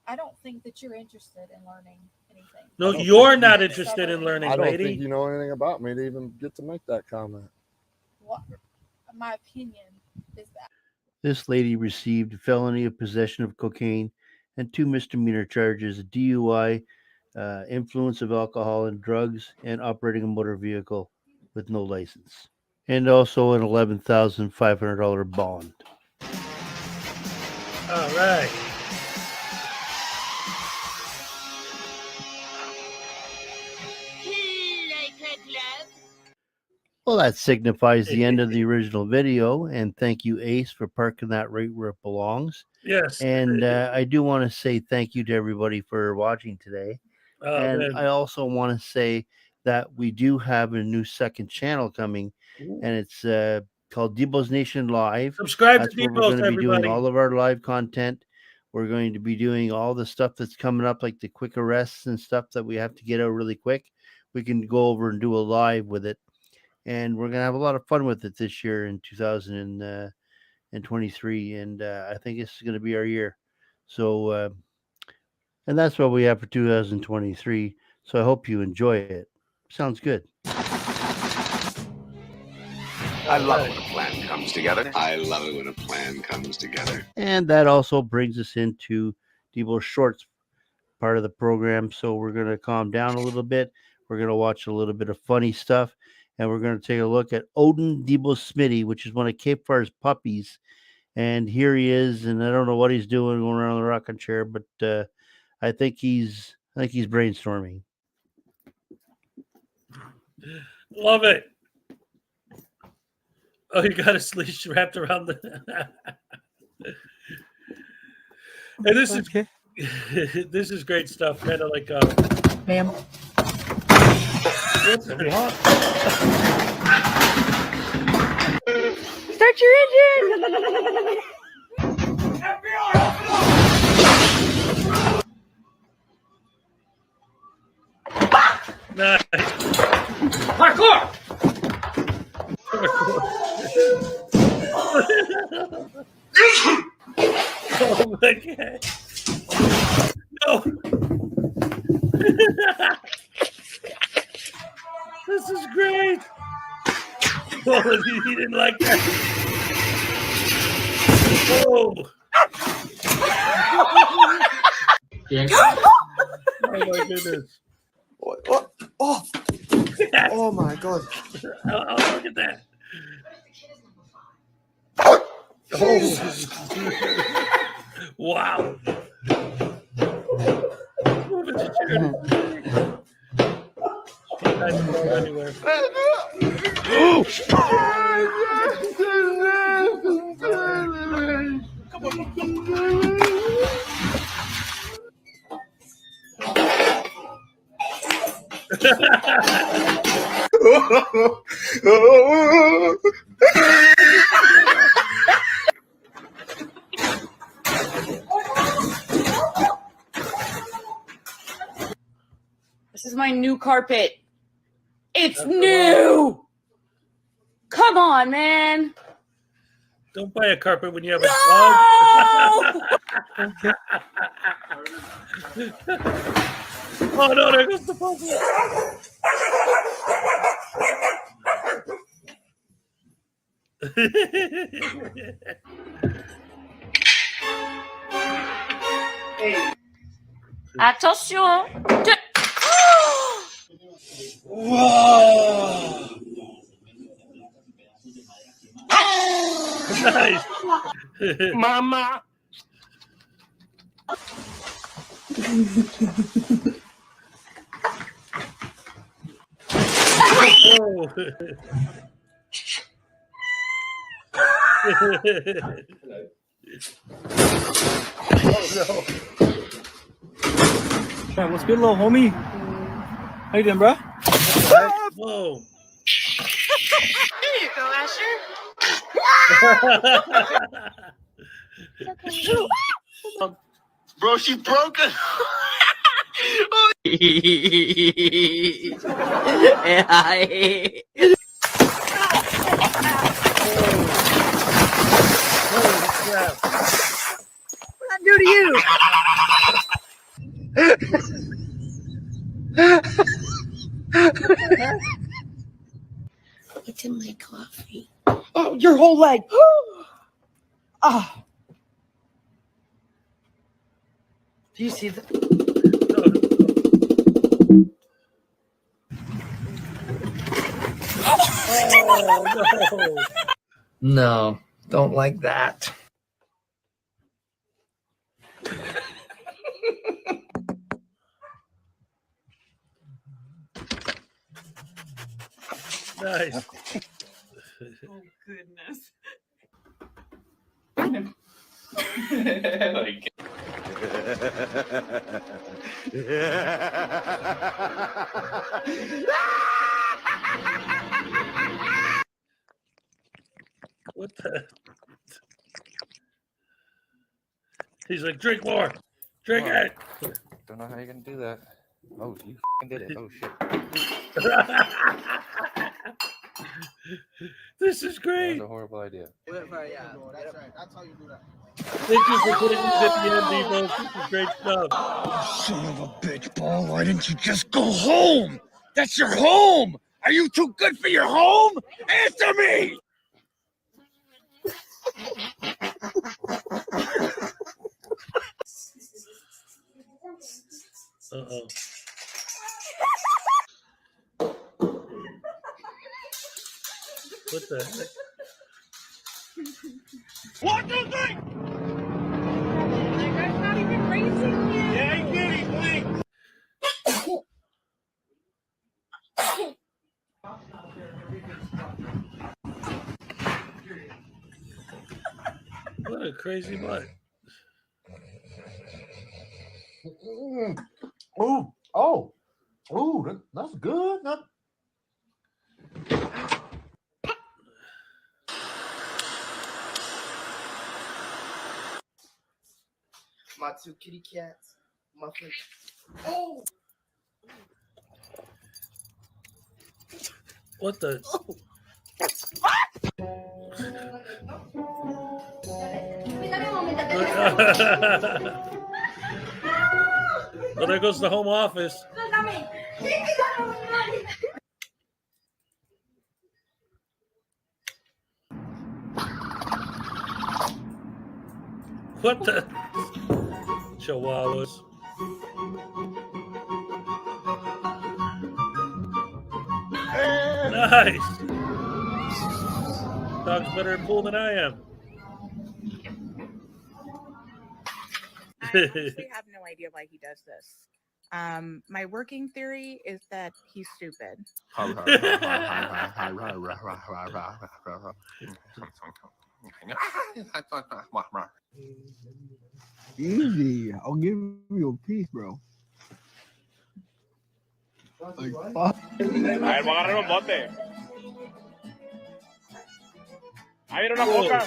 I don't think that you're interested in learning anything. No, you're not interested in learning, I don't lady. think you know anything about me to even get to make that comment. What my opinion is that. This lady received a felony of possession of cocaine and 2 misdemeanor charges: DUI, influence of alcohol and drugs, and operating a motor vehicle with no license, and also an $11,500 bond. All right. Well, that signifies the end of the original video, and thank you, Ace, for parking that right where it belongs. Yes. And I do want to say thank you to everybody for watching today. Oh, and man. I also want to say that we do have a new second channel coming, and it's called Debo's Nation Live. Subscribe That's to where we're Debo's, going to be everybody. doing all of our live content. We're going to be doing all the stuff that's coming up, like the quick arrests and stuff that we have to get out really quick. We can go over and do a live with it. And we're going to have a lot of fun with it this year in 2023. And I think this is going to be our year. So, and that's what we have for 2023. So I hope you enjoy it. Sounds good. I love it when a plan comes together. I love it when a plan comes together. And that also brings us into Debo's Shorts part of the program. So we're going to calm down a little bit. We're going to watch a little bit of funny stuff. and we're going to take a look at Odin Debo Smitty, which is one of Cape Fire's puppies. And here he is, and I don't know what he's doing going around the rocking chair, but I think he's brainstorming. Love it. Oh, you got his leash wrapped around the. And this is this is great stuff. Kind of like ma'am. Start your engine. Nice. Parkour! Oh my god. No. This is great. Oh, he didn't like that. Oh. Oh my goodness. What? Oh. Oh my god. Oh, look at that. Oh. Wow. Moving the chair. Anywhere. This is my new carpet. It's new. Come on, man. Don't buy a carpet when you have a dog. Oh no, there goes the puzzle. Attention. Whoa. Nice. Mama. Oh. Oh Man, what's good, little homie? How you doing, bro? Whoa. There you go, Asher. Bro, she broke it. What I do to you? What's in my coffee? Oh, your whole leg. Ah. Do you see that? Oh, No, don't like that. no. Nice. Oh, goodness. What the? He's like, drink more. Drink it. Don't know how you're gonna do that. Oh, you did it. Oh shit. This is great. That's a horrible idea. That's right. That's how you do that. Thank you for putting this at the end, Debo. This is great stuff. Son of a bitch, Paul. Why didn't you just go home? That's your home. Are you too good for your home? Answer me. Uh-oh. What the heck? 1, 2, 3. That's not even racing yet. Yeah, he did. He blinked. What a crazy butt. Oh, that's good. My 2 kitty cats. My Oh. What the? Well, there goes the home office. What the? Chihuahuas. Nice. Dog's better at pool than I am. I honestly have no idea why he does this. My working theory is that he's stupid. Easy. I'll give you a piece, bro. Like, fuck. A ver, voy a agarrar un bote. Ahí viene una foca.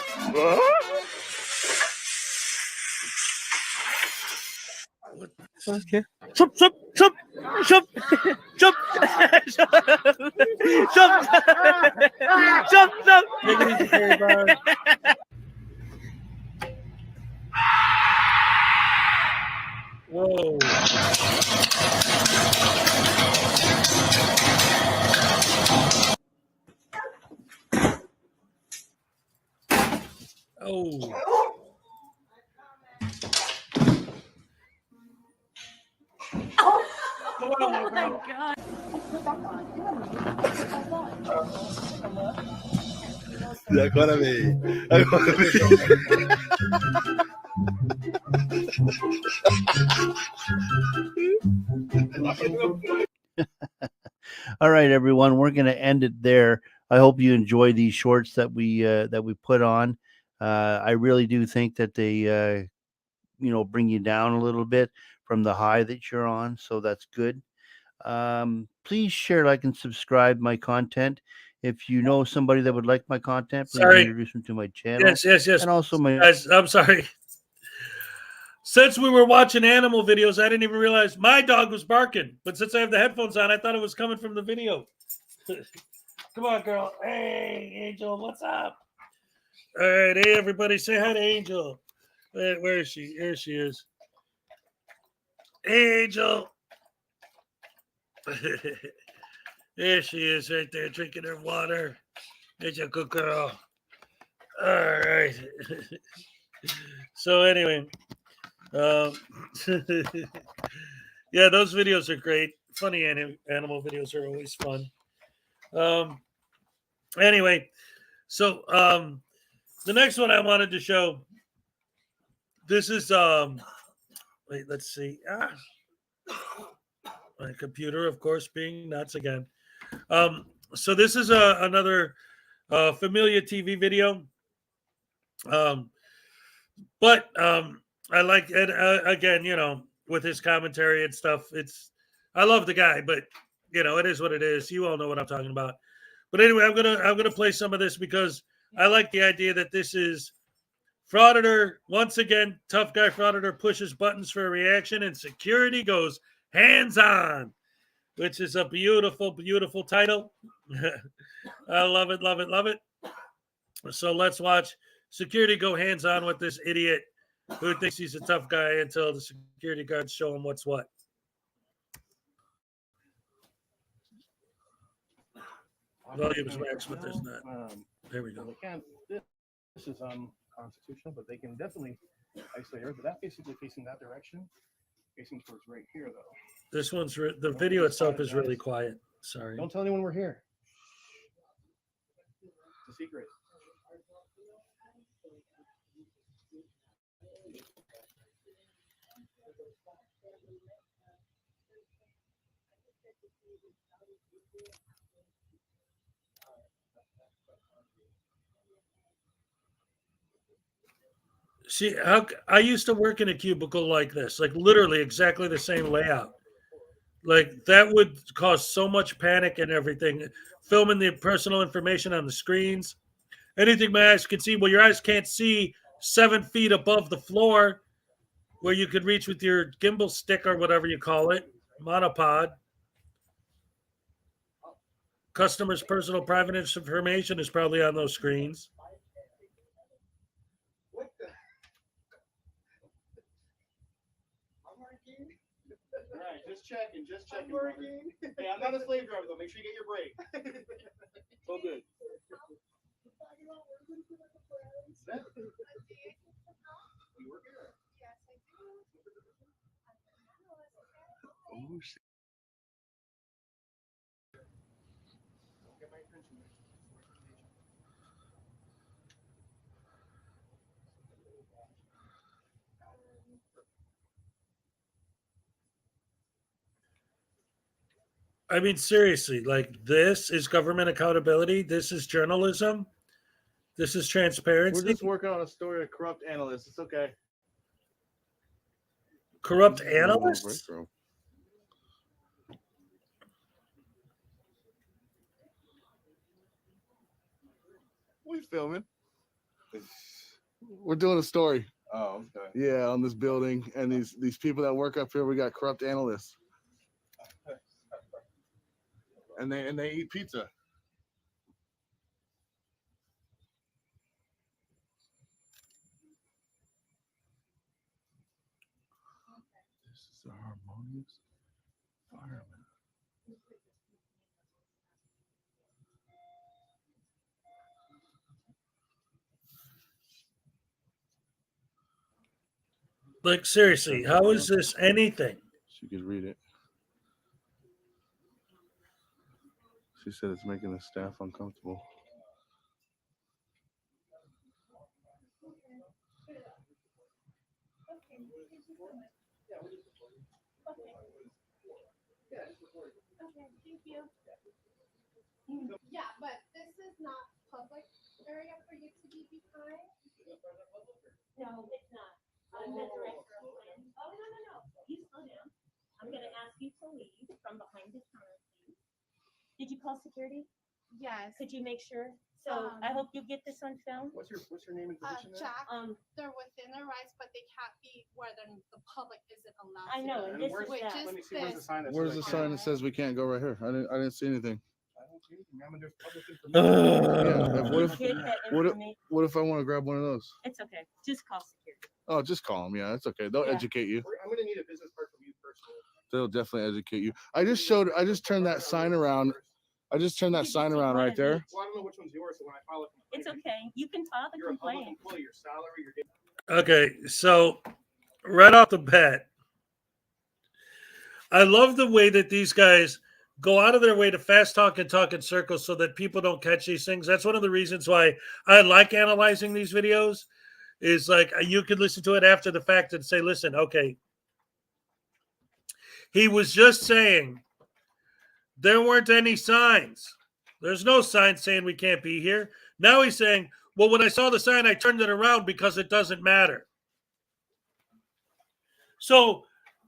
Okay. Jump, jump, jump, jump, jump, jump, jump, jump, jump. Take it easy, Terry Brown. Whoa. Oh. Oh my God. Agora vem. All right, everyone, we're going to end it there. I hope you enjoy these shorts that we put on. I really do think that they bring you down a little bit from the high that you're on, so that's good. Please share, like, and subscribe my content. If you know somebody that would like my content, please introduce them to my channel. Yes. And also my Guys, I'm sorry. Since we were watching animal videos, I didn't even realize my dog was barking. But since I have the headphones on, I thought it was coming from the video. Come on, girl. Hey, Angel, what's up? All right, hey, everybody, say hi to Angel. Where is she? Here she is. Hey, Angel. There she is right there drinking her water. There's a good girl. All right. So anyway, yeah, those videos are great. Funny animal videos are always fun. Anyway, so the next one I wanted to show, this is wait, let's see. My computer, of course, being nuts again. So this is another Familia TV video. But I like it again, with his commentary and stuff. I love the guy, but it is what it is. You all know what I'm talking about. But anyway, I'm gonna play some of this because I like the idea that this is Frauditor. Once again, tough guy Frauditor pushes buttons for a reaction, and security goes hands on, which is a beautiful, beautiful title. I love it, love it, love it. So let's watch security go hands on with this idiot who thinks he's a tough guy until the security guards show him what's what. Volume's max, but there's not. There we go. They can't. This is unconstitutional, but they can definitely isolate her. But that basically facing that direction, facing towards right here, though. This one's the video itself is really quiet. Sorry. Don't tell anyone we're here. It's a secret. See, I used to work in a cubicle like this, like literally exactly the same layout. Like that would cause so much panic and everything. Filming the personal information on the screens, anything my eyes can see. Well, your eyes can't see 7 feet above the floor where you could reach with your gimbal stick or whatever you call it, monopod. Customers' personal private information is probably on those screens. All right, just checking. Hey, I'm not a slave driver though. Make sure you get your break. So good. Oh, shit. I mean, seriously, like this is government accountability. This is journalism. This is transparency. We're just working on a story of corrupt analysts. It's okay. Corrupt analysts? We filming. We're doing a story. Oh, okay. Yeah, on this building and these people that work up here. We got corrupt analysts, and they eat pizza. This is a harmonious environment. Like, seriously, how is this anything? She could read it. She said it's making the staff uncomfortable. Yeah, but this is not public area for you to be behind. No, it's not. I'm the director of planning. Oh, no. You slow down. I'm gonna ask you to leave from behind this counter, please. Did you call security? Yes. Could you make sure? So I hope you get this on film. What's your name and position? there? Jack, they're within their rights, but they can't be where the public isn't allowed. I know, and this is which that. is Let me see. Where's the this. sign? Where's the sign that says we can't go right here? I didn't see anything. I don't see anything. I mean, there's public information. Yeah. What if I want to grab one of those? It's okay. Just call security. Oh, just call them. Yeah, it's okay. They'll educate you. I'm gonna need a business card from you personally. They'll definitely educate you. I just turned that sign around. I just turned that sign around right there. Well, I don't know which one's yours, so when I file a complaint, It's okay. You can file the you're a public complaint. employee. Your salary, you're getting. Okay, so right off the bat, I love the way that these guys go out of their way to fast talk and talk in circles so that people don't catch these things. That's one of the reasons why I like analyzing these videos. Is like you could listen to it after the fact and say, listen, okay, he was just saying there weren't any signs. There's no sign saying we can't be here. Now he's saying, well, when I saw the sign, I turned it around because it doesn't matter. So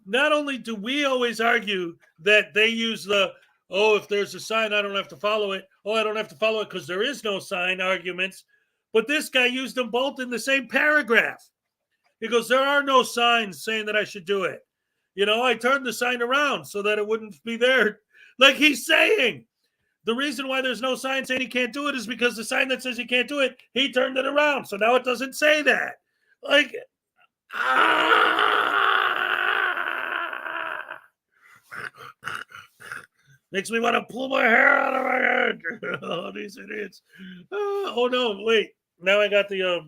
not only do we always argue that they use the, oh, if there's a sign, I don't have to follow it. Oh, I don't have to follow it because there is no sign arguments. But this guy used them both in the same paragraph. He goes, there are no signs saying that I should do it. You know, I turned the sign around so that it wouldn't be there. Like he's saying, the reason why there's no sign saying he can't do it is because the sign that says he can't do it, he turned it around. So now it doesn't say that. Like, makes me want to pull my hair out of my head. Oh, these idiots. Oh, no, wait. Now I got the,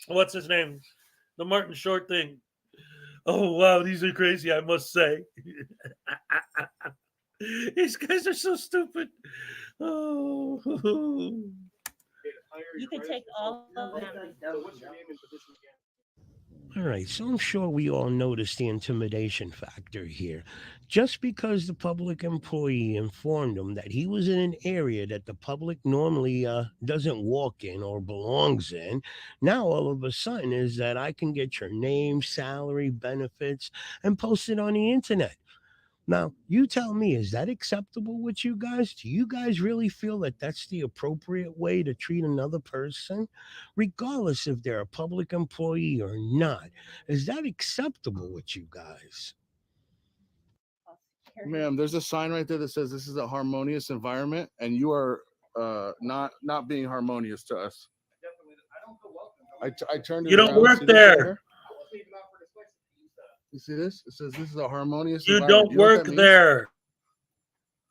what's his name? The Martin Short thing. Oh, wow, these are crazy, I must say. These guys are so stupid. Oh. You can take all of them. So what's your name and position again? All right, so I'm sure we all noticed the intimidation factor here. Just because the public employee informed him that he was in an area that the public normally doesn't walk in or belongs in, now all of a sudden is that I can get your name, salary, benefits, and post it on the internet. Now, you tell me, is that acceptable with you guys? Do you guys really feel that that's the appropriate way to treat another person, regardless if they're a public employee or not? Is that acceptable with you guys? Ma'am, there's a sign right there that says this is a harmonious environment, and you are not being harmonious to us. I turned it You don't around. work See this right there. here? You see this? It says this is a harmonious You environment. don't know what that work means? there.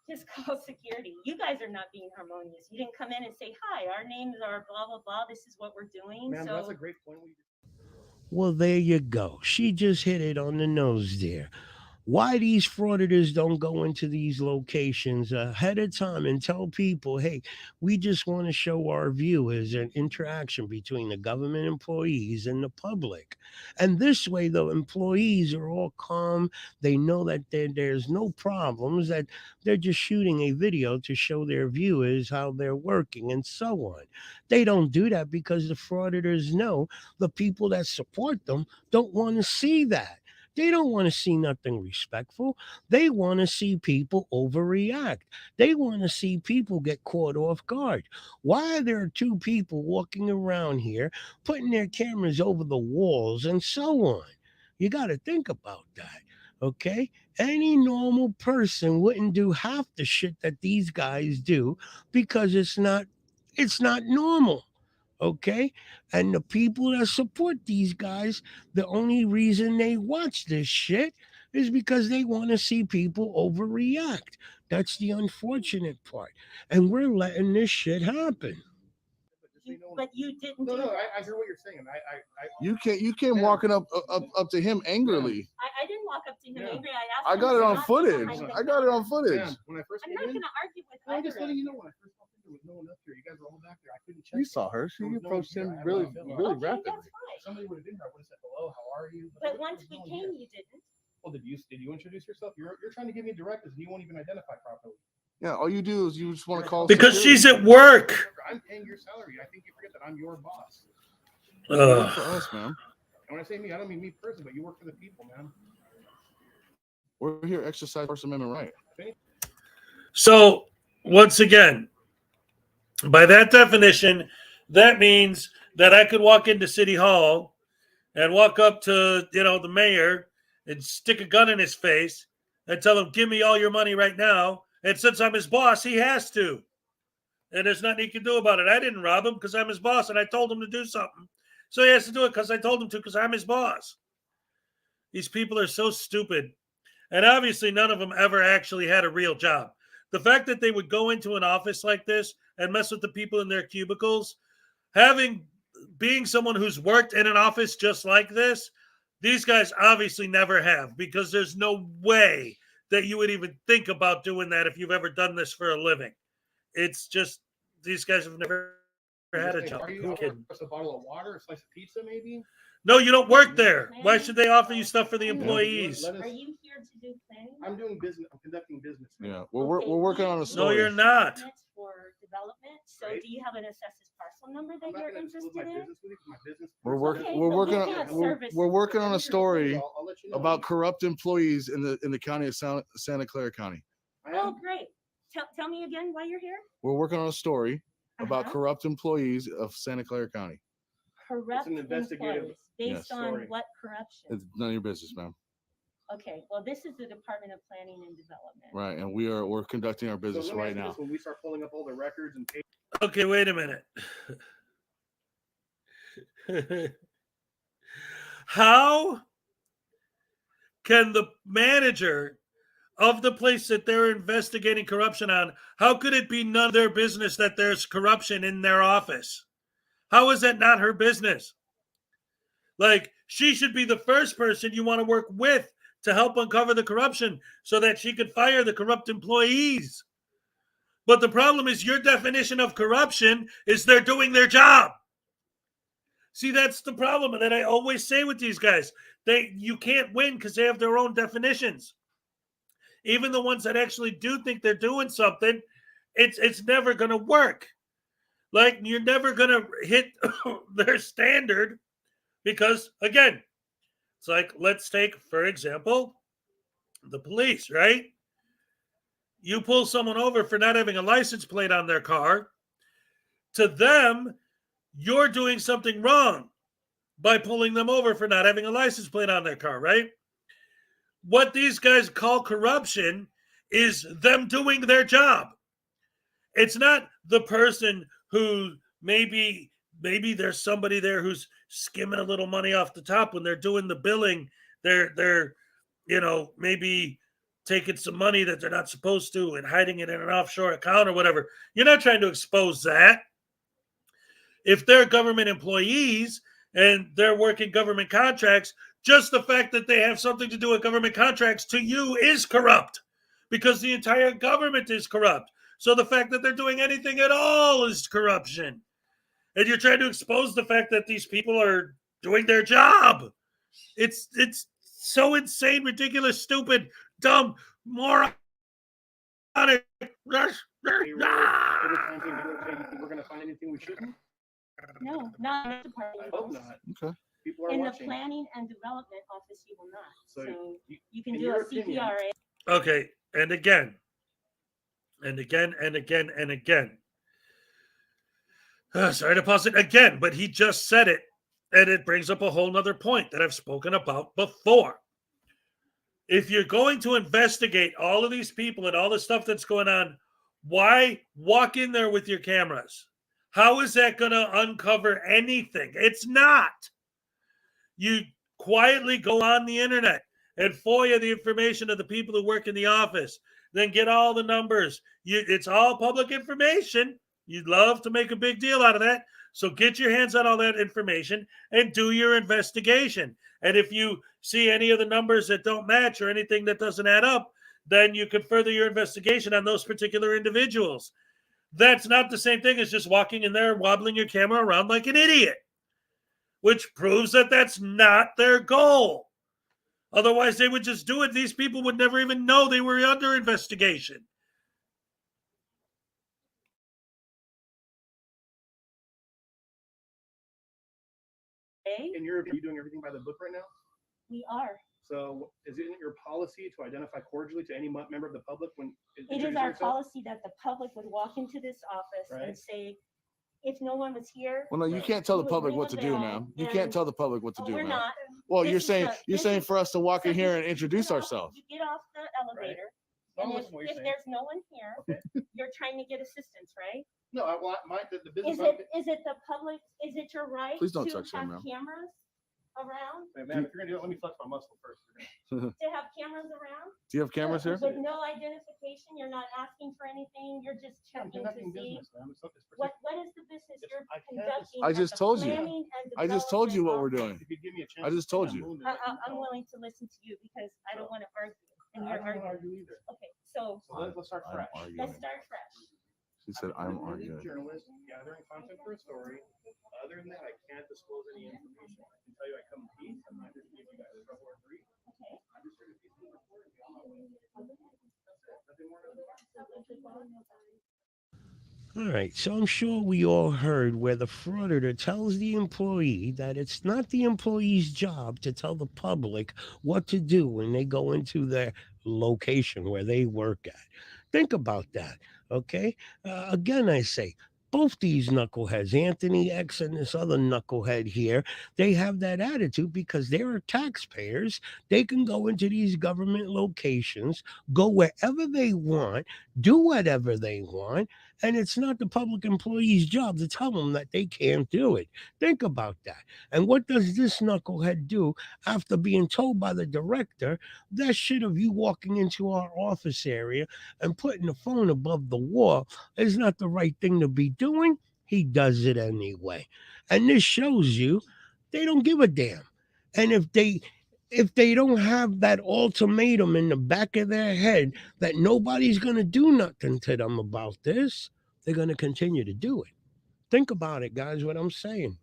Just call security. You guys are not being harmonious. You didn't come in and say, hi, our names are blah, blah, blah. This is what we're doing. Ma'am, So that's a great point. Well, there you go. She just hit it on the nose there. Why these frauditors don't go into these locations ahead of time and tell people, hey, we just want to show our viewers an interaction between the government employees and the public. And this way, the employees are all calm. They know that there's no problems, that they're just shooting a video to show their viewers how they're working and so on. They don't do that because the frauditors know the people that support them don't want to see that. They don't want to see nothing respectful. They want to see people overreact. They want to see people get caught off guard. Why are there two people walking around here putting their cameras over the walls and so on? You got to think about that, okay? Any normal person wouldn't do half the shit that these guys do because it's not normal. Okay. And the people that support these guys, the only reason they watch this shit is because they want to see people overreact. That's the unfortunate part. And we're letting this shit happen. But you didn't. No, I hear what you're saying. You came walking up to him angrily. I didn't walk up to him angry. I got it on footage. I got it on footage. When I first I'm not going to argue with I'm either just of letting you. you know when I first walked in, there was no one up here. You guys were all back there. I couldn't check. You saw her. She approached him really rapidly. Somebody would have been here. I would have said hello. How are you? But once we came, you didn't. Well, did you introduce yourself? You're trying to give me directives and you won't even identify properly. Yeah, all you do is you just want to call Because security. she's at work. I'm paying your salary. I think you forget that I'm your boss. You work for us, man. And when I say me, I don't mean me personally, but you work for the people, man. We're here to exercise First Amendment right. So, once again, by that definition, that means that I could walk into City Hall and walk up to, the mayor and stick a gun in his face and tell him, give me all your money right now. And since I'm his boss, he has to. And there's nothing he can do about it. I didn't rob him because I'm his boss and I told him to do something. So he has to do it because I told him to because I'm his boss. These people are so stupid. And obviously none of them ever actually had a real job. The fact that they would go into an office like this and mess with the people in their cubicles, being someone who's worked in an office just like this, these guys obviously never have, because there's no way that you would even think about doing that if you've ever done this for a living. It's just, these guys have never had a job. Are you offering us a bottle of water, a slice of pizza, maybe? No, you don't work there. Why should they offer you stuff for the employees? Are you here to do planning? I'm doing business. I'm conducting business. Yeah, we're working on a No, story. you're not. For development. So do you have an assessors parcel number that you're interested in? We're working on a story about corrupt employees in the county of Santa Clara County. Oh, great. Tell me again why you're here. We're working on a story about corrupt employees of Santa Clara County. Corrupt employees based on what corruption? It's none of your business, ma'am. Okay, well, this is the Department of Planning and Development. Right, and we're conducting our business right now. When we start pulling up all the records and Okay, wait a minute. How can the manager of the place that they're investigating corruption on, how could it be none of their business that there's corruption in their office? How is that not her business? Like, she should be the first person you want to work with to help uncover the corruption so that she could fire the corrupt employees. But the problem is your definition of corruption is they're doing their job. See, that's the problem that I always say with these guys. You can't win because they have their own definitions. Even the ones that actually do think they're doing something, it's never going to work. Like, you're never going to hit their standard because, again, it's like, let's take, for example, the police, right? You pull someone over for not having a license plate on their car. To them, you're doing something wrong by pulling them over for not having a license plate on their car, right? What these guys call corruption is them doing their job. It's not the person who maybe there's somebody there who's skimming a little money off the top when they're doing the billing. They're maybe taking some money that they're not supposed to and hiding it in an offshore account or whatever. You're not trying to expose that. If they're government employees and they're working government contracts, just the fact that they have something to do with government contracts to you is corrupt because the entire government is corrupt. So the fact that they're doing anything at all is corruption. And you're trying to expose the fact that these people are doing their job. It's so insane, ridiculous, stupid, dumb, moronic. We're gonna find anything we shouldn't? No, not in the department. I hope not. Okay. People are In the watching. planning and development office, you will not. So You can in do your a opinion- CPRA. Okay, and again. Sorry to pause it again, but he just said it, and it brings up a whole nother point that I've spoken about before. If you're going to investigate all of these people and all the stuff that's going on, why walk in there with your cameras? How is that going to uncover anything? It's not. You quietly go on the internet and FOIA the information of the people who work in the office. Then get all the numbers. It's all public information. You'd love to make a big deal out of that. So get your hands on all that information and do your investigation. And if you see any of the numbers that don't match or anything that doesn't add up, then you can further your investigation on those particular individuals. That's not the same thing as just walking in there and wobbling your camera around like an idiot, which proves that that's not their goal. Otherwise, they would just do it. These people would never even know they were under investigation. In your opinion, are you doing everything by the book right now? We are. So is it your policy to identify cordially to any member of the public when It is our policy that the public would walk into this office and say, if no one was here. Well, no, you can't tell the we would public ring what the to do, bell ma'am. You can't and- tell the public what to Oh, do, we're ma'am. not. Well, This you're is saying the- you're this saying is- for us to walk in so here you and introduce get off- ourselves. You get off the elevator, I'm and listening to what you're if saying. there's no one here, you're trying to get assistance, right? No, the business. Is it the public? Is it your right Please don't to touch have him, ma'am. cameras around? Hey, man, if you're gonna do it, let me flex my muscle first. To have cameras around? Do you have cameras here? With no identification, you're not asking for anything, you're just checking to conducting see. business, ma'am. What is the business you're I can't conducting? I at just the told you. planning and I just told you what we're development doing. If you give me a chance. I just told you. I'm willing to listen to you because I don't want to argue. And I you're don't want to arguing. argue either. Okay, so So let's start fresh. let's start fresh. She said, "I'm a arguing." journalist gathering content for a story. Other than that, I can't disclose any information. I can tell you I come in peace. I'm not here to give you guys trouble or grief. Okay. I'm just here to peacefully report and be on my way. That's it. Nothing more, nothing less. All right, so I'm sure we all heard where the frauditor tells the employee that it's not the employee's job to tell the public what to do when they go into their location where they work at. Think about that, okay? Again, I say, both these knuckleheads, Anthony X and this other knucklehead here, they have that attitude because they are taxpayers. They can go into these government locations, go wherever they want, do whatever they want, and it's not the public employee's job to tell them that they can't do it. Think about that. And what does this knucklehead do after being told by the director that shit of you walking into our office area and putting the phone above the wall is not the right thing to be doing? He does it anyway. And this shows you they don't give a damn. And if they if they don't have that ultimatum in the back of their head that nobody's going to do nothing to them about this, they're going to continue to do it. Think about it, guys, what I'm saying.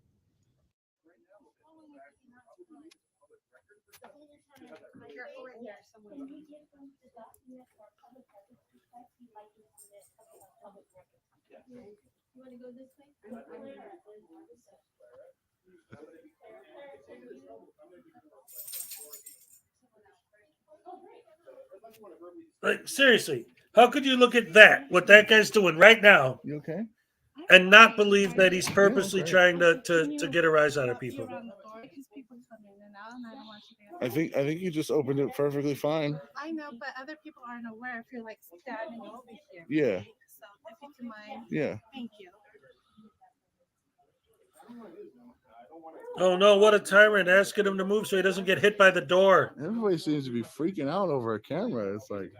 You want to go this way? Like, seriously, how could you look at that, what that guy's doing right now, You okay? and not believe that he's purposely great. trying to get a rise out of people? I think you just opened it perfectly fine. I know, but other people aren't aware if you're like standing over here. Yeah. So if you can mind. Yeah. Thank you. Oh no, what a tyrant, asking him to move so he doesn't get hit by the door. Everybody seems to be freaking out over a camera. It's like,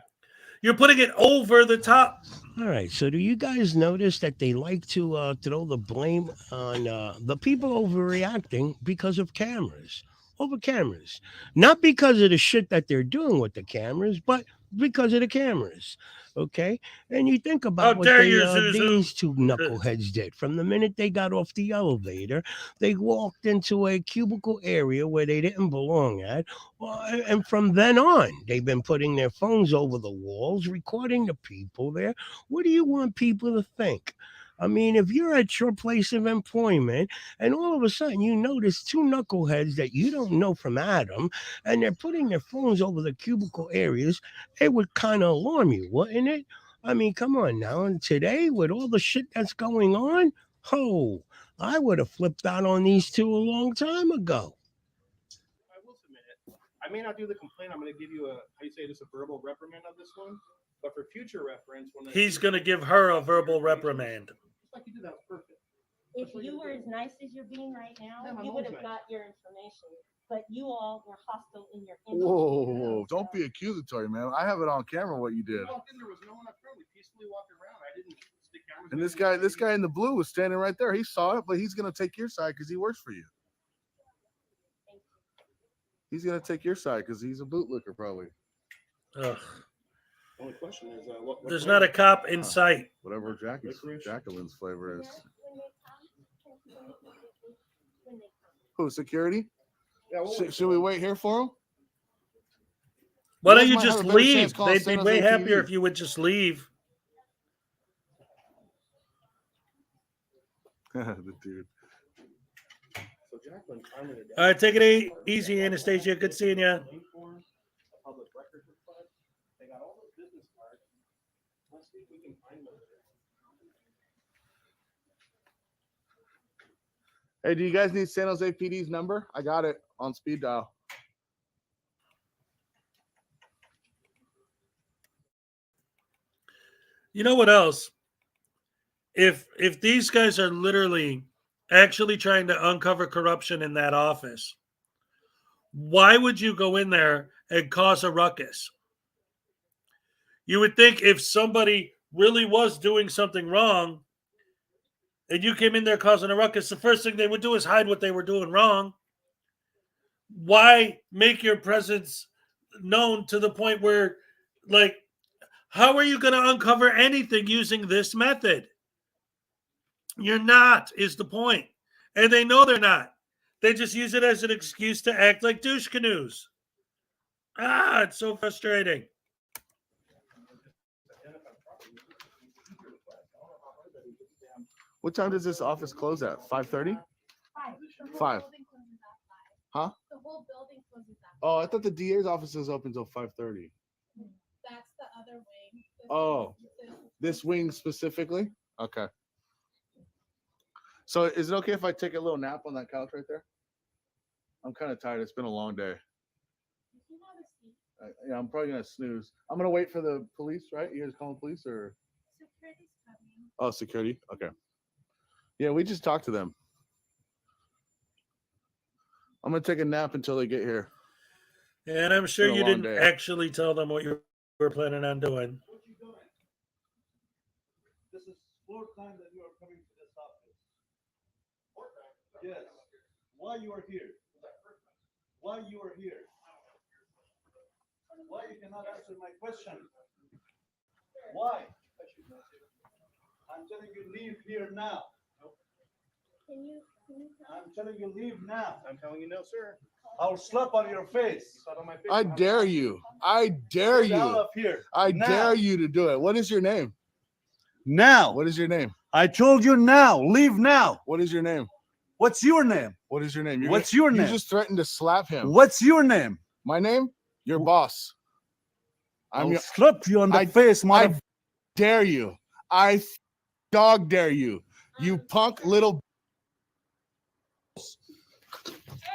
you're putting it over the top. All right. So do you guys notice that they like to throw the blame on the people overreacting because of cameras? Over cameras. Not because of the shit that they're doing with the cameras, but because of the cameras. Okay? And you think about what dare you, Zuzu. these two knuckleheads did. From the minute they got off the elevator, they walked into a cubicle area where they didn't belong at. And from then on, they've been putting their phones over the walls, recording the people there. What do you want people to think? I mean, if you're at your place of employment and all of a sudden you notice two knuckleheads that you don't know from Adam and they're putting their phones over the cubicle areas, it would kind of alarm you, wouldn't it? I mean, come on now. And today, with all the shit that's going on, I would have flipped out on these two a long time ago. I will submit it. I may not do the complaint. I'm going to give you a verbal reprimand on this one. But for future reference, when he's going to give her a verbal reprimand. Just like you did, that was perfect. If you were as nice as you're being right now, Yeah, my you would have mom's got your information. But you all were hostile in your whoa, don't be accusatory, man. I have it on camera what you did. I walked in, there was no one up front. We peacefully walked around. I didn't stick cameras. And this guy in the blue was standing right there. He saw it, but he's gonna take your side because he works for you. He's gonna take your side because he's a bootlicker, probably. Ugh. The only question is, there's not a cop in sight. Whatever Jacqueline's flavor is. Who, security? Yeah, Should we wait here for him? Why don't you just leave? They'd be way happier if you would just leave. The dude. So Jacqueline finally. All right, take it easy, Anastasia. Good seeing you. Public records request. They got all those business cards. Let's see if we can find them. Hey, do you guys need San Jose PD's number? I got it on speed dial. You know what else? If these guys are literally actually trying to uncover corruption in that office, why would you go in there and cause a ruckus? You would think if somebody really was doing something wrong and you came in there causing a ruckus, the first thing they would do is hide what they were doing wrong. Why make your presence known to the point where, like, how are you going to uncover anything using this method? You're not, is the point. And they know they're not. They just use it as an excuse to act like douche canoes. It's so frustrating. What time does this office close at? 5:30? 5. Huh? The whole building closes at 5. Oh, I thought the DA's office is open until 5:30. That's the other wing. Oh, this wing specifically? Okay. So is it okay if I take a little nap on that couch right there? I'm kind of tired. It's been a long day. Yeah, I'm probably going to snooze. I'm going to wait for the police, right? You guys calling police or? Security's coming. Oh, security? Okay. Yeah, we just talked to them. I'm going to take a nap until they get here. And I'm sure you didn't actually tell them what you were planning on doing. This is 4th time that you are coming to this office. Yes. Why you are here? Why you are here? Why you cannot answer my question? Why? I'm telling you, leave here now. I'm telling you, leave now. I'm telling you no, sir. I'll slap on your face. I dare you. I dare Get out you. of here. I Now. dare you to do it. What is your name? Now. What is your name? I told you now. Leave now. What is your name? What's your name? What is your name? What's your name? You just threatened to slap him. What's your name? My name? Your boss. I'll slap you on the face, I mother. dare you. I dog dare you. You punk little.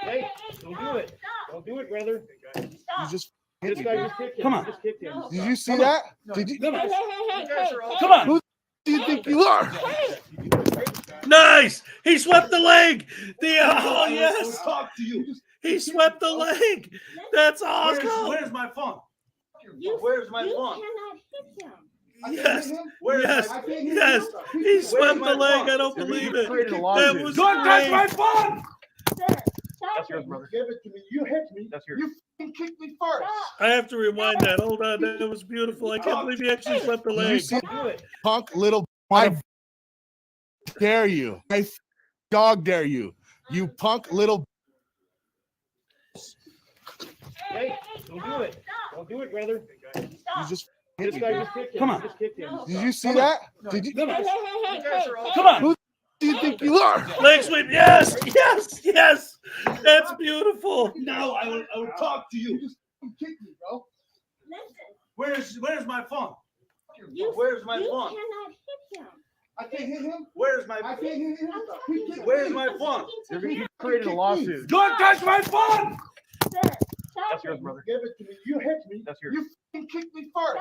Hey, don't do it. Don't do it, brother. You just. This guy just kicked him. Come on. Just kicked him. Did you see that? Did you? Come on. Come on. Who do you think you are? Nice. He swept the leg. Oh yes. Talk to you. He swept the leg. That's awesome. Where's my phone? Where's my phone? Yes. Where's Yes. my- Yes. He swept my the leg. phone? I don't believe it. created a That lawsuit. was Don't touch great. my phone! That's yours, brother. Give it to me. You hit me. That's yours. You f***ing kicked me first. I have to rewind that. Hold on. That was beautiful. I can't believe he actually swept the Did you leg. see Do it. punk little. I dare you. I dog dare you. You punk little. Hey, don't do it. Don't do it, brother. You just. This guy just kicked him. Come on. Just kicked him. Did you see that? Did you? Come on. Come on. Who do you think you are? Leg sweep. Yes. Yes. Yes. That's beautiful. Now I will talk to you. You just kicked me, bro. Where's my phone? Where's my phone? I can't hit him. Where's my I can't hit him. He kicked Where's me. my phone? You created a lawsuit. Don't touch my phone! That's yours, brother. Give it to me. You hit me. That's yours. You f***ing kicked me first.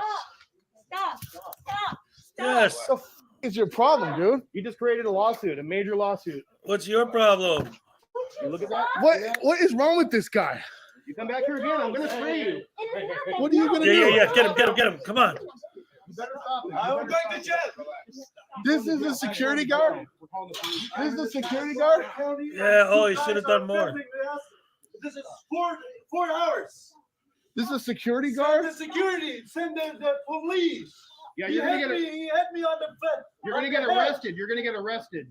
Yes. What the f- is your problem, dude? You just created a lawsuit, a major lawsuit. What's your problem? You look at that. What is wrong with this guy? You come back here again, I'm gonna spray you. What are you gonna Yeah, do? yeah, yeah. Get him. Get him. Get him. Come on. I'm going to jail. This is a security guard. This is a security guard. Yeah. Oh, he should have done more. This is 4 hours. This is a security Send guard. the security. Send the police. Yeah, He you're gonna hit get me. He hit me on the foot. you're gonna get arrested. You're gonna get arrested.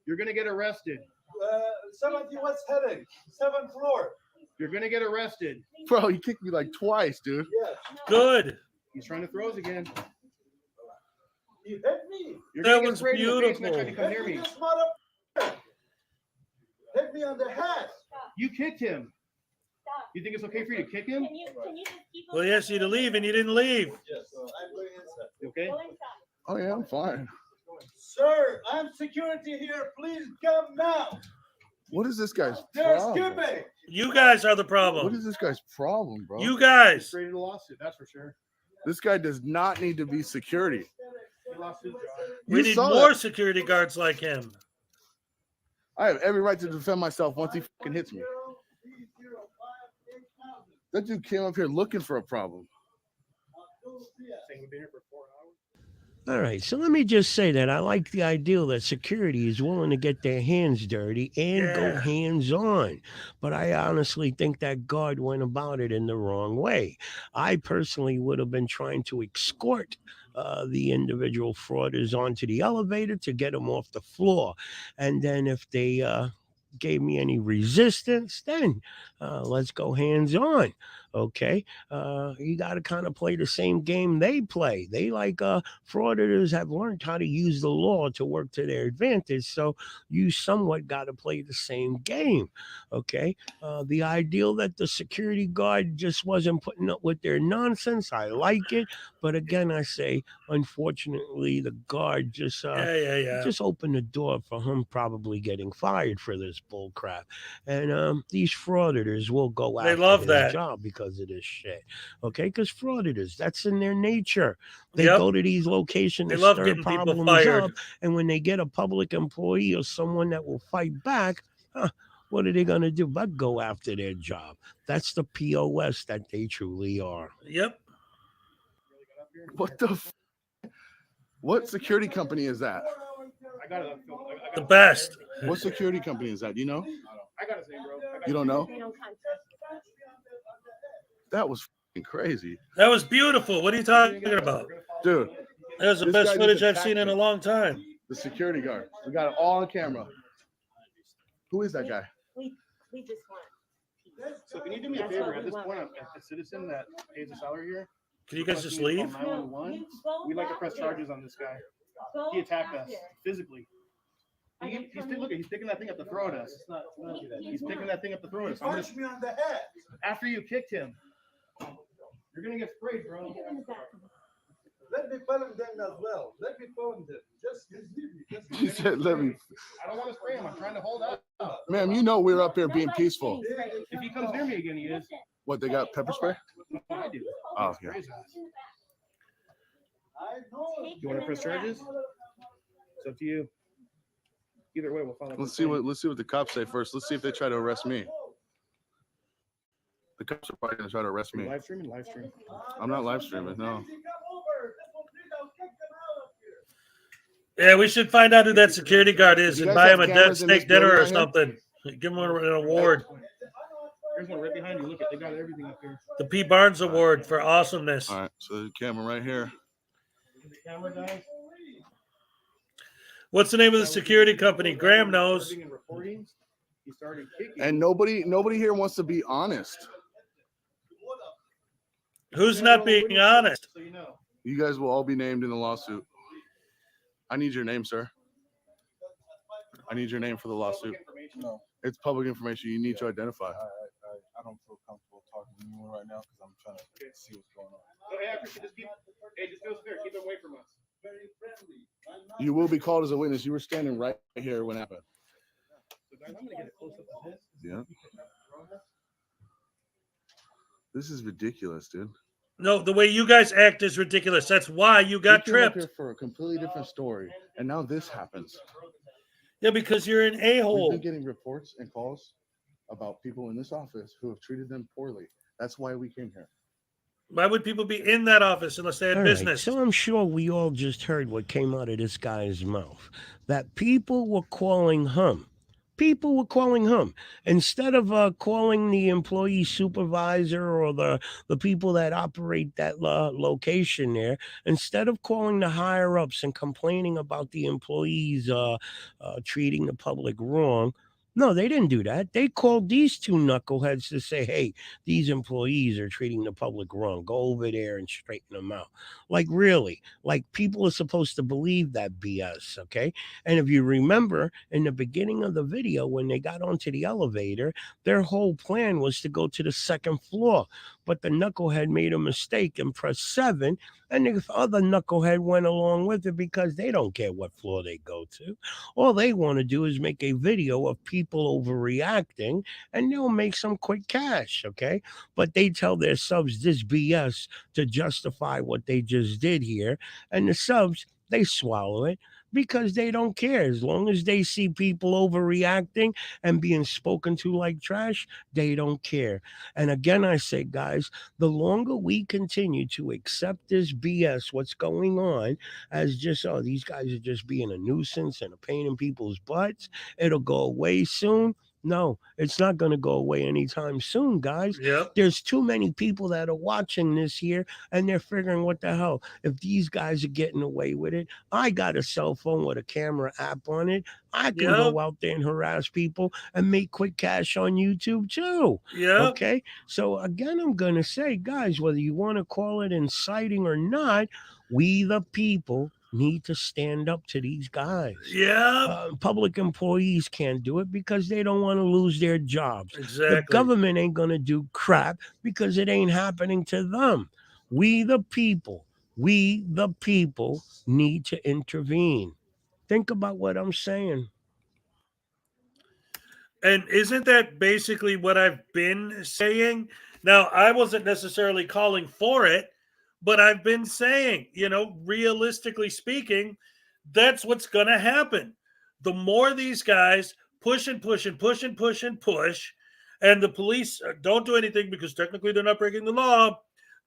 You're gonna get arrested. 70 West heading, 7th floor. You're gonna get arrested. Bro, he kicked me like twice, dude. Yes. Good. He's trying to throw us again. He hit me. You're That gonna get was sprayed in the face beautiful. next time you come Hit near me, me. this mother. Hit me on the head. You kicked him. You think it's okay for you to kick him? Can you just keep Well, he asked you to leave, and you didn't leave. Yes, I'm going inside. You okay? Go inside. Oh yeah, I'm fine. Sir, I'm security here. Please come now. What is this guy's They're problem? skipping. You guys are the What problem. is this guy's problem, bro? You guys. Created a lawsuit, that's for sure. This guy does not need to be security. He lost his job. We You need saw more that. security guards like him. I have every right to defend myself once he fucking hits me. That dude came up here looking for a problem. Saying we've been here for 4 hours. All right, so let me just say that I like the idea that security is willing to get their hands dirty and go Yeah. hands on. But I honestly think that guard went about it in the wrong way. I personally would have been trying to escort the individual frauders onto the elevator to get them off the floor. And then if they gave me any resistance, then let's go hands on. Okay. You got to kind of play the same game they play. They frauditors have learned how to use the law to work to their advantage. So you somewhat got to play the same game. Okay. The ideal that the security guard just wasn't putting up with their nonsense. I like it. But again, I say, unfortunately, the guard just just opened the door for him probably getting fired for this bull crap. And these frauditors will go They after love his that. job because of this shit. Okay, because frauditors, that's in their nature. They Yep. go to these locations They to love stir getting people problems fired. up, and when they get a public employee or someone that will fight back, what are they going to do but go after their job? That's the POS that they truly are. Yep. What the? What security company is that? I got it. The best. What security company is that? Do you know? I got his name, bro. You don't know? They don't contract. That was crazy. That was beautiful. What are you talking about? Dude, That was the this best guy just footage I've attacked seen in me. a long time. The security guard. We got it all on camera. Who is that guy? We just want peace. So can you do me a That's favor? what At we this want point, right a citizen that pays a salary here. Can you guys just requesting me to leave? call 911. We'd like to press charges on this guy. Go He attacked us after. physically. He's picking that thing up to throw at us. He's picking that thing up to throw at us. I'm Punch me on the head. after you kicked him, you're gonna get sprayed, bro. Let me film them as well. Let me film them. Just leave me. Just He said, let me. I don't want to spray him. I'm trying to hold up. Ma'am, you know we're up here being peaceful. If he comes near me again, he is. What, they got pepper spray? No, I do. Oh, yeah. You want to press charges? It's up to you. Either way, we'll follow up. Let's see what the cops say first. Let's see if they try to arrest me. The cops are probably gonna try to arrest me. Live streaming, live stream. I'm not live streaming, no. Yeah, we should find out who that security guard is You and guys buy have him a dead cameras in this steak dinner or building right something. Give him an award. There's one right behind you. Look, they got everything up here. The P. Barnes Award for awesomeness. All right, so the camera right here. The camera guys. What's the name of the security company? Graham knows. He started kicking. And nobody here wants to be honest. Who's not being honest? So you know. You guys will all be named in the lawsuit. I need your name, sir. I need your name for the lawsuit. No. It's public information. You need to identify. I don't feel comfortable talking to anyone right now because I'm trying to see what's going on. Hey, I appreciate just go fair. Keep it away from us. Very friendly. You will be called as a witness. You were standing right here when it happened. So guys, I'm gonna get it close up to this. Yeah. This is ridiculous, dude. No, the way you guys act is ridiculous. That's why you got We came up tripped. here for a completely different story, and now this happens. Yeah, because you're an We've a-hole. been getting reports and calls about people in this office who have treated them poorly. That's why we came here. Why would people be in that office unless they had All right, business? so I'm sure we all just heard what came out of this guy's mouth. That people were calling him. People were calling him. Instead of calling the employee supervisor or the people that operate that location there, instead of calling the higher-ups and complaining about the employees treating the public wrong, no, they didn't do that. They called these two knuckleheads to say, hey, these employees are treating the public wrong. Go over there and straighten them out. Like, really? Like, people are supposed to believe that BS, okay? And if you remember, in the beginning of the video, when they got onto the elevator, their whole plan was to go to the second floor. But the knucklehead made a mistake and pressed 7, and the other knucklehead went along with it because they don't care what floor they go to. All they want to do is make a video of people overreacting, and they'll make some quick cash, okay? But they tell their subs this BS to justify what they just did here, and the subs, they swallow it because they don't care. As long as they see people overreacting and being spoken to like trash, they don't care. And again, I say, guys, the longer we continue to accept this BS, what's going on, as just, oh, these guys are just being a nuisance and a pain in people's butts, it'll go away soon. No, it's not going to go away anytime soon, guys. Yep. There's too many people that are watching this here, and they're figuring, what the hell? If these guys are getting away with it, I got a cell phone with a camera app on it. I can go out there and harass people and make quick cash on YouTube too. Yeah. Okay. So again, I'm going to say, guys, whether you want to call it inciting or not, we the people need to stand up to these guys. Yeah. Public employees can't do it because they don't want to lose their jobs. Exactly. The government ain't going to do crap because it ain't happening to them. We the people need to intervene. Think about what I'm saying. And isn't that basically what I've been saying? Now, I wasn't necessarily calling for it, but I've been saying, realistically speaking, that's what's going to happen. The more these guys push and push and push and push and push, and the police don't do anything because technically they're not breaking the law,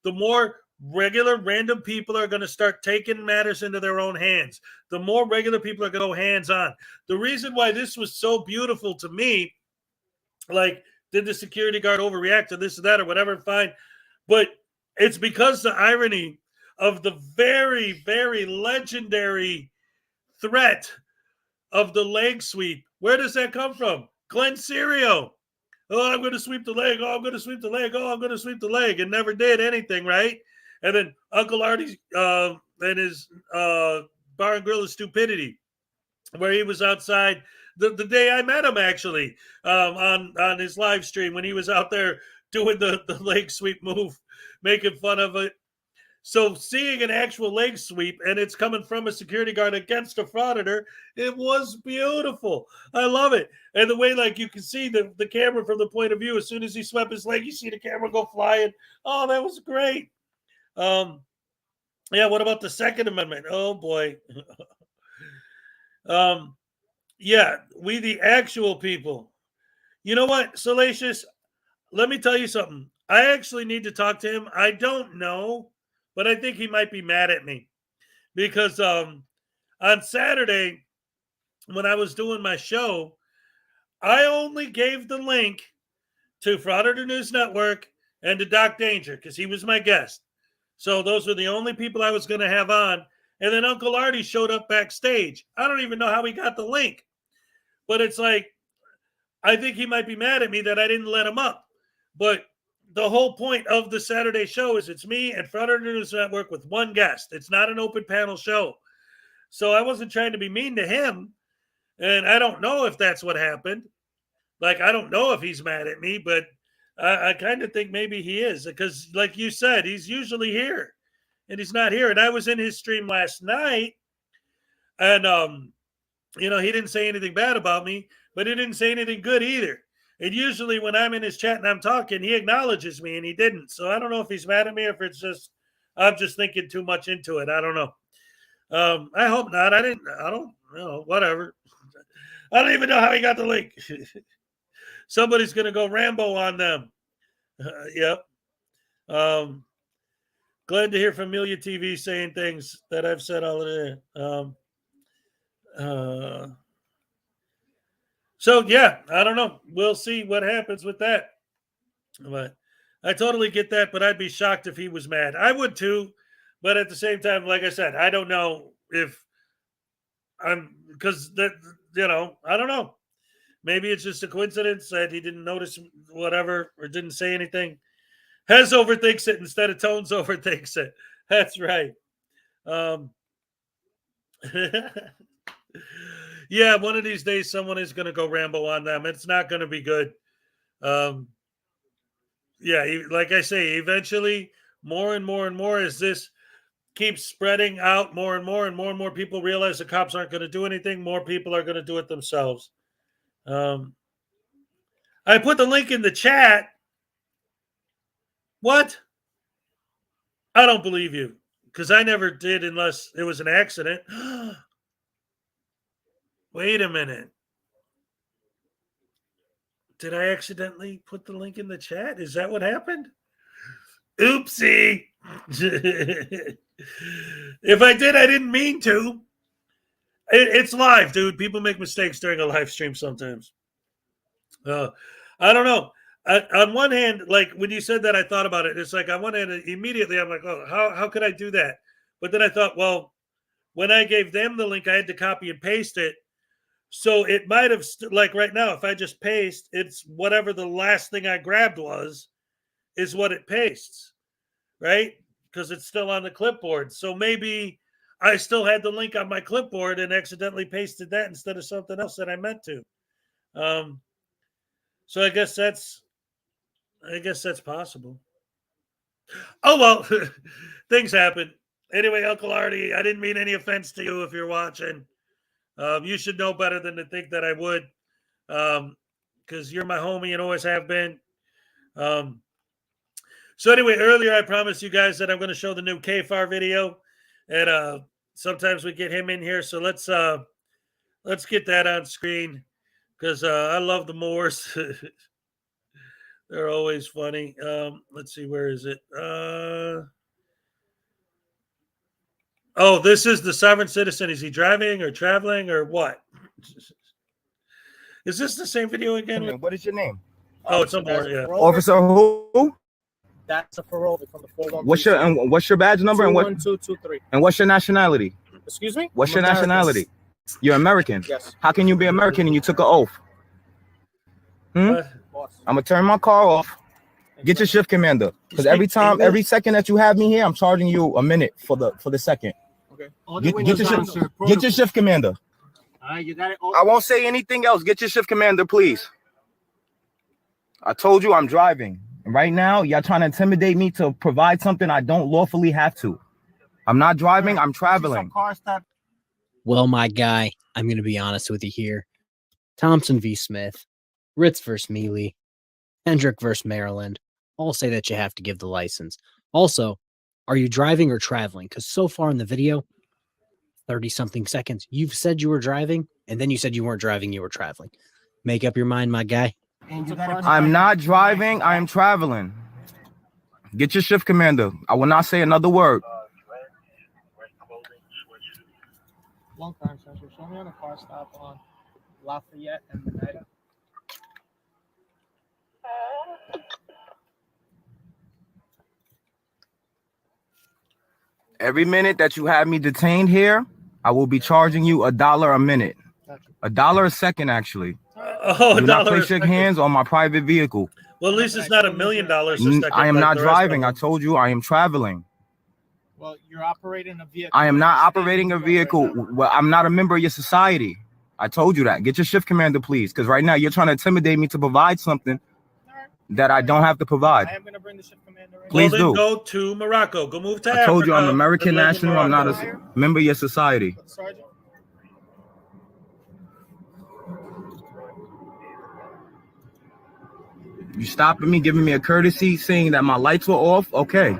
the more regular random people are going to start taking matters into their own hands. The more regular people are going to go hands on. The reason why this was so beautiful to me, like, did the security guard overreact to this or that or whatever? Fine. But It's because the irony of the very, very legendary threat of the leg sweep. Where does that come from? Glenn Serio. Oh, I'm going to sweep the leg. Oh, I'm going to sweep the leg. Oh, I'm going to sweep the leg. And never did anything, right? And then Uncle Artie and his bar and grill of stupidity, where he was outside the day I met him, actually, on his live stream when he was out there doing the leg sweep move, making fun of it. So seeing an actual leg sweep, and it's coming from a security guard against a frauditor, it was beautiful. I love it. And the way, like, you can see the camera from the point of view, as soon as he swept his leg, you see the camera go flying. Oh, that was great. Yeah, what about the Second Amendment? Oh, boy. Yeah, we the actual people. You know what, Salacious? Let me tell you something. I actually need to talk to him. I don't know, but I think he might be mad at me because on Saturday when I was doing my show, I only gave the link to Frauditor News Network and to Doc Danger because he was my guest. So those were the only people I was going to have on. And then Uncle Artie showed up backstage. I don't even know how he got the link, but it's like, I think he might be mad at me that I didn't let him up. But the whole point of the Saturday show is it's me and Frauditor News Network with one guest. It's not an open panel show. So I wasn't trying to be mean to him. And I don't know if that's what happened. Like, I don't know if he's mad at me, but I kind of think maybe he is. Because like you said, he's usually here. And he's not here. And I was in his stream last night. And, you know, he didn't say anything bad about me, but he didn't say anything good either. And usually when I'm in his chat and I'm talking, he acknowledges me, and he didn't. So I don't know if he's mad at me or if it's just I'm just thinking too much into it. I don't know. I hope not. I don't know. Whatever. I don't even know how he got the link. Somebody's going to go Rambo on them. Yep. Glad to hear from Amelia TV saying things that I've said all the day. So, yeah, I don't know. We'll see what happens with that. But I totally get that, but I'd be shocked if he was mad. I would too. But at the same time, like I said, I don't know if because that, you know, I don't know. Maybe it's just a coincidence that he didn't notice whatever or didn't say anything. Hez overthinks it instead of Tones overthinks it. That's right. Yeah, one of these days someone is going to go Rambo on them. It's not going to be good. Yeah, like I say, eventually more and more and more as this keeps spreading out more and more and more and more people realize the cops aren't going to do anything, more people are going to do it themselves. I put the link in the chat. What? I don't believe you because I never did unless it was an accident. Wait a minute. Did I accidentally put the link in the chat? Is that what happened? Oopsie. If I did, I didn't mean to. It's live, dude. People make mistakes during a live stream sometimes. I don't know. On one hand, like when you said that, I thought about it. It's like on one hand, immediately I'm like, oh, how could I do that? But then I thought, well, when I gave them the link, I had to copy and paste it. So it might have, like right now, if I just paste, it's whatever the last thing I grabbed was, is what it pastes, right? Because it's still on the clipboard. So maybe I still had the link on my clipboard and accidentally pasted that instead of something else that I meant to. So I guess that's possible. Oh, well, things happen. Anyway, Uncle Artie, I didn't mean any offense to you if you're watching. You should know better than to think that I would, because you're my homie and always have been. So anyway, earlier I promised you guys that I'm going to show the new KFAR video, and sometimes we get him in here. So let's get that on screen because I love the Moors. They're always funny. Let's see, where is it? Oh, this is the sovereign citizen. Is he driving or traveling or what? Is this the same video again? What is your name? Oh, it's some more. Yeah. Officer who? That's a parole from the 413. What's your badge number and what? 21223. And what's your nationality? Excuse me? What's I'm your American. nationality? You're American. Yes. How can you be American and you took an oath? I'm gonna turn my car off. Get your shift commander, because every second that you have me here, I'm charging you a minute for the second. Okay. Get your shift commander. All right, you got it. I won't say anything else. Get your shift commander, please. I told you I'm driving. Right now, y'all trying to intimidate me to provide something I don't lawfully have to. I'm not driving, I'm traveling. Well, my guy, I'm going to be honest with you here. Thompson v. Smith, Ritz versus Mealy, Hendrick versus Maryland all say that you have to give the license. Also, are you driving or traveling? Because so far in the video, 30-something seconds, you've said you were driving, and then you said you weren't driving, you were traveling. Make up your mind, my guy. I'm not driving, I am traveling. Get your shift commander. I will not say another word. One car, sir. Show me on a car stop on Lafayette and Menida. Every minute that you have me detained here, I will be charging you $1 a minute. $1 a second, actually. Oh, do not place your hands on my private vehicle. Well, at least it's not $1 million a second. I am not driving. I told you I am traveling. Well, you're operating a vehicle. I am not operating a vehicle. Well, I'm not a member of your society. I told you that. Get your shift commander, please, because right now you're trying to intimidate me to provide something that I don't have to provide. I am going to bring the shift commander in. Please Well, then do. go to Morocco. Go move to Africa. I told you I'm American and live in national. I'm not Morocco. a member of your society. Sergeant. You stopping me, giving me a courtesy, saying that my lights were off. Okay,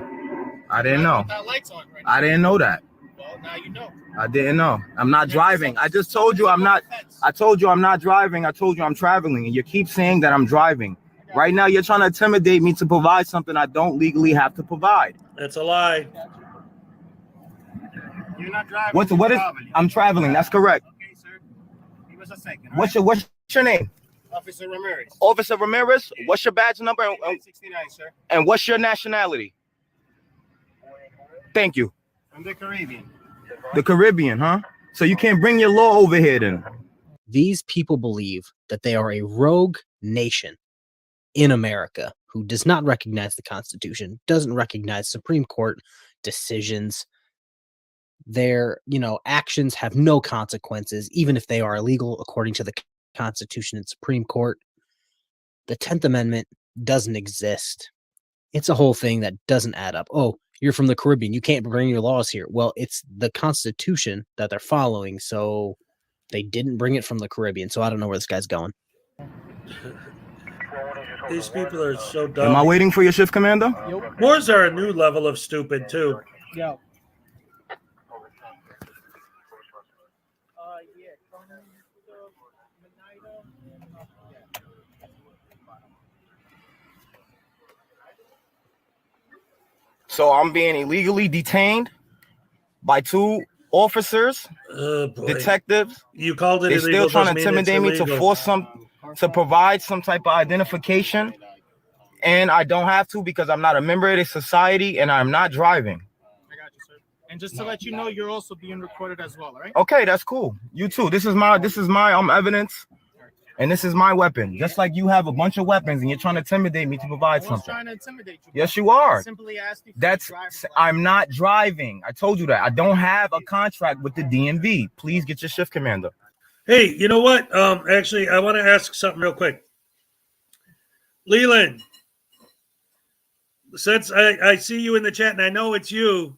I didn't know. I didn't know that. Well, now you know. I didn't know. I'm not driving. I just told you I'm not. I told you I'm not driving. I told you I'm traveling, and you keep saying that I'm driving. Right now, you're trying to intimidate me to provide something I don't legally have to provide. That's a lie. You're not driving. What is? I'm traveling. That's correct. Okay, sir. Give us a second. What's your name? Officer Ramirez. Officer Ramirez. What's your badge number? 69, sir. And what's your nationality? Thank you. From the Caribbean. The Caribbean, huh? So you can't bring your law over here then. These people believe that they are a rogue nation in America who does not recognize the Constitution, doesn't recognize Supreme Court decisions. Their, actions have no consequences, even if they are illegal according to the Constitution and Supreme Court. The 10th Amendment doesn't exist. It's a whole thing that doesn't add up. Oh, you're from the Caribbean, you can't bring your laws here. Well, it's the Constitution that they're following, so they didn't bring it from the Caribbean. So I don't know where this guy's going. These people are so dumb. Am I waiting for your shift commander? Wars are a new level of stupid too. Yo. So I'm being illegally detained by 2 officers, detectives. You called it They're illegal. still trying to doesn't mean it's intimidate me to illegal. to provide some type of identification, and I don't have to because I'm not a member of this society and I'm not driving. I got you, sir. And just to let you know, you're also being recorded as well, all right? Okay, that's cool. You too. This is my evidence, and this is my weapon. Just like you have a bunch of weapons and you're trying to intimidate me to provide I was something. trying to intimidate you. Yes, you are. I simply asked you for That's your driver's I'm not driving. I told you that. I don't have a contract with the DMV. Please get your shift commander. Hey, you know what? Actually, I want to ask something real quick. Leland, since I see you in the chat and I know it's you,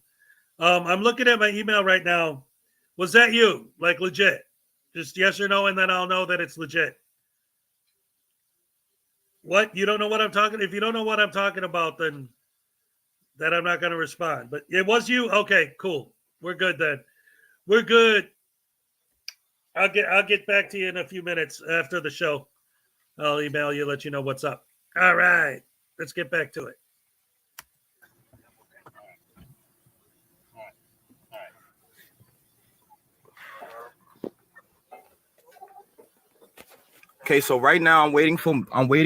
I'm looking at my email right now. Was that you? Like legit? Just yes or no, and then I'll know that it's legit. What? You don't know what I'm talking? If you don't know what I'm talking about, then I'm not going to respond. But it was you? Okay, cool. We're good then. We're good. I'll get back to you in a few minutes after the show. I'll email you, let you know what's up. All right. Let's get back to it. Okay, so right now I'm waiting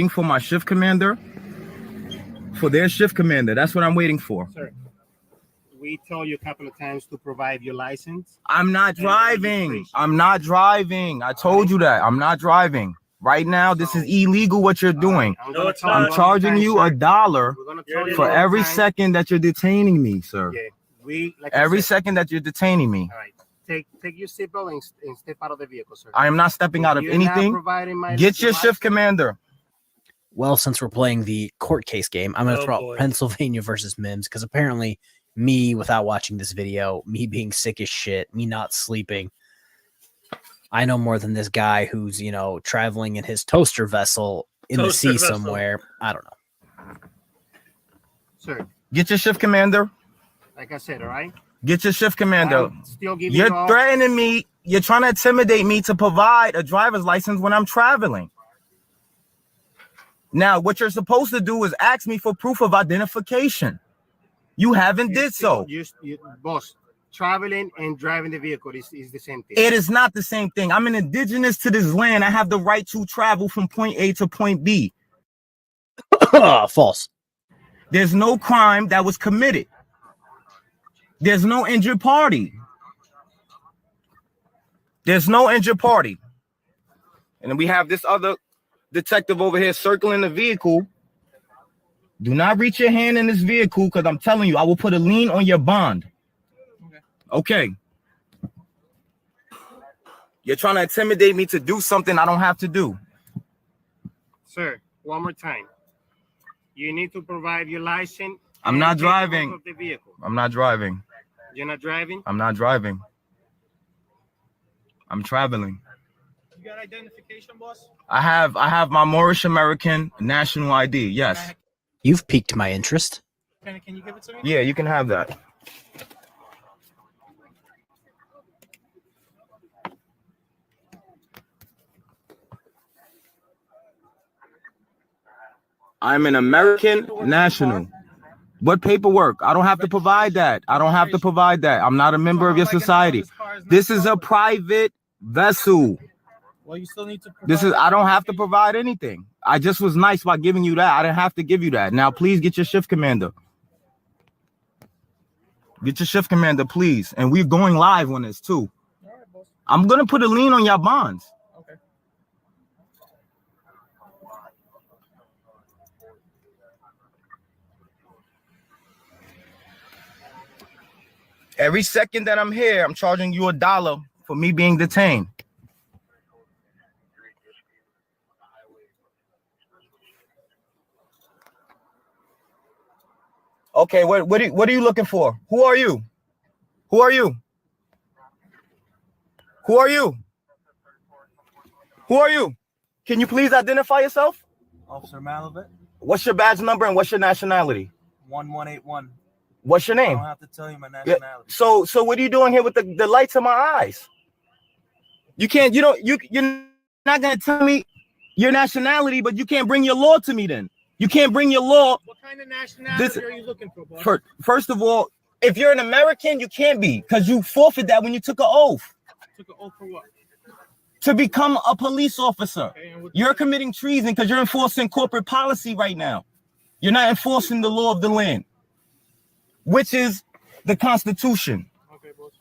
for my shift commander for their shift commander. That's what I'm waiting for. Sir, we told you a couple of times to provide your license. I'm not driving. I'm not driving. I told you that. I'm not driving. Right now, this is illegal what you're doing. No, it's I'm not. charging you $1 for every second that you're detaining me, sir. Yeah, like I Every said, second that you're detaining me. all right. Take your seatbelt and step out of the vehicle, sir. I am not stepping out of You're not anything. providing my Get your license. shift commander. Well, since we're playing the court case game, I'm going to Oh, throw boy. out Pennsylvania versus Mims because apparently me, without watching this video, me being sick as shit, me not sleeping, I know more than this guy who's, traveling in his toaster vessel in the sea somewhere. I don't know. Sir, Get your shift commander. like I said, all right? Get your shift commander. I'm still giving You're you all- threatening me. You're trying to intimidate me to provide a driver's license when I'm traveling. Now, what you're supposed to do is ask me for proof of identification. You haven't did so. Boss, traveling and driving the vehicle is the same thing. It is not the same thing. I'm an indigenous to this land. I have the right to travel from point A to point B. False. There's no crime that was committed. There's no injured party. There's no injured party. And then we have this other detective over here circling the vehicle. Do not reach your hand in this vehicle because I'm telling you, I will put a lien on your bond. Okay. You're trying to intimidate me to do something I don't have to do. Sir, one more time. You need to provide your license. I'm not and driving. paperwork of the vehicle. I'm not driving. You're not driving? I'm not driving. I'm traveling. You got identification, boss? I have my Moorish American national ID. Yes. You've piqued my interest. Can you give it to me? Yeah, you can have that. I'm an American national. What paperwork? I don't have to provide that. I don't have to provide that. I'm not a member of your society. This is a private vessel. Well, you still need to I don't have to provide anything. I just was nice by giving you that. I didn't have to give you that. Now, please get your shift commander. Get your shift commander, please. And we're going live on this too. I'm going to put a lien on your bonds. Okay. Every second that I'm here, I'm charging you $1 for me being detained. Okay, what are you looking for? Who are you? Who are you? Who are you? Who are you? Can you please identify yourself? Officer Malavet, What's your badge number and what's your nationality? 1181. What's your I name? don't have to tell you my Yeah, nationality. So what are you doing here with the lights in my eyes? You're not gonna tell me your nationality, but you can't bring your law to me then. You can't bring your law. What kind of nationality are you looking for, boss? First of all, if you're an American, you can't be because you forfeit that when you took an oath Took an oath for what? to become a police officer. You're committing treason because you're enforcing corporate policy right now. You're not enforcing the law of the land, which is the Constitution. Okay, boss.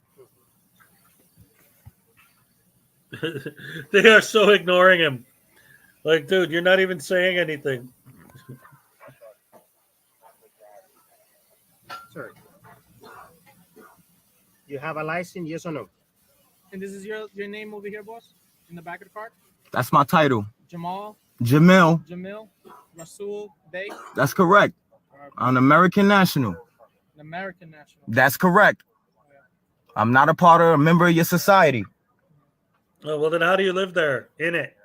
They are so ignoring him. Like, dude, you're not even saying anything. Sir, you have a license, yes or no? And this is your name over here, boss? In the back of the card? That's my title. Jamal? Jamil. Jamil? Rasul? Day? That's correct. I'm an American national. An American national. That's correct. I'm not a member of your society. Oh, well, then how do you live there in it?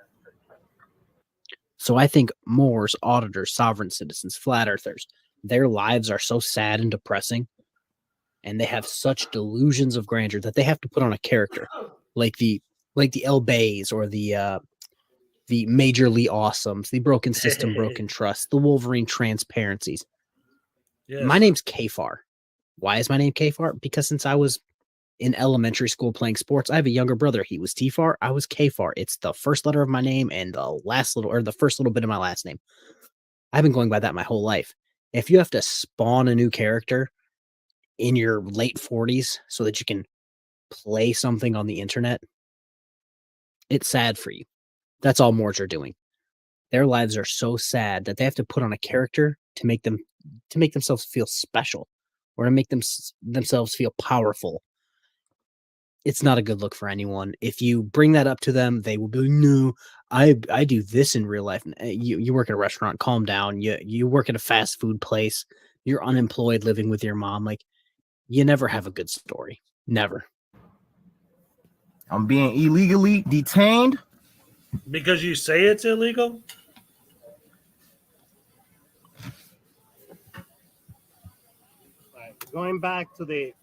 So I think Moors, auditors, sovereign citizens, flat earthers, their lives are so sad and depressing, and they have such delusions of grandeur that they have to put on a character, like the El Bays or the Majorly Awesomes, the Broken System, Broken Trust, the Wolverine Transparencies. Yes. My name's Kfar. Why is my name Kfar? Because since I was in elementary school playing sports, I have a younger brother. He was Tfar. I was Kfar. It's the first letter of my name and the first little bit of my last name. I've been going by that my whole life. If you have to spawn a new character in your late 40s so that you can play something on the internet, it's sad for you. That's all Moors are doing. Their lives are so sad that they have to put on a character to make themselves feel special or to make themselves feel powerful. It's not a good look for anyone. If you bring that up to them, they will be like, no, I do this in real life. You work at a restaurant, calm down. You work at a fast food place, you're unemployed living with your mom. Like, you never have a good story. Never. I'm being illegally detained. Because you say it's illegal? Going back to the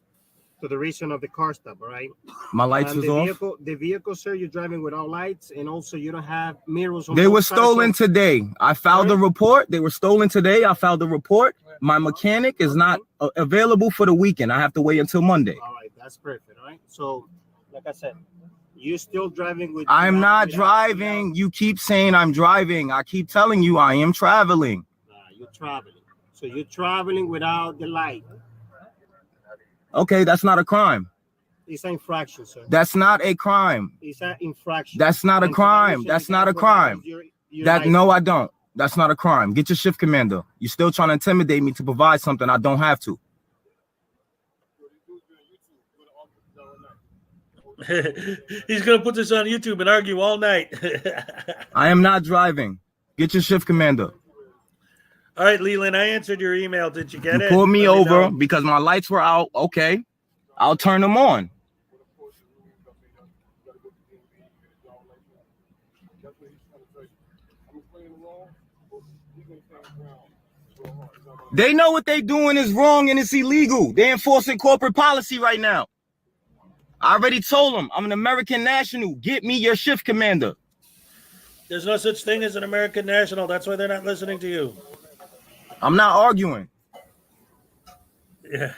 reason of the car stop, right? My lights was off. The vehicle, sir, you're driving without lights, and also you don't have mirrors on They both were sides stolen of- today. I filed a report. They were stolen today. I filed a report. My mechanic is not available for the weekend. I have to wait until Monday. All right, that's perfect. All right. So, like I said, you're still driving with. I'm not driving. You keep saying I'm driving. I keep telling you I am traveling. You're traveling. So you're traveling without the light. Okay, that's not a crime. It's an infraction, sir. That's not a crime. It's an infraction. That's not a crime. That's not a crime. No, I don't. That's not a crime. Get your shift commander. You're still trying to intimidate me to provide something I don't have to. He's going to put this on YouTube and argue all night. I am not driving. Get your shift commander. All right, Leland, I answered your email. Did you get it? You pulled me over because my lights were out. Okay, I'll turn them on. They know what they're doing is wrong and it's illegal. They're enforcing corporate policy right now. I already told them I'm an American national. Get me your shift commander. There's no such thing as an American national. That's why they're not listening to you. I'm not arguing. Yeah,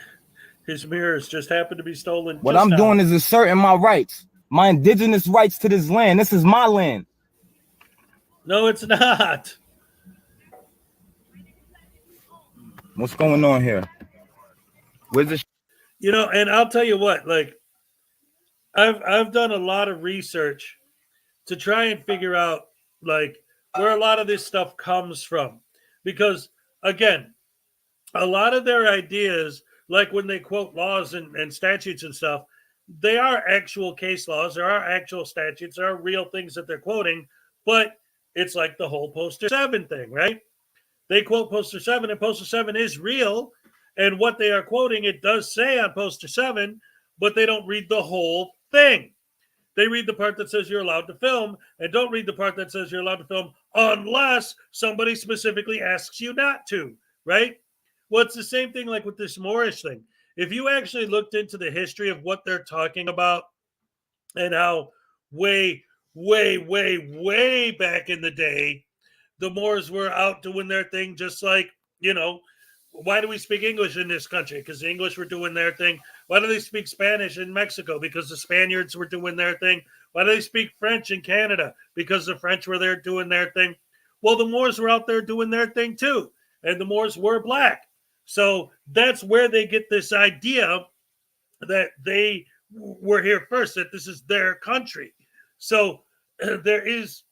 his mirrors just happened to be stolen. What I'm doing is asserting my rights, my indigenous rights to this land. This is my land. No, it's not. What's going on here? Where's the? You know, and I'll tell you what. Like, I've done a lot of research to try and figure out like where a lot of this stuff comes from, because again, a lot of their ideas, like when they quote laws and statutes and stuff, they are actual case laws. There are actual statutes. There are real things that they're quoting, but it's like the whole Poster 7 thing, right? They quote Poster 7, and Poster 7 is real. And what they are quoting, it does say on Poster 7, but they don't read the whole thing. They read the part that says you're allowed to film and don't read the part that says you're allowed to film unless somebody specifically asks you not to, right? Well, it's the same thing like with this Moorish thing. If you actually looked into the history of what they're talking about and how way back in the day, the Moors were out doing their thing, just like, you know, why do we speak English in this country? Because the English were doing their thing. Why do they speak Spanish in Mexico? Because the Spaniards were doing their thing. Why do they speak French in Canada? Because the French were there doing their thing. Well, the Moors were out there doing their thing too. And the Moors were black. So that's where they get this idea that they were here first, that this is their country. So there is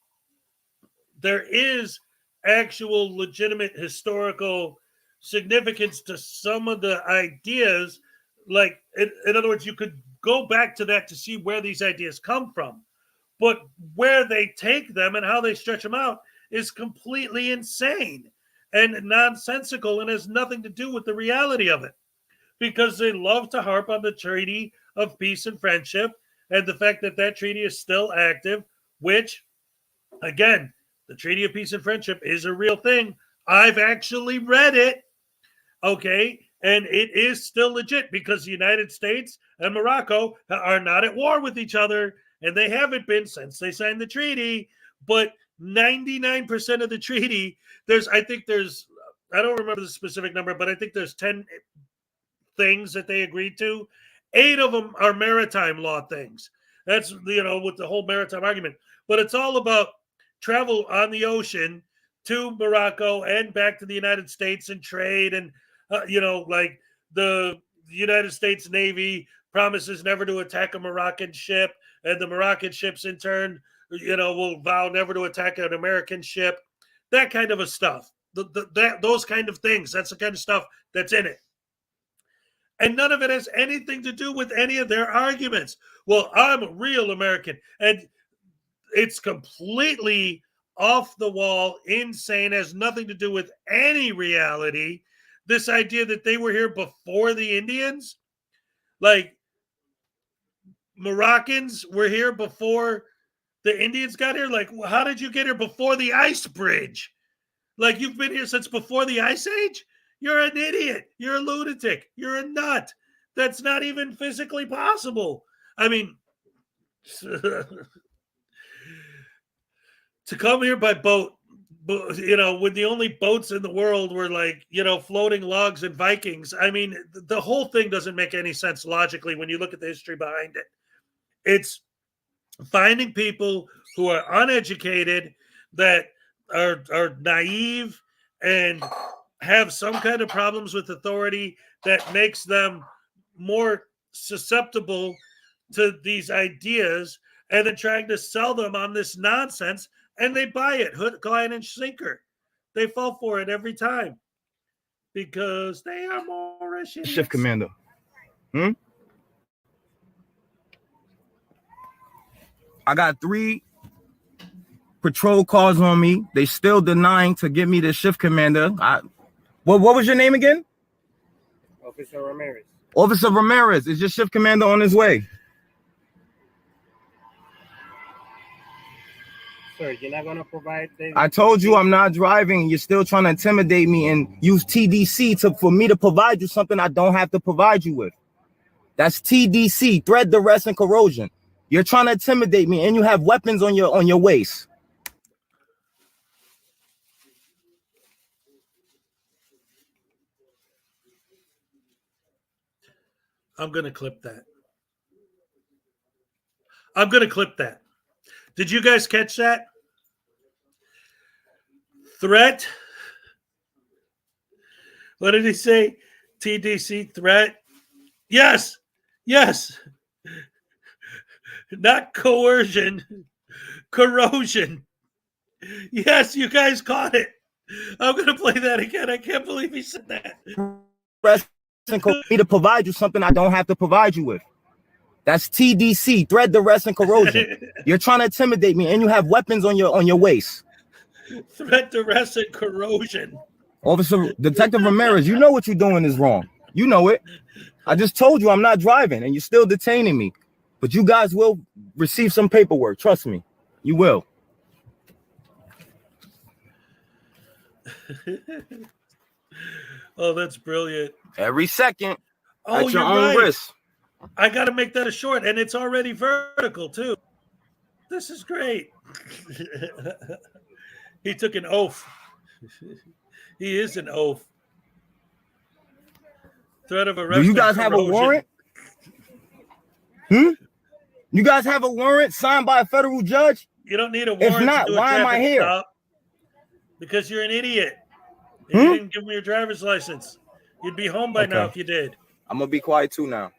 actual legitimate historical significance to some of the ideas. Like, in other words, you could go back to that to see where these ideas come from. But where they take them and how they stretch them out is completely insane and nonsensical and has nothing to do with the reality of it, because they love to harp on the Treaty of Peace and Friendship and the fact that that treaty is still active, which, again, the Treaty of Peace and Friendship is a real thing. I've actually read it, okay? And it is still legit because the United States and Morocco are not at war with each other, and they haven't been since they signed the treaty. But 99% of the treaty, I don't remember the specific number, but I think there's 10 things that they agreed to. 8 of them are maritime law things. That's, with the whole maritime argument. But it's all about travel on the ocean, to Morocco and back to the United States and trade. And, like the United States Navy promises never to attack a Moroccan ship, and the Moroccan ships in turn, will vow never to attack an American ship. That kind of a stuff. Those kind of things. That's the kind of stuff that's in it. And none of it has anything to do with any of their arguments. Well, I'm a real American. And it's completely off the wall, insane, has nothing to do with any reality. This idea that they were here before the Indians, like Moroccans were here before the Indians got here. Like, how did you get here before the ice bridge? Like, you've been here since before the Ice Age? You're an idiot. You're a lunatic. You're a nut. That's not even physically possible. I mean, to come here by boat, when the only boats in the world were like, floating logs and Vikings. I mean, the whole thing doesn't make any sense logically when you look at the history behind it. It's finding people who are uneducated, that are naive and have some kind of problems with authority that makes them more susceptible to these ideas, and then trying to sell them on this nonsense, and they buy it hook, line, and sinker. They fall for it every time because they are Moorish idiots. Shift commander. I got 3 patrol cars on me. They still denying to give me the shift commander. What was your name again? Officer Ramirez. Officer Ramirez, is your shift commander on his way? Sir, you're not going to provide the... I told you I'm not driving. You're still trying to intimidate me and use TDC for me to provide you something I don't have to provide you with. That's TDC, threat, duress, and corrosion. You're trying to intimidate me, and you have weapons on your waist. I'm going to clip that. Did you guys catch that? Threat. What did he say? TDC threat. Yes. Not coercion. Corrosion. Yes, you guys caught it. I'm going to play that again. I can't believe he said that. Me to provide you something I don't have to provide you with. That's TDC, threat, duress, and corrosion. You're trying to intimidate me, and you have weapons on your waist. Threat, duress, and corrosion. Officer Detective Ramirez, you know what you're doing is wrong. You know it. I just told you I'm not driving, and you're still detaining me. But you guys will receive some paperwork. Trust me, you will. Oh, that's brilliant. Every second. Oh, at your you're own right. risk. I got to make that a short, and it's already vertical too. This is great. He took an oath. He is an oath. Threat of arrest. Do you guys have a warrant? You guys have a warrant signed by a federal judge? You don't need a warrant. If not, to do why am I here? Stop because you're an idiot. You didn't give me your driver's license. You'd be home by now if you did. I'm gonna be quiet too now.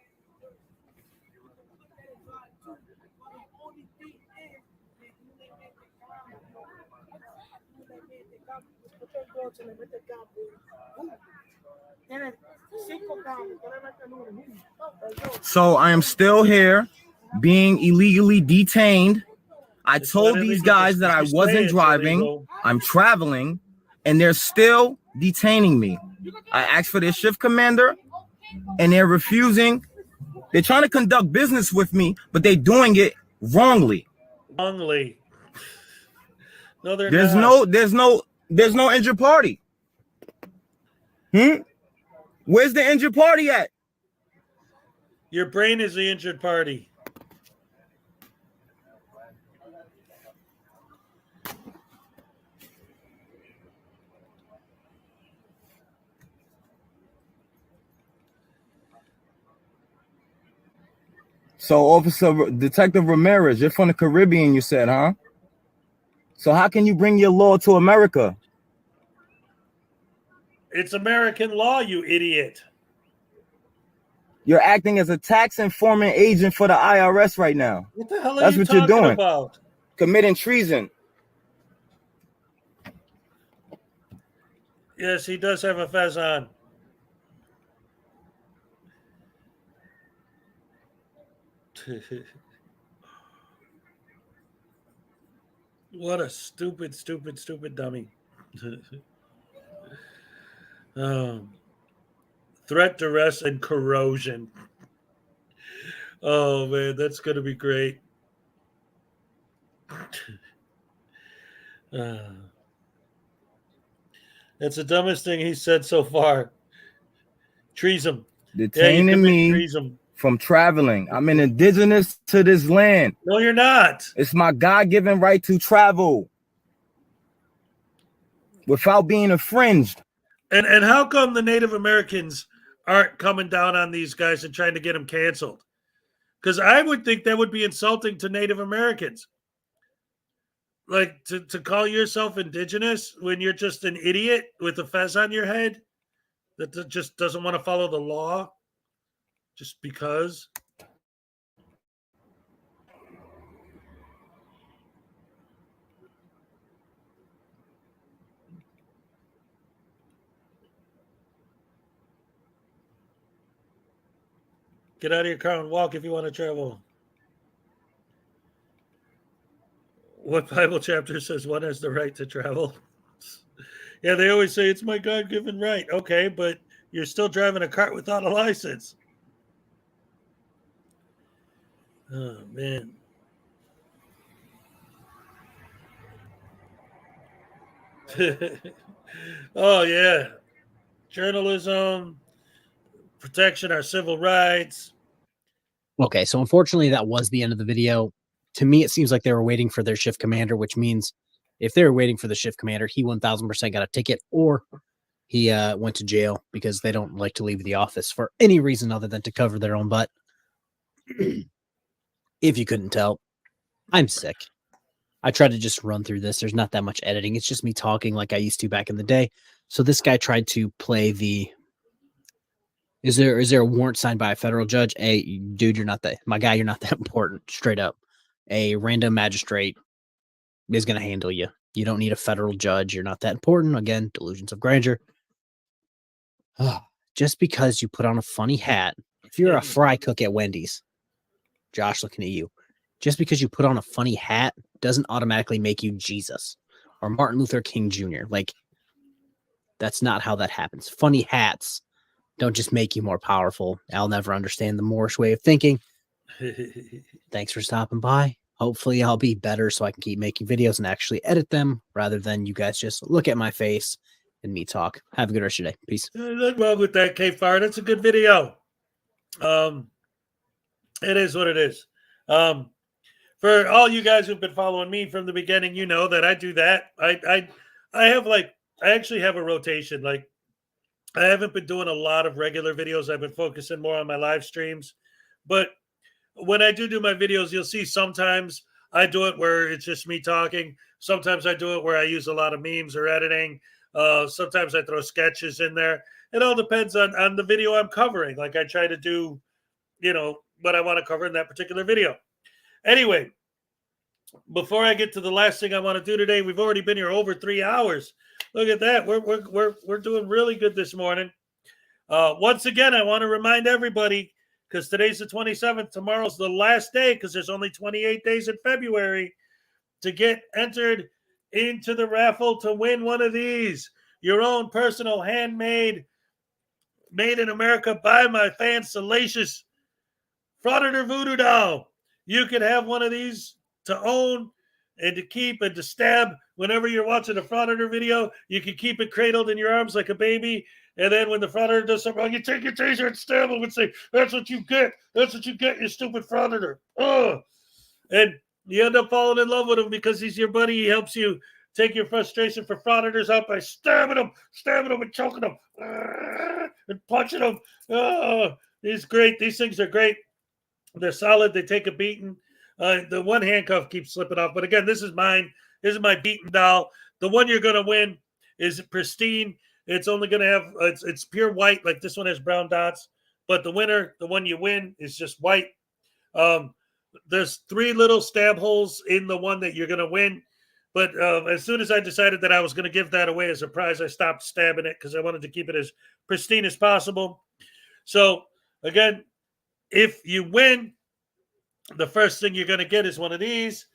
So I am still here being illegally detained. I told these guys that I wasn't driving. I'm traveling, and they're still detaining me. I asked for their shift commander, and they're refusing. They're trying to conduct business with me, but they're doing it wrongly. Wrongly. No, they're There's not. no injured party. Where's the injured party at? Your brain is the injured party. So, Officer Detective Ramirez, you're from the Caribbean, you said, huh? So how can you bring your law to America? It's American law, you idiot. You're acting as a tax informant agent for the IRS right now. What the hell are That's you what you're talking doing. about? Committing treason. Yes, he does have a fez on. What a stupid dummy. Threat, duress, and corrosion. Oh, man, that's going to be great. That's the dumbest thing he said so far. Treason. Detaining me treason from traveling. I'm an indigenous to this land. No, you're not. It's my God-given right to travel without being infringed. And how come the Native Americans aren't coming down on these guys and trying to get them canceled? Because I would think that would be insulting to Native Americans. Like to call yourself indigenous when you're just an idiot with a fez on your head that just doesn't want to follow the law just because. Get out of your car and walk if you want to travel. What Bible chapter says one has the right to travel? Yeah, they always say it's my God-given right. Okay, but you're still driving a cart without a license. Oh, man. Oh, yeah. Journalism, protection, our civil rights. Okay, so unfortunately, that was the end of the video. To me, it seems like they were waiting for their shift commander, which means if they were waiting for the shift commander, he 1000% got a ticket, or he went to jail because they don't like to leave the office for any reason other than to cover their own butt. If you couldn't tell, I'm sick. I tried to just run through this. There's not that much editing. It's just me talking like I used to back in the day. So this guy tried to play the... Is there a warrant signed by a federal judge? Hey, dude, you're not that... My guy, you're not that important. Straight up. A random magistrate is going to handle you. You don't need a federal judge. You're not that important. Again, delusions of grandeur. Just because you put on a funny hat, if you're a fry cook at Wendy's, Josh looking at you, just because you put on a funny hat doesn't automatically make you Jesus or Martin Luther King Jr. Like, that's not how that happens. Funny hats don't just make you more powerful. I'll never understand the Moorish way of thinking. Thanks for stopping by. Hopefully I'll be better so I can keep making videos and actually edit them rather than you guys just look at my face and me talk. Have a good rest of your day. Peace. Nothing wrong with that, K-Fire. That's a good video. It is what it is. For all you guys who've been following me from the beginning, you know that I do that. I actually have a rotation. Like, I haven't been doing a lot of regular videos. I've been focusing more on my live streams. But when I do my videos, you'll see sometimes I do it where it's just me talking. Sometimes I do it where I use a lot of memes or editing. Sometimes I throw sketches in there. It all depends on the video I'm covering. Like, I try to do, what I want to cover in that particular video. Anyway, before I get to the last thing I want to do today, we've already been here over 3 hours. Look at that. We're doing really good this morning. Once again, I want to remind everybody, because today's the 27th, tomorrow's the last day, because there's only 28 days in February, to get entered into the raffle to win one of these. Your own personal handmade, made in America by my fan Salacious Frauditor voodoo doll. You can have one of these to own and to keep and to stab whenever you're watching a Frauditor video. You can keep it cradled in your arms like a baby. And then when the Frauditor does something wrong, you take your taser and stab him and say, "That's what you get. That's what you get, you stupid Frauditor." Oh. And you end up falling in love with him because he's your buddy. He helps you take your frustration for Frauditors out by stabbing them and choking them and punching them. Oh, he's great. These things are great. They're solid. They take a beating. The one handcuff keeps slipping off. But again, this is mine. This is my beaten doll. The one you're going to win is pristine. it's only going to have it's pure white. Like this one has brown dots, but the winner, the one you win, is just white. There's 3 little stab holes in the one that you're going to win. But as soon as I decided that I was going to give that away as a prize, I stopped stabbing it because I wanted to keep it as pristine as possible. So again, if you win, the first thing you're going to get is one of these.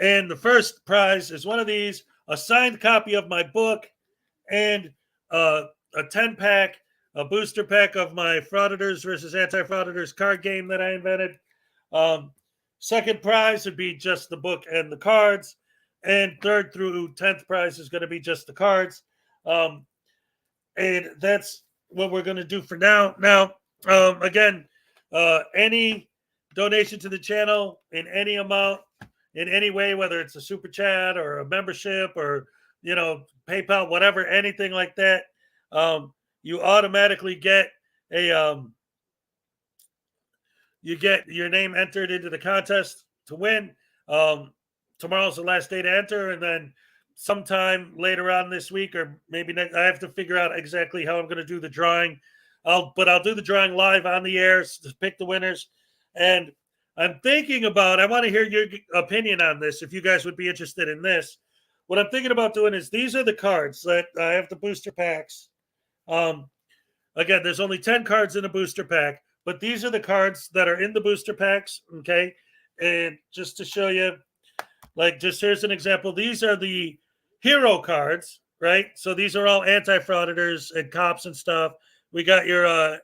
And the first prize is one of these, a signed copy of my book, and a 10-pack, a booster pack of my Frauditors versus Anti-Frauditors card game that I invented. Second prize would be just the book and the cards. And 3rd through 10th prize is going to be just the cards. And that's what we're going to do for now. Now, again, any donation to the channel in any amount, in any way, whether it's a super chat or a membership or, you know, PayPal, whatever, anything like that, you automatically get a, you get your name entered into the contest to win. Tomorrow's the last day to enter, and then sometime later on this week, or maybe next, I have to figure out exactly how I'm going to do the drawing. I'll do the drawing live on the air to pick the winners. And I'm thinking about, I want to hear your opinion on this, if you guys would be interested in this. What I'm thinking about doing is, these are the cards that I have, the booster packs. Again, there's only 10 cards in a booster pack, but these are the cards that are in the booster packs, okay? And just to show you, like, just here's an example. These are the hero cards, right? So these are all anti-frauditors and cops and stuff. We got your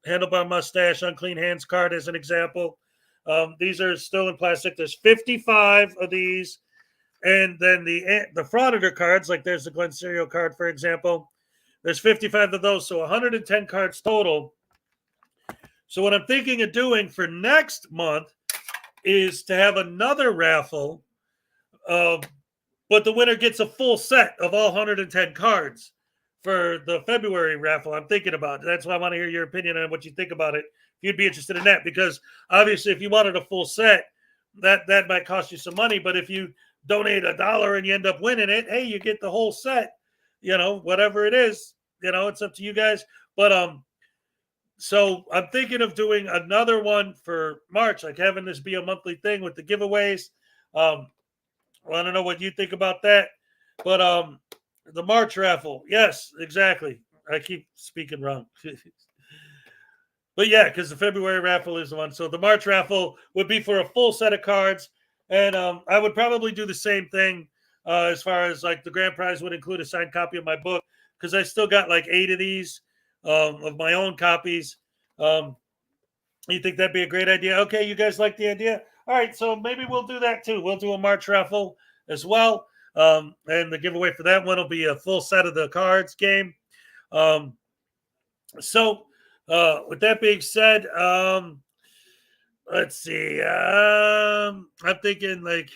handlebar mustache, unclean hands card as an example. These are still in plastic. There's 55 of these. And then the frauditor cards, like there's the Glen Serial card, for example. There's 55 of those, so 110 cards total. So what I'm thinking of doing for next month is to have another raffle, but the winner gets a full set of all 110 cards for the February raffle. I'm thinking about it. That's why I want to hear your opinion on what you think about it. If you'd be interested in that, because obviously if you wanted a full set, that might cost you some money. But if you donate $1 and you end up winning it, hey, you get the whole set. You know, whatever it is, you know, it's up to you guys. But so I'm thinking of doing another one for March, like having this be a monthly thing with the giveaways. I don't know what you think about that. But the March raffle, yes, exactly. I keep speaking wrong. But yeah, because the February raffle is the one. So the March raffle would be for a full set of cards. And I would probably do the same thing as far as like the grand prize would include a signed copy of my book, because I still got like 8 of these of my own copies. You think that'd be a great idea? Okay, you guys like the idea? All right, so maybe we'll do that too. We'll do a March raffle as well. And the giveaway for that one will be a full set of the cards game. So with that being said, let's see. I'm thinking like,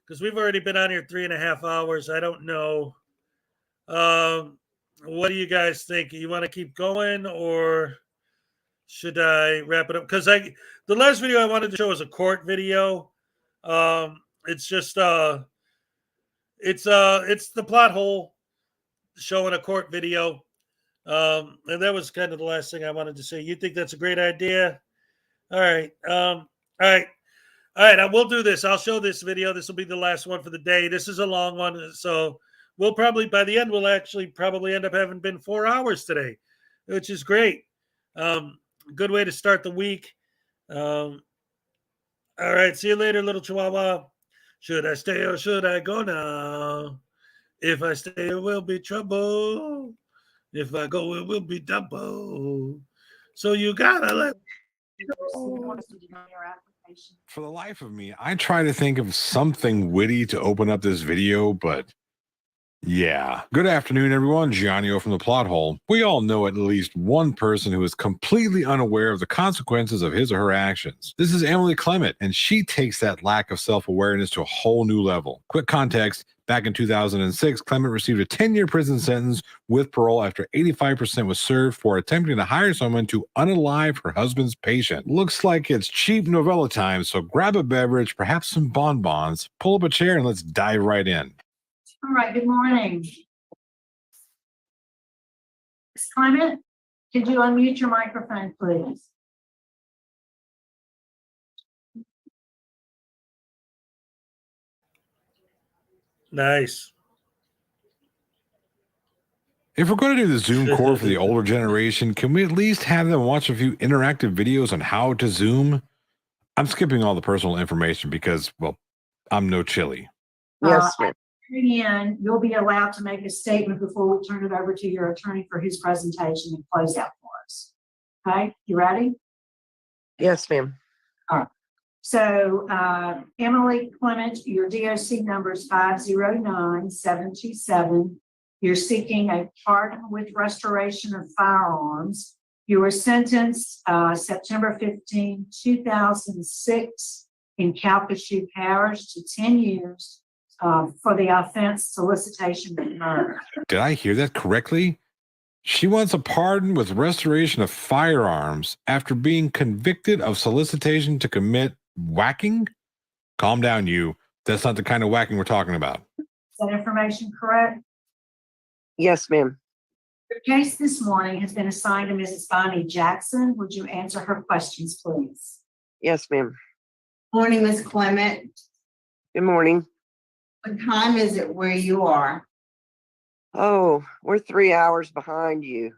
because we've already been on here 3.5 hours. I don't know. What do you guys think? You want to keep going, or should I wrap it up? Because the last video I wanted to show was a court video. It's just it's the plot hole showing a court video. And that was kind of the last thing I wanted to say. You think that's a great idea? All right. All right. I will do this. I'll show this video. This will be the last one for the day. This is a long one. So we'll probably, by the end, we'll actually probably end up having been 4 hours today, which is great. Good way to start the week. All right. See you later, little chihuahua. Should I stay or should I go now? If I stay, it will be trouble. If I go, it will be double. So you gotta let me know. For the life of me, I try to think of something witty to open up this video, but yeah. Good afternoon, everyone. Gianni from the Plot Hole. We all know at least one person who is completely unaware of the consequences of his or her actions. This is Emily Clement, and she takes that lack of self-awareness to a whole new level. Quick context. Back in 2006, Clement received a 10-year prison sentence with parole after 85% was served for attempting to hire someone to unalive her husband's patient. Looks like it's cheap novella time, so grab a beverage, perhaps some bonbons, pull up a chair, and let's dive right in. All right, good morning. Clement, could you unmute your microphone, please? Nice. If we're going to do the Zoom core for the older generation, can we at least have them watch a few interactive videos on how to Zoom? I'm skipping all the personal information because, well, I'm no chili. Yes, ma'am. And you'll be allowed to make a statement before we turn it over to your attorney for his presentation and close out for us. Okay, you ready? Yes, ma'am. All right. So, Emily Clement, your DOC number is 509727. You're seeking a pardon with restoration of firearms. You were sentenced September 15, 2006 in Calcasieu Parish to 10 years for the offense solicitation of murder. Did I hear that correctly? She wants a pardon with restoration of firearms after being convicted of solicitation to commit whacking? Calm down, you. That's not the kind of whacking we're talking about. Is that information correct? Yes, ma'am. Your case this morning has been assigned to Mrs. Bonnie Jackson. Would you answer her questions, please? Yes, ma'am. Morning, Ms. Clement. Good morning. What time is it where you are? Oh, we're 3 hours behind you.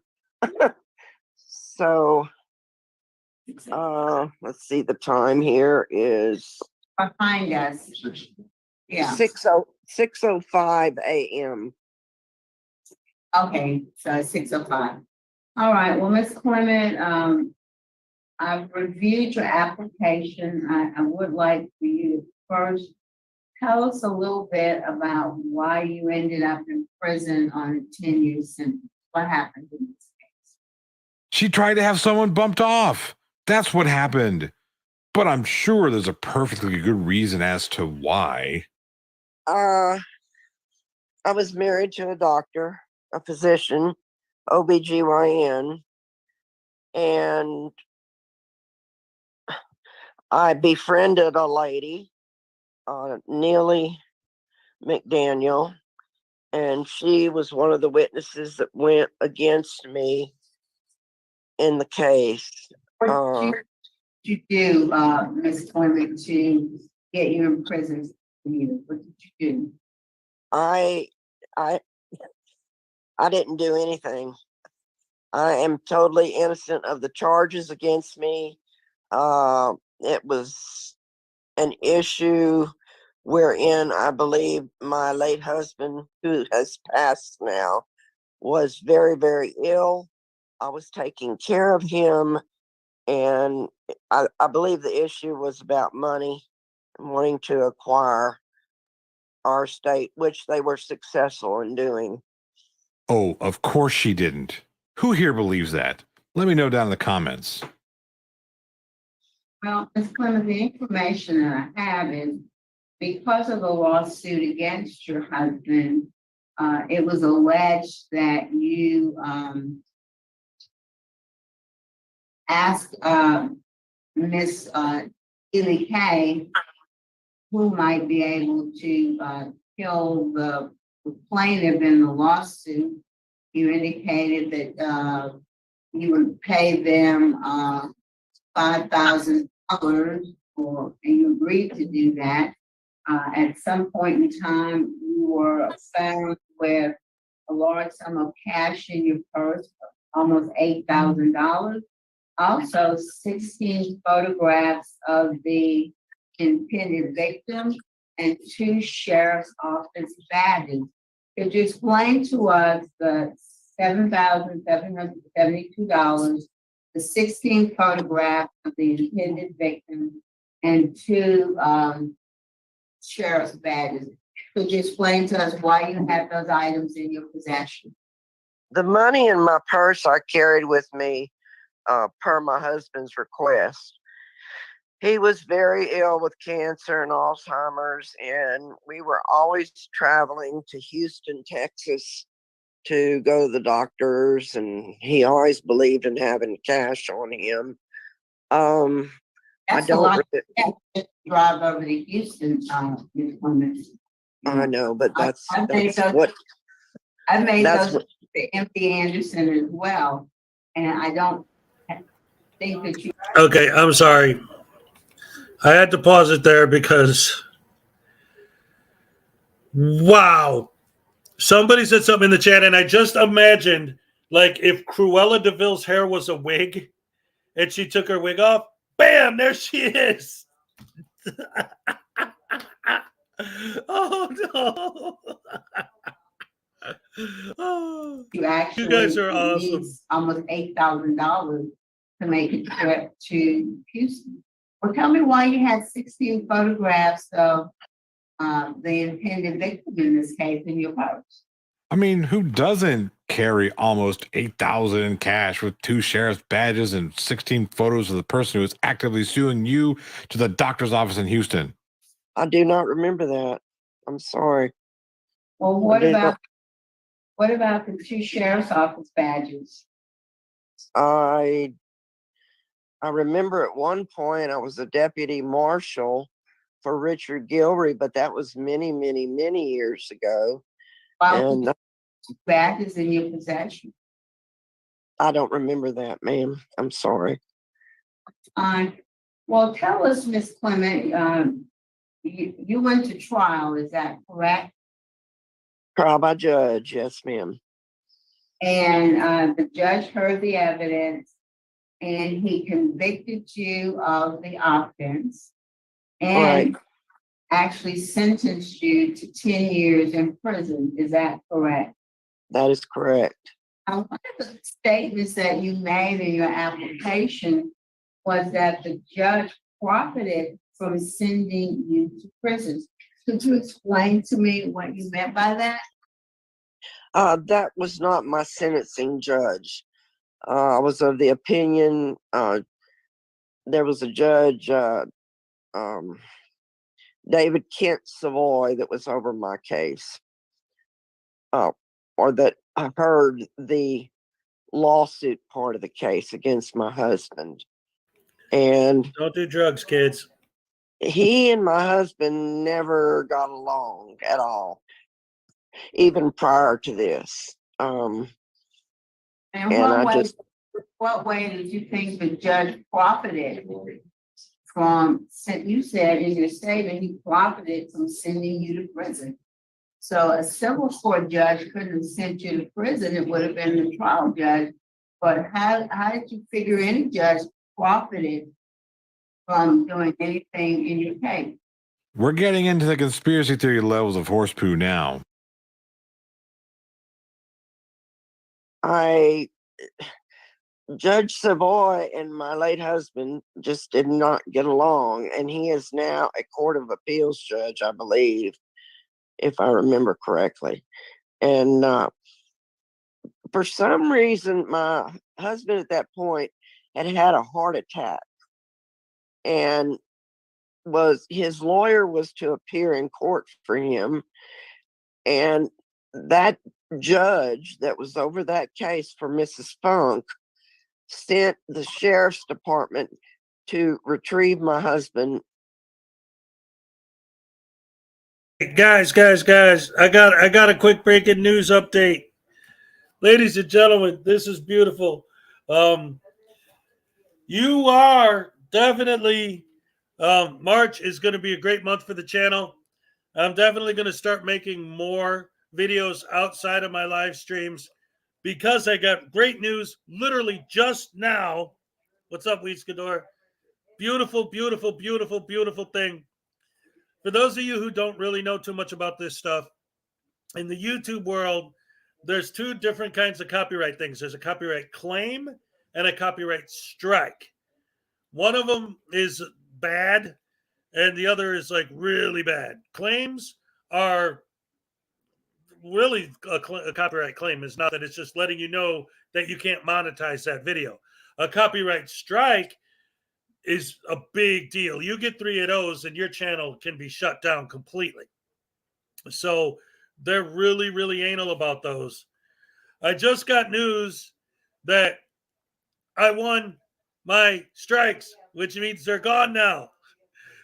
So, let's see, the time here is Behind us. Yeah. 6:05 a.m. Okay, so 6:05. All right, well, Ms. Clement, I've reviewed your application. I would like for you to first tell us a little bit about why you ended up in prison on a 10-year sentence. What happened in this case? She tried to have someone bumped off. That's what happened. But I'm sure there's a perfectly good reason as to why. I was married to a doctor, a physician, OBGYN, and I befriended a lady, Neely McDaniel, and she was one of the witnesses that went against me in the case. What did you do, Ms. Clement, to get you in prison? What did you do? I didn't do anything. I am totally innocent of the charges against me. It was an issue wherein I believe my late husband, who has passed now, was very, very ill. I was taking care of him, and I believe the issue was about money and wanting to acquire our state, which they were successful in doing. Oh, of course she didn't. Who here believes that? Let me know down in the comments. Well, Ms. Clement, the information that I have is because of the lawsuit against your husband, it was alleged that you asked Miss Ely Kay, who might be able to kill the plaintiff in the lawsuit. You indicated that you would pay them $5,000, and you agreed to do that. At some point in time, you were found with a large sum of cash in your purse, almost $8,000. Also, 16 photographs of the intended victim and 2 sheriff's office badges. Could you explain to us the $7,772, the 16 photographs of the intended victim, and 2 sheriff's badges? Could you explain to us why you have those items in your possession? The money in my purse I carried with me per my husband's request. He was very ill with cancer and Alzheimer's, and we were always traveling to Houston, Texas to go to the doctors, and he always believed in having cash on him. That's a lot to drive over to Houston. I know, but that's I made what those the empty Anderson as well. And I don't think that you. Okay, I'm sorry. I had to pause it there because, wow. Somebody said something in the chat, and I just imagined, like, if Cruella DeVille's hair was a wig and she took her wig off, bam, there she is. Oh, no. Oh, You actually you guys are awesome. needs almost $8,000 to make a trip to Houston. Well, tell me why you had 16 photographs of the intended victim in this case in your purse. I mean, who doesn't carry almost 8,000 in cash with 2 sheriff's badges and 16 photos of the person who is actively suing you to the doctor's office in Houston? I do not remember that. I'm sorry. Well, what about the 2 sheriff's office badges? I remember at one point I was a deputy marshal for Richard Gilry, but that was many, many, many years ago. And badges in your possession? I don't remember that, ma'am. I'm sorry. Well, tell us, Ms. Clement, you went to trial, is that correct? Trial by judge, yes, ma'am. And the judge heard the evidence and he convicted you of the offense and actually sentenced you to 10 years in prison. Is that correct? That is correct. One of the statements that you made in your application was that the judge profited from sending you to prison. Could you explain to me what you meant by that? That was not my sentencing judge. I was of the opinion there was a judge, David Kent Savoy, that was over my case, or that I heard the lawsuit part of the case against my husband. And don't do drugs, kids. He and my husband never got along at all, even prior to this. What way did you think the judge profited from, you said in your statement, he profited from sending you to prison? So a civil court judge couldn't have sent you to prison, it would have been the trial judge. But how did you figure any judge profited from doing anything in your case? We're getting into the conspiracy theory levels of horse poo now. Judge Savoy and my late husband just did not get along, and he is now a court of appeals judge, I believe, if I remember correctly. And for some reason, my husband at that point had a heart attack, and his lawyer was to appear in court for him, and that judge that was over that case for Mrs. Funk sent the sheriff's department to retrieve my husband. Guys, I got a quick breaking news update. Ladies and gentlemen, this is beautiful. You are definitely, March is going to be a great month for the channel. I'm definitely going to start making more videos outside of my live streams because I got great news literally just now. What's up, Weedskador? Beautiful, beautiful, beautiful, beautiful thing. For those of you who don't really know too much about this stuff, in the YouTube world, there's 2 different kinds of copyright things. There's a copyright claim and a copyright strike. One of them is bad, and the other is like really bad. Claims are really a copyright claim is not that, it's just letting you know that you can't monetize that video. A copyright strike is a big deal. You get 3 of those and your channel can be shut down completely. So they're really, really anal about those. I just got news that I won my strikes, which means they're gone now.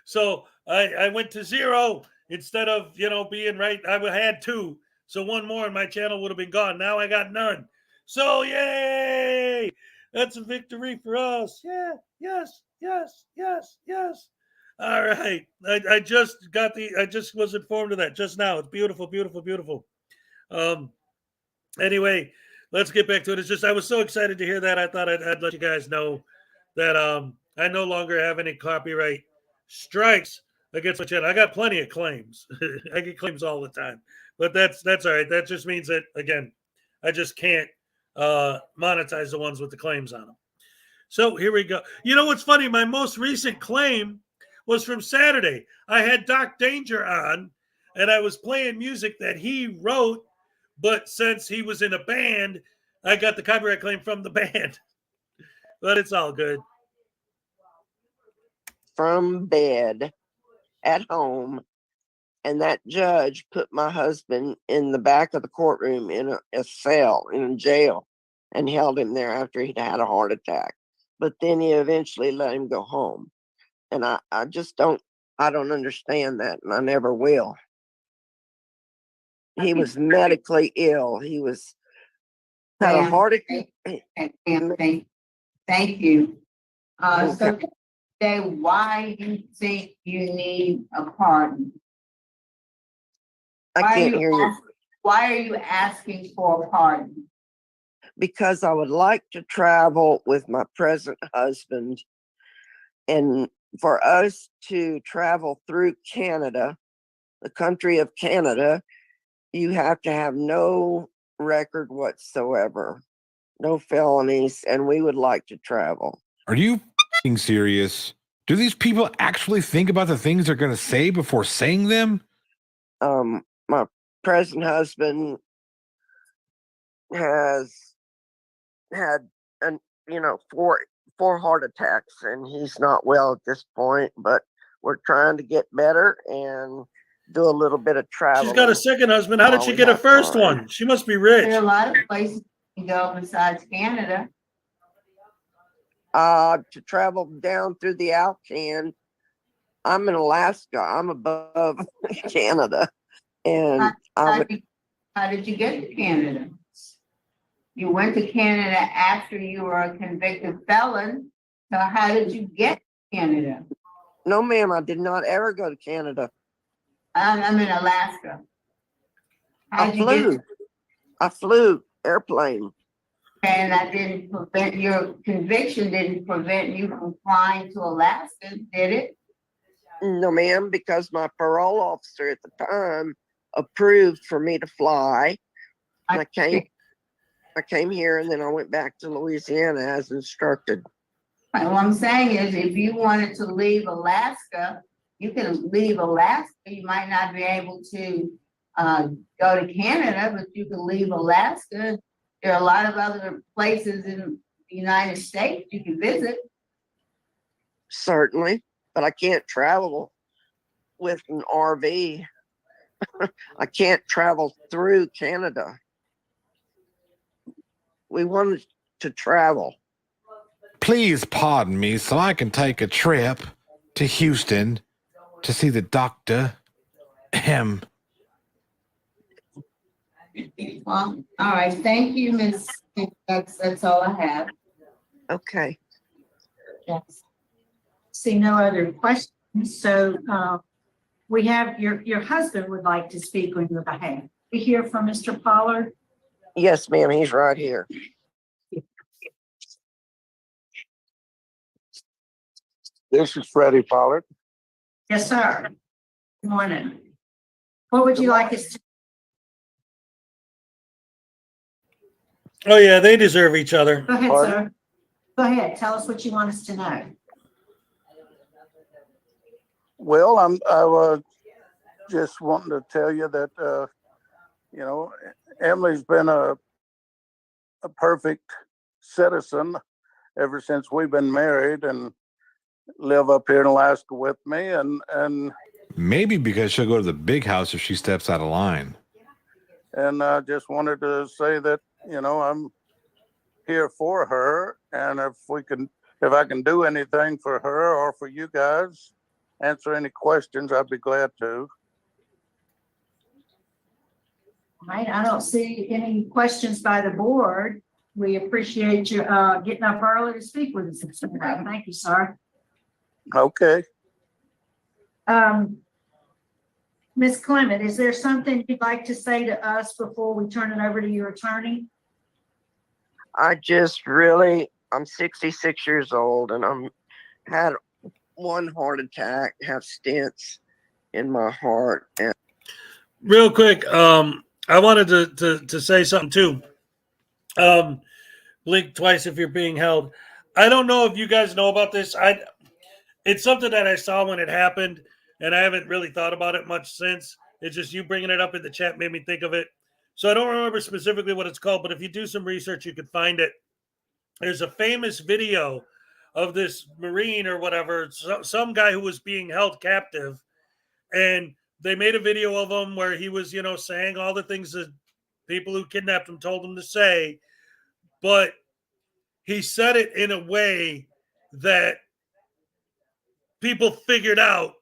So I went to 0 instead of, being right. I had 2. So one more and my channel would have been gone. Now I got none. So yay! That's a victory for us. Yeah, yes, yes, yes, yes. All right. I just was informed of that just now. It's beautiful, beautiful, beautiful. Anyway, let's get back to it. It's just I was so excited to hear that. I thought I'd let you guys know that I no longer have any copyright strikes against my channel. I got plenty of claims. I get claims all the time, but that's all right. That just means that again, I just can't monetize the ones with the claims on them. So here we go. You know what's funny? My most recent claim was from Saturday. I had Doc Danger on, and I was playing music that he wrote, but since he was in a band, I got the copyright claim from the band. But it's all good. From bed at home, and that judge put my husband in the back of the courtroom in a cell in a jail and held him there after he'd had a heart attack. But then he eventually let him go home. And I just don't understand that, and I never will. He was medically ill. He was had a heart attack. Thank you. Okay. So today, why do you think you need a pardon? I can't hear you. Why are you asking for a pardon? Because I would like to travel with my present husband, and for us to travel through Canada, the country of Canada, you have to have no record whatsoever, no felonies, and we would like to travel. Are you f***ing serious? Do these people actually think about the things they're going to say before saying them? My present husband has had four heart attacks, and he's not well at this point, but we're trying to get better and do a little bit of travel. She's got a second husband. How did she get a first one? She must be rich. There are a lot of places you can go besides Canada. To travel down through the Alcan. I'm in Alaska. I'm above Canada. And How did you get to Canada? You went to Canada after you were a convicted felon. So how did you get to Canada? No, ma'am, I did not ever go to Canada. I'm in Alaska. I flew airplane. And that didn't prevent your conviction, didn't prevent you from flying to Alaska, did it? No, ma'am, because my parole officer at the time approved for me to fly. And I came here, and then I went back to Louisiana as instructed. Right, what I'm saying is, if you wanted to leave Alaska, you can leave Alaska. You might not be able to go to Canada, but you can leave Alaska. There are a lot of other places in the United States you can visit. Certainly, but I can't travel with an RV. I can't travel through Canada. We wanted to travel. Please pardon me so I can take a trip to Houston to see the doctor. Ahem. Well, all right. Thank you, Ms. That's all I have. Okay. Yes. See no other questions. So we have your husband would like to speak on your behalf. We hear from Mr. Pollard. Yes, ma'am. He's right here. This is Freddie Pollard. Yes, sir. Good morning. What would you like us to? Oh yeah, they deserve each other. Go ahead, sir. Go ahead. Tell us what you want us to know. Well, I was just wanting to tell you that Emily's been a perfect citizen ever since we've been married and live up here in Alaska with me, and Maybe because she'll go to the big house if she steps out of line. And I just wanted to say that, I'm here for her. And if I can do anything for her or for you guys, answer any questions, I'd be glad to. Right, I don't see any questions by the board. We appreciate you getting up early to speak with us this morning. Thank you, sir. Okay. Ms. Clement, is there something you'd like to say to us before we turn it over to your attorney? I'm 66 years old and I'm had one heart attack, have stents in my heart. And real quick, I wanted to say something too. Blink twice if you're being held. I don't know if you guys know about this. It's something that I saw when it happened, and I haven't really thought about it much since. It's just you bringing it up in the chat made me think of it. So I don't remember specifically what it's called, but if you do some research, you could find it. There's a famous video of this Marine or whatever, some guy who was being held captive, and they made a video of him where he was, saying all the things that people who kidnapped him told him to say, but he said it in a way that people figured out,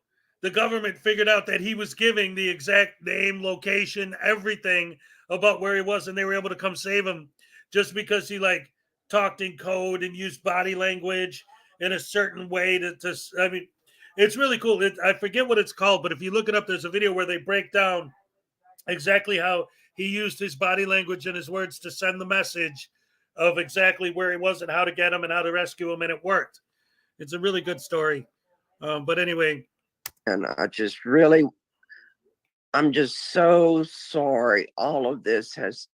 the government figured out that he was giving the exact name, location, everything about where he was, and they were able to come save him just because he talked in code and used body language in a certain way I mean, it's really cool. I forget what it's called, but if you look it up, there's a video where they break down exactly how he used his body language and his words to send the message of exactly where he was and how to get him and how to rescue him, and it worked. It's a really good story. But anyway. And I'm just so sorry all of this has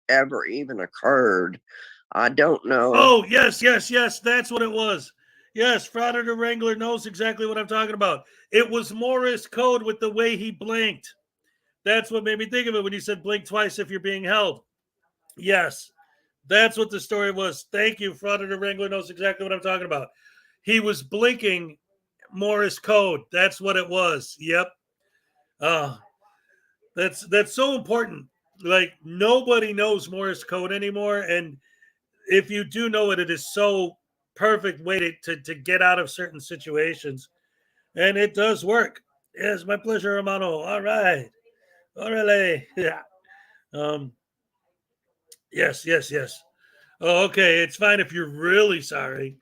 ever even occurred. I don't know. Oh, yes. That's what it was. Yes, Frauditor Wrangler knows exactly what I'm talking about. It was Morse code with the way he blinked. That's what made me think of it when you said blink twice if you're being held. Yes, that's what the story was. Thank you. Frauditor Wrangler knows exactly what I'm talking about. He was blinking Morse code. That's what it was. Yep. That's so important. Nobody knows Morse code anymore, and if you do know it, it is so perfect way to get out of certain situations, and it does work. Yes, my pleasure, Romano. All right. Yeah. Yes. Oh, okay. It's fine if you're really sorry.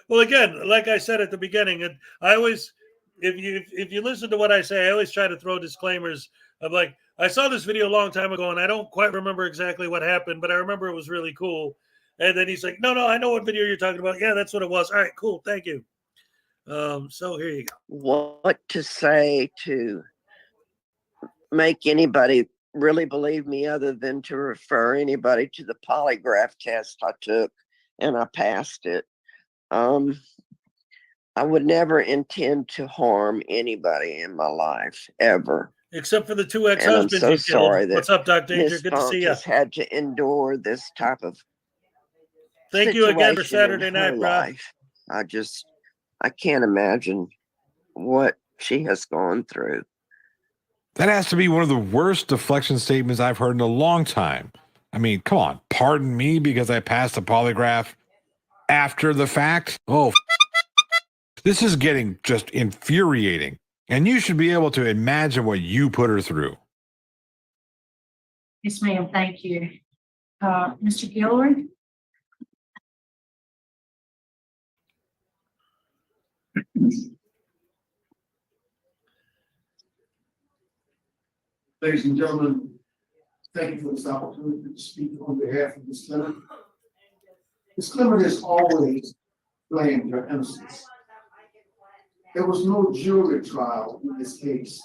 Well, again, like I said at the beginning, and I always, if you listen to what I say, I always try to throw disclaimers of I saw this video a long time ago, and I don't quite remember exactly what happened, but I remember it was really cool. And then he's like, no, I know what video you're talking about. Yeah, that's what it was. All right, cool. Thank you. So here you go. What to say to make anybody really believe me other than to refer anybody to the polygraph test I took and I passed it. I would never intend to harm anybody in my life ever. Except for the two ex-husbands you killed. sorry that what's up, Doc Danger? Good to see you. Has had to endure this type of Thank you again for Saturday night, bro. I can't imagine what she has gone through. That has to be one of the worst deflection statements I've heard in a long time. I mean, come on, pardon me because I passed a polygraph after the fact? Oh, this is getting just infuriating. And you should be able to imagine what you put her through. Yes, ma'am. Thank you. Mr. Gilroy? Ladies and gentlemen, thank you for this opportunity to speak on behalf of Ms. Clement. Ms. Clement has always claimed her innocence. There was no jury trial in this case.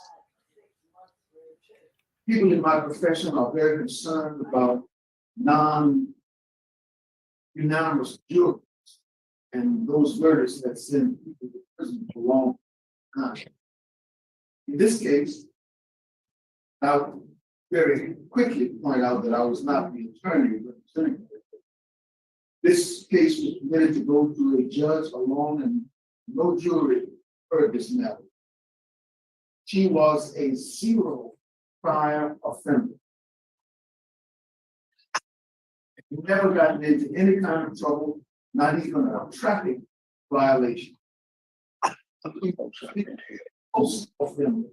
People in my profession are very concerned about non-unanimous juries and those verdicts that send people to prison for long time. In this case, I'll very quickly point out that I was not the attorney representing her. This case was permitted to go to a judge alone, and no jury heard this matter. She was a zero prior offender. Never gotten into any kind of trouble, not even a traffic violation. Post offender.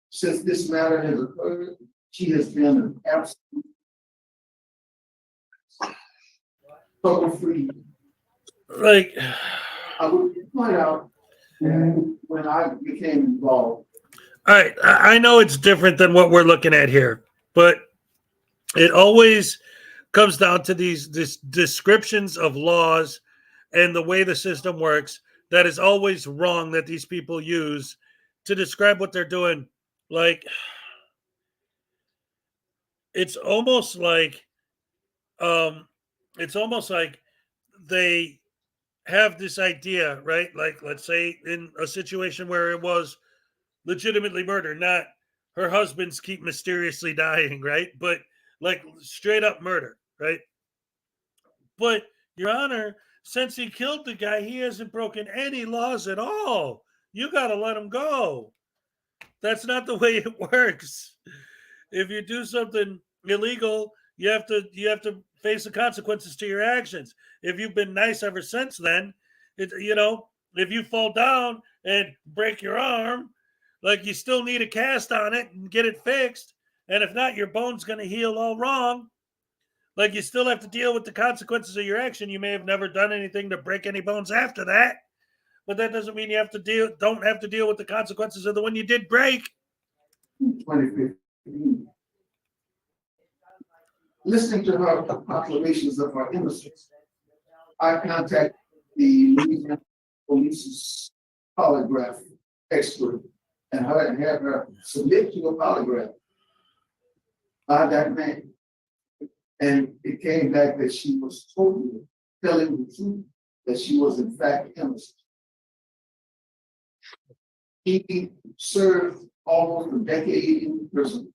Since this matter has occurred, She has been an absolute trouble-free. Like, I would point out that when I became involved, all right, I know it's different than what we're looking at here, but it always comes down to these descriptions of laws and the way the system works that is always wrong that these people use to describe what they're doing. Like, it's almost like they have this idea, right? Like, let's say in a situation where it was legitimately murder, not her husbands keep mysteriously dying, right? But like straight up murder, right? But Your Honor, since he killed the guy, he hasn't broken any laws at all. You got to let him go. That's not the way it works. If you do something illegal, you have to face the consequences to your actions. If you've been nice ever since then, if you fall down and break your arm, like you still need a cast on it and get it fixed. And if not, your bone's going to heal all wrong. Like you still have to deal with the consequences of your action. You may have never done anything to break any bones after that, but that doesn't mean don't have to deal with the consequences of the one you did break. 2015, listening to her proclamations of her innocence, I contacted the Louisiana Police's polygraph expert and had her submit to a polygraph by that man. And it came back that she was totally telling the truth, that she was in fact innocent. He served almost a decade in prison.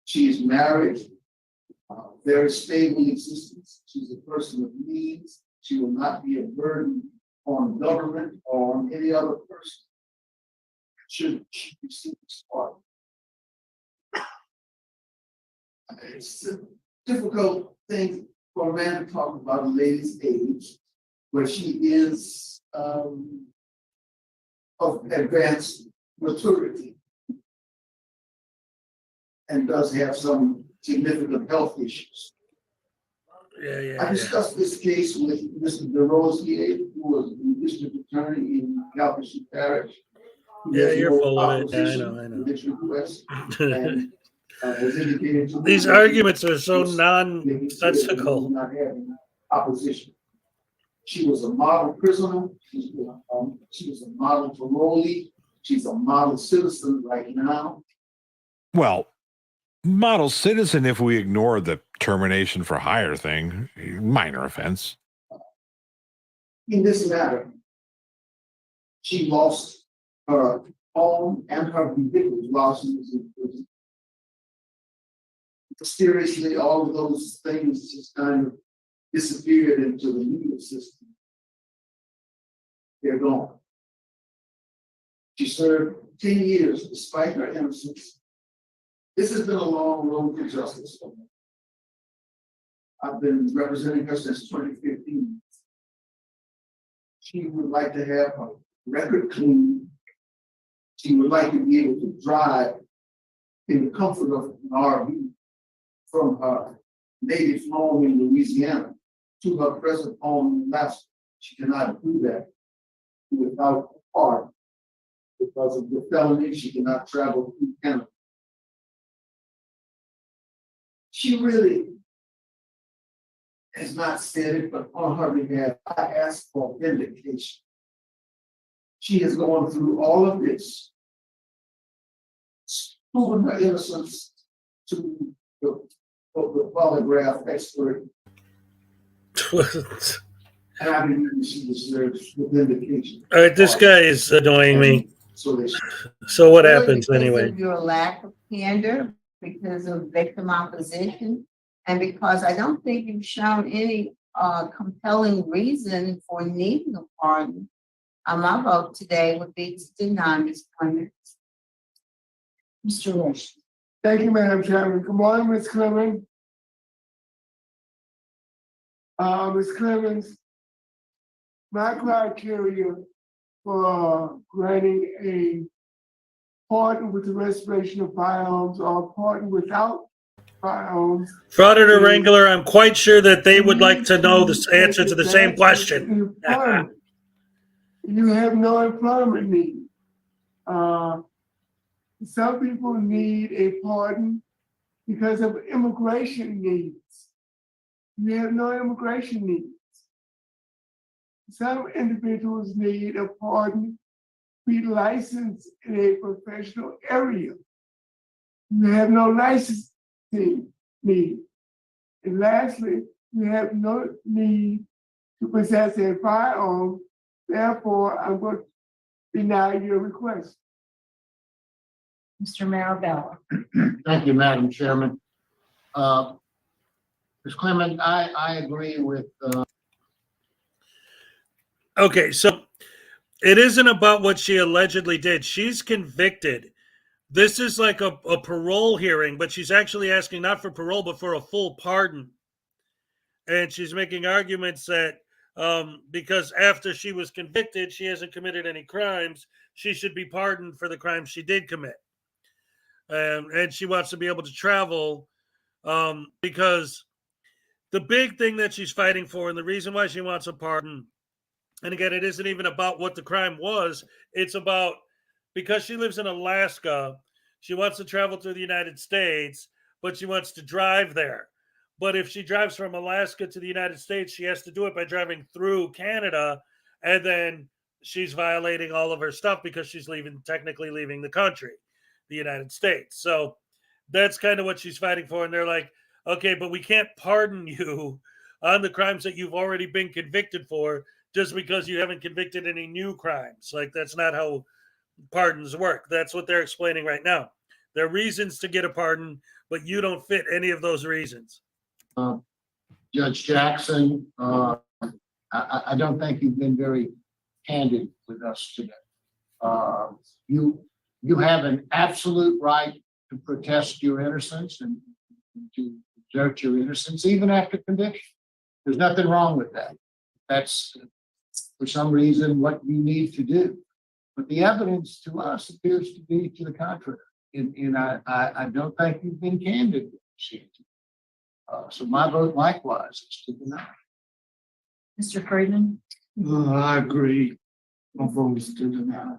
She is married, very stable existence. She's a person of means. She will not be a burden on government or on any other person. Should she receive this pardon? It's a difficult thing for a man to talk about a lady's age, where she is of advanced maturity and does have some significant health issues. I discussed this case with Mr. DeRosier, who was the district attorney in Calcasieu Parish. Yeah, you're full of it. Yeah, I know. This request, and was indicated to These me arguments are so nonsensical. Not having opposition. She was a model prisoner. She was a model parolee. She's a model citizen right now. Well, model citizen if we ignore the termination for hire thing, minor offense. In this matter, she lost her home and her vehicles while she was in prison. Mysteriously, all of those things just kind of disappeared into the legal system. They're gone. She served 10 years despite her innocence. This has been a long road to justice for me. I've been representing her since 2015. She would like to have her record clean. She would like to be able to drive in the comfort of an RV from her native home in Louisiana to her present home in Alaska. She cannot do that without a car. Because of the felony, she cannot travel through Canada. She really has not said it, but on her behalf, I ask for vindication. She has gone through all of this, proven her innocence to the polygraph expert. And I believe she deserves the vindication. All right, this guy is annoying me. So what Really happens because anyway? of your lack of candor, because of victim opposition, and because I don't think you've shown any compelling reason for needing a pardon. My vote today would be to deny Ms. Clemens. Mr. Rush. Thank you, Madam Chairman. Good morning, Ms. Clemens. Ms. Clemens, my criteria for granting pardon with the restoration of firearms or pardon without firearms. Frauditor Wrangler, I'm quite sure that they would like to know the answer to the same question. You have no employment need. Some people need a pardon because of immigration needs. You have no immigration needs. Some individuals need a pardon to be licensed in a professional area. You have no licensing need. And lastly, you have no need to possess a firearm. Therefore, I'm going to deny your request. Mr. Marabella. Thank you, Madam Chairman. Ms. Clement, I agree with. Okay, so it isn't about what she allegedly did. She's convicted. This is like a parole hearing, but she's actually asking not for parole, but for a full pardon. And she's making arguments that because after she was convicted, she hasn't committed any crimes, she should be pardoned for the crimes she did commit. And she wants to be able to travel because the big thing that she's fighting for, and the reason why she wants a pardon, and again, it isn't even about what the crime was, it's about because she lives in Alaska, she wants to travel through the United States, but she wants to drive there. But if she drives from Alaska to the United States, she has to do it by driving through Canada, and then she's violating all of her stuff because she's technically leaving the country, the United States. So that's kind of what she's fighting for. And they're like, okay, but we can't pardon you on the crimes that you've already been convicted for just because you haven't convicted any new crimes. Like, that's not how pardons work. That's what they're explaining right now. There are reasons to get a pardon, but you don't fit any of those reasons. Judge Jackson, I don't think you've been very candid with us today. You have an absolute right to protest your innocence and to assert your innocence, even after conviction. There's nothing wrong with that. That's, for some reason, what you need to do. But the evidence to us appears to be to the contrary. And I don't think you've been candid with us. So my vote likewise is to deny. Mr. Friedman. I agree. My vote is to deny.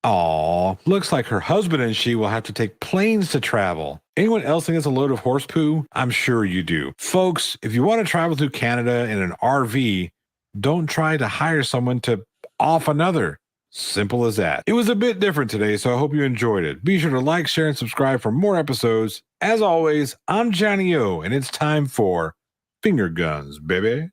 Aw, looks like her husband and she will have to take planes to travel. Anyone else think it's a load of horse poo? I'm sure you do. Folks, if you want to travel through Canada in an RV, don't try to hire someone to off another. Simple as that. It was a bit different today, so I hope you enjoyed it. Be sure to like, share, and subscribe for more episodes. As always, I'm Johnny O, and it's time for Finger Guns, baby.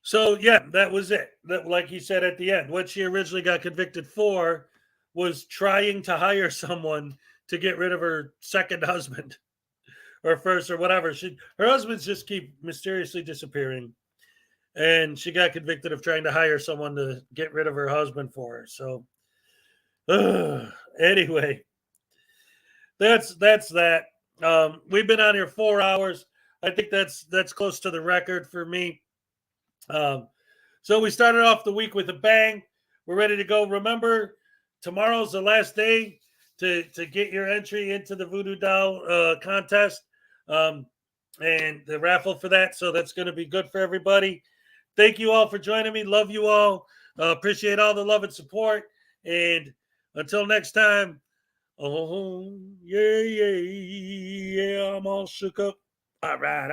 So, yeah, that was it. Like he said at the end, what she originally got convicted for was trying to hire someone to get rid of her second husband or first or whatever. Her husbands just keep mysteriously disappearing. And she got convicted of trying to hire someone to get rid of her husband for her. So, anyway, that's that. We've been on here 4 hours. I think that's close to the record for me. So we started off the week with a bang. We're ready to go. Remember, tomorrow's the last day to get your entry into the Voodoo Doll contest and the raffle for that. So that's going to be good for everybody. Thank you all for joining me. Love you all. Appreciate all the love and support. And until next time, oh, yeah, I'm all shook up. All right.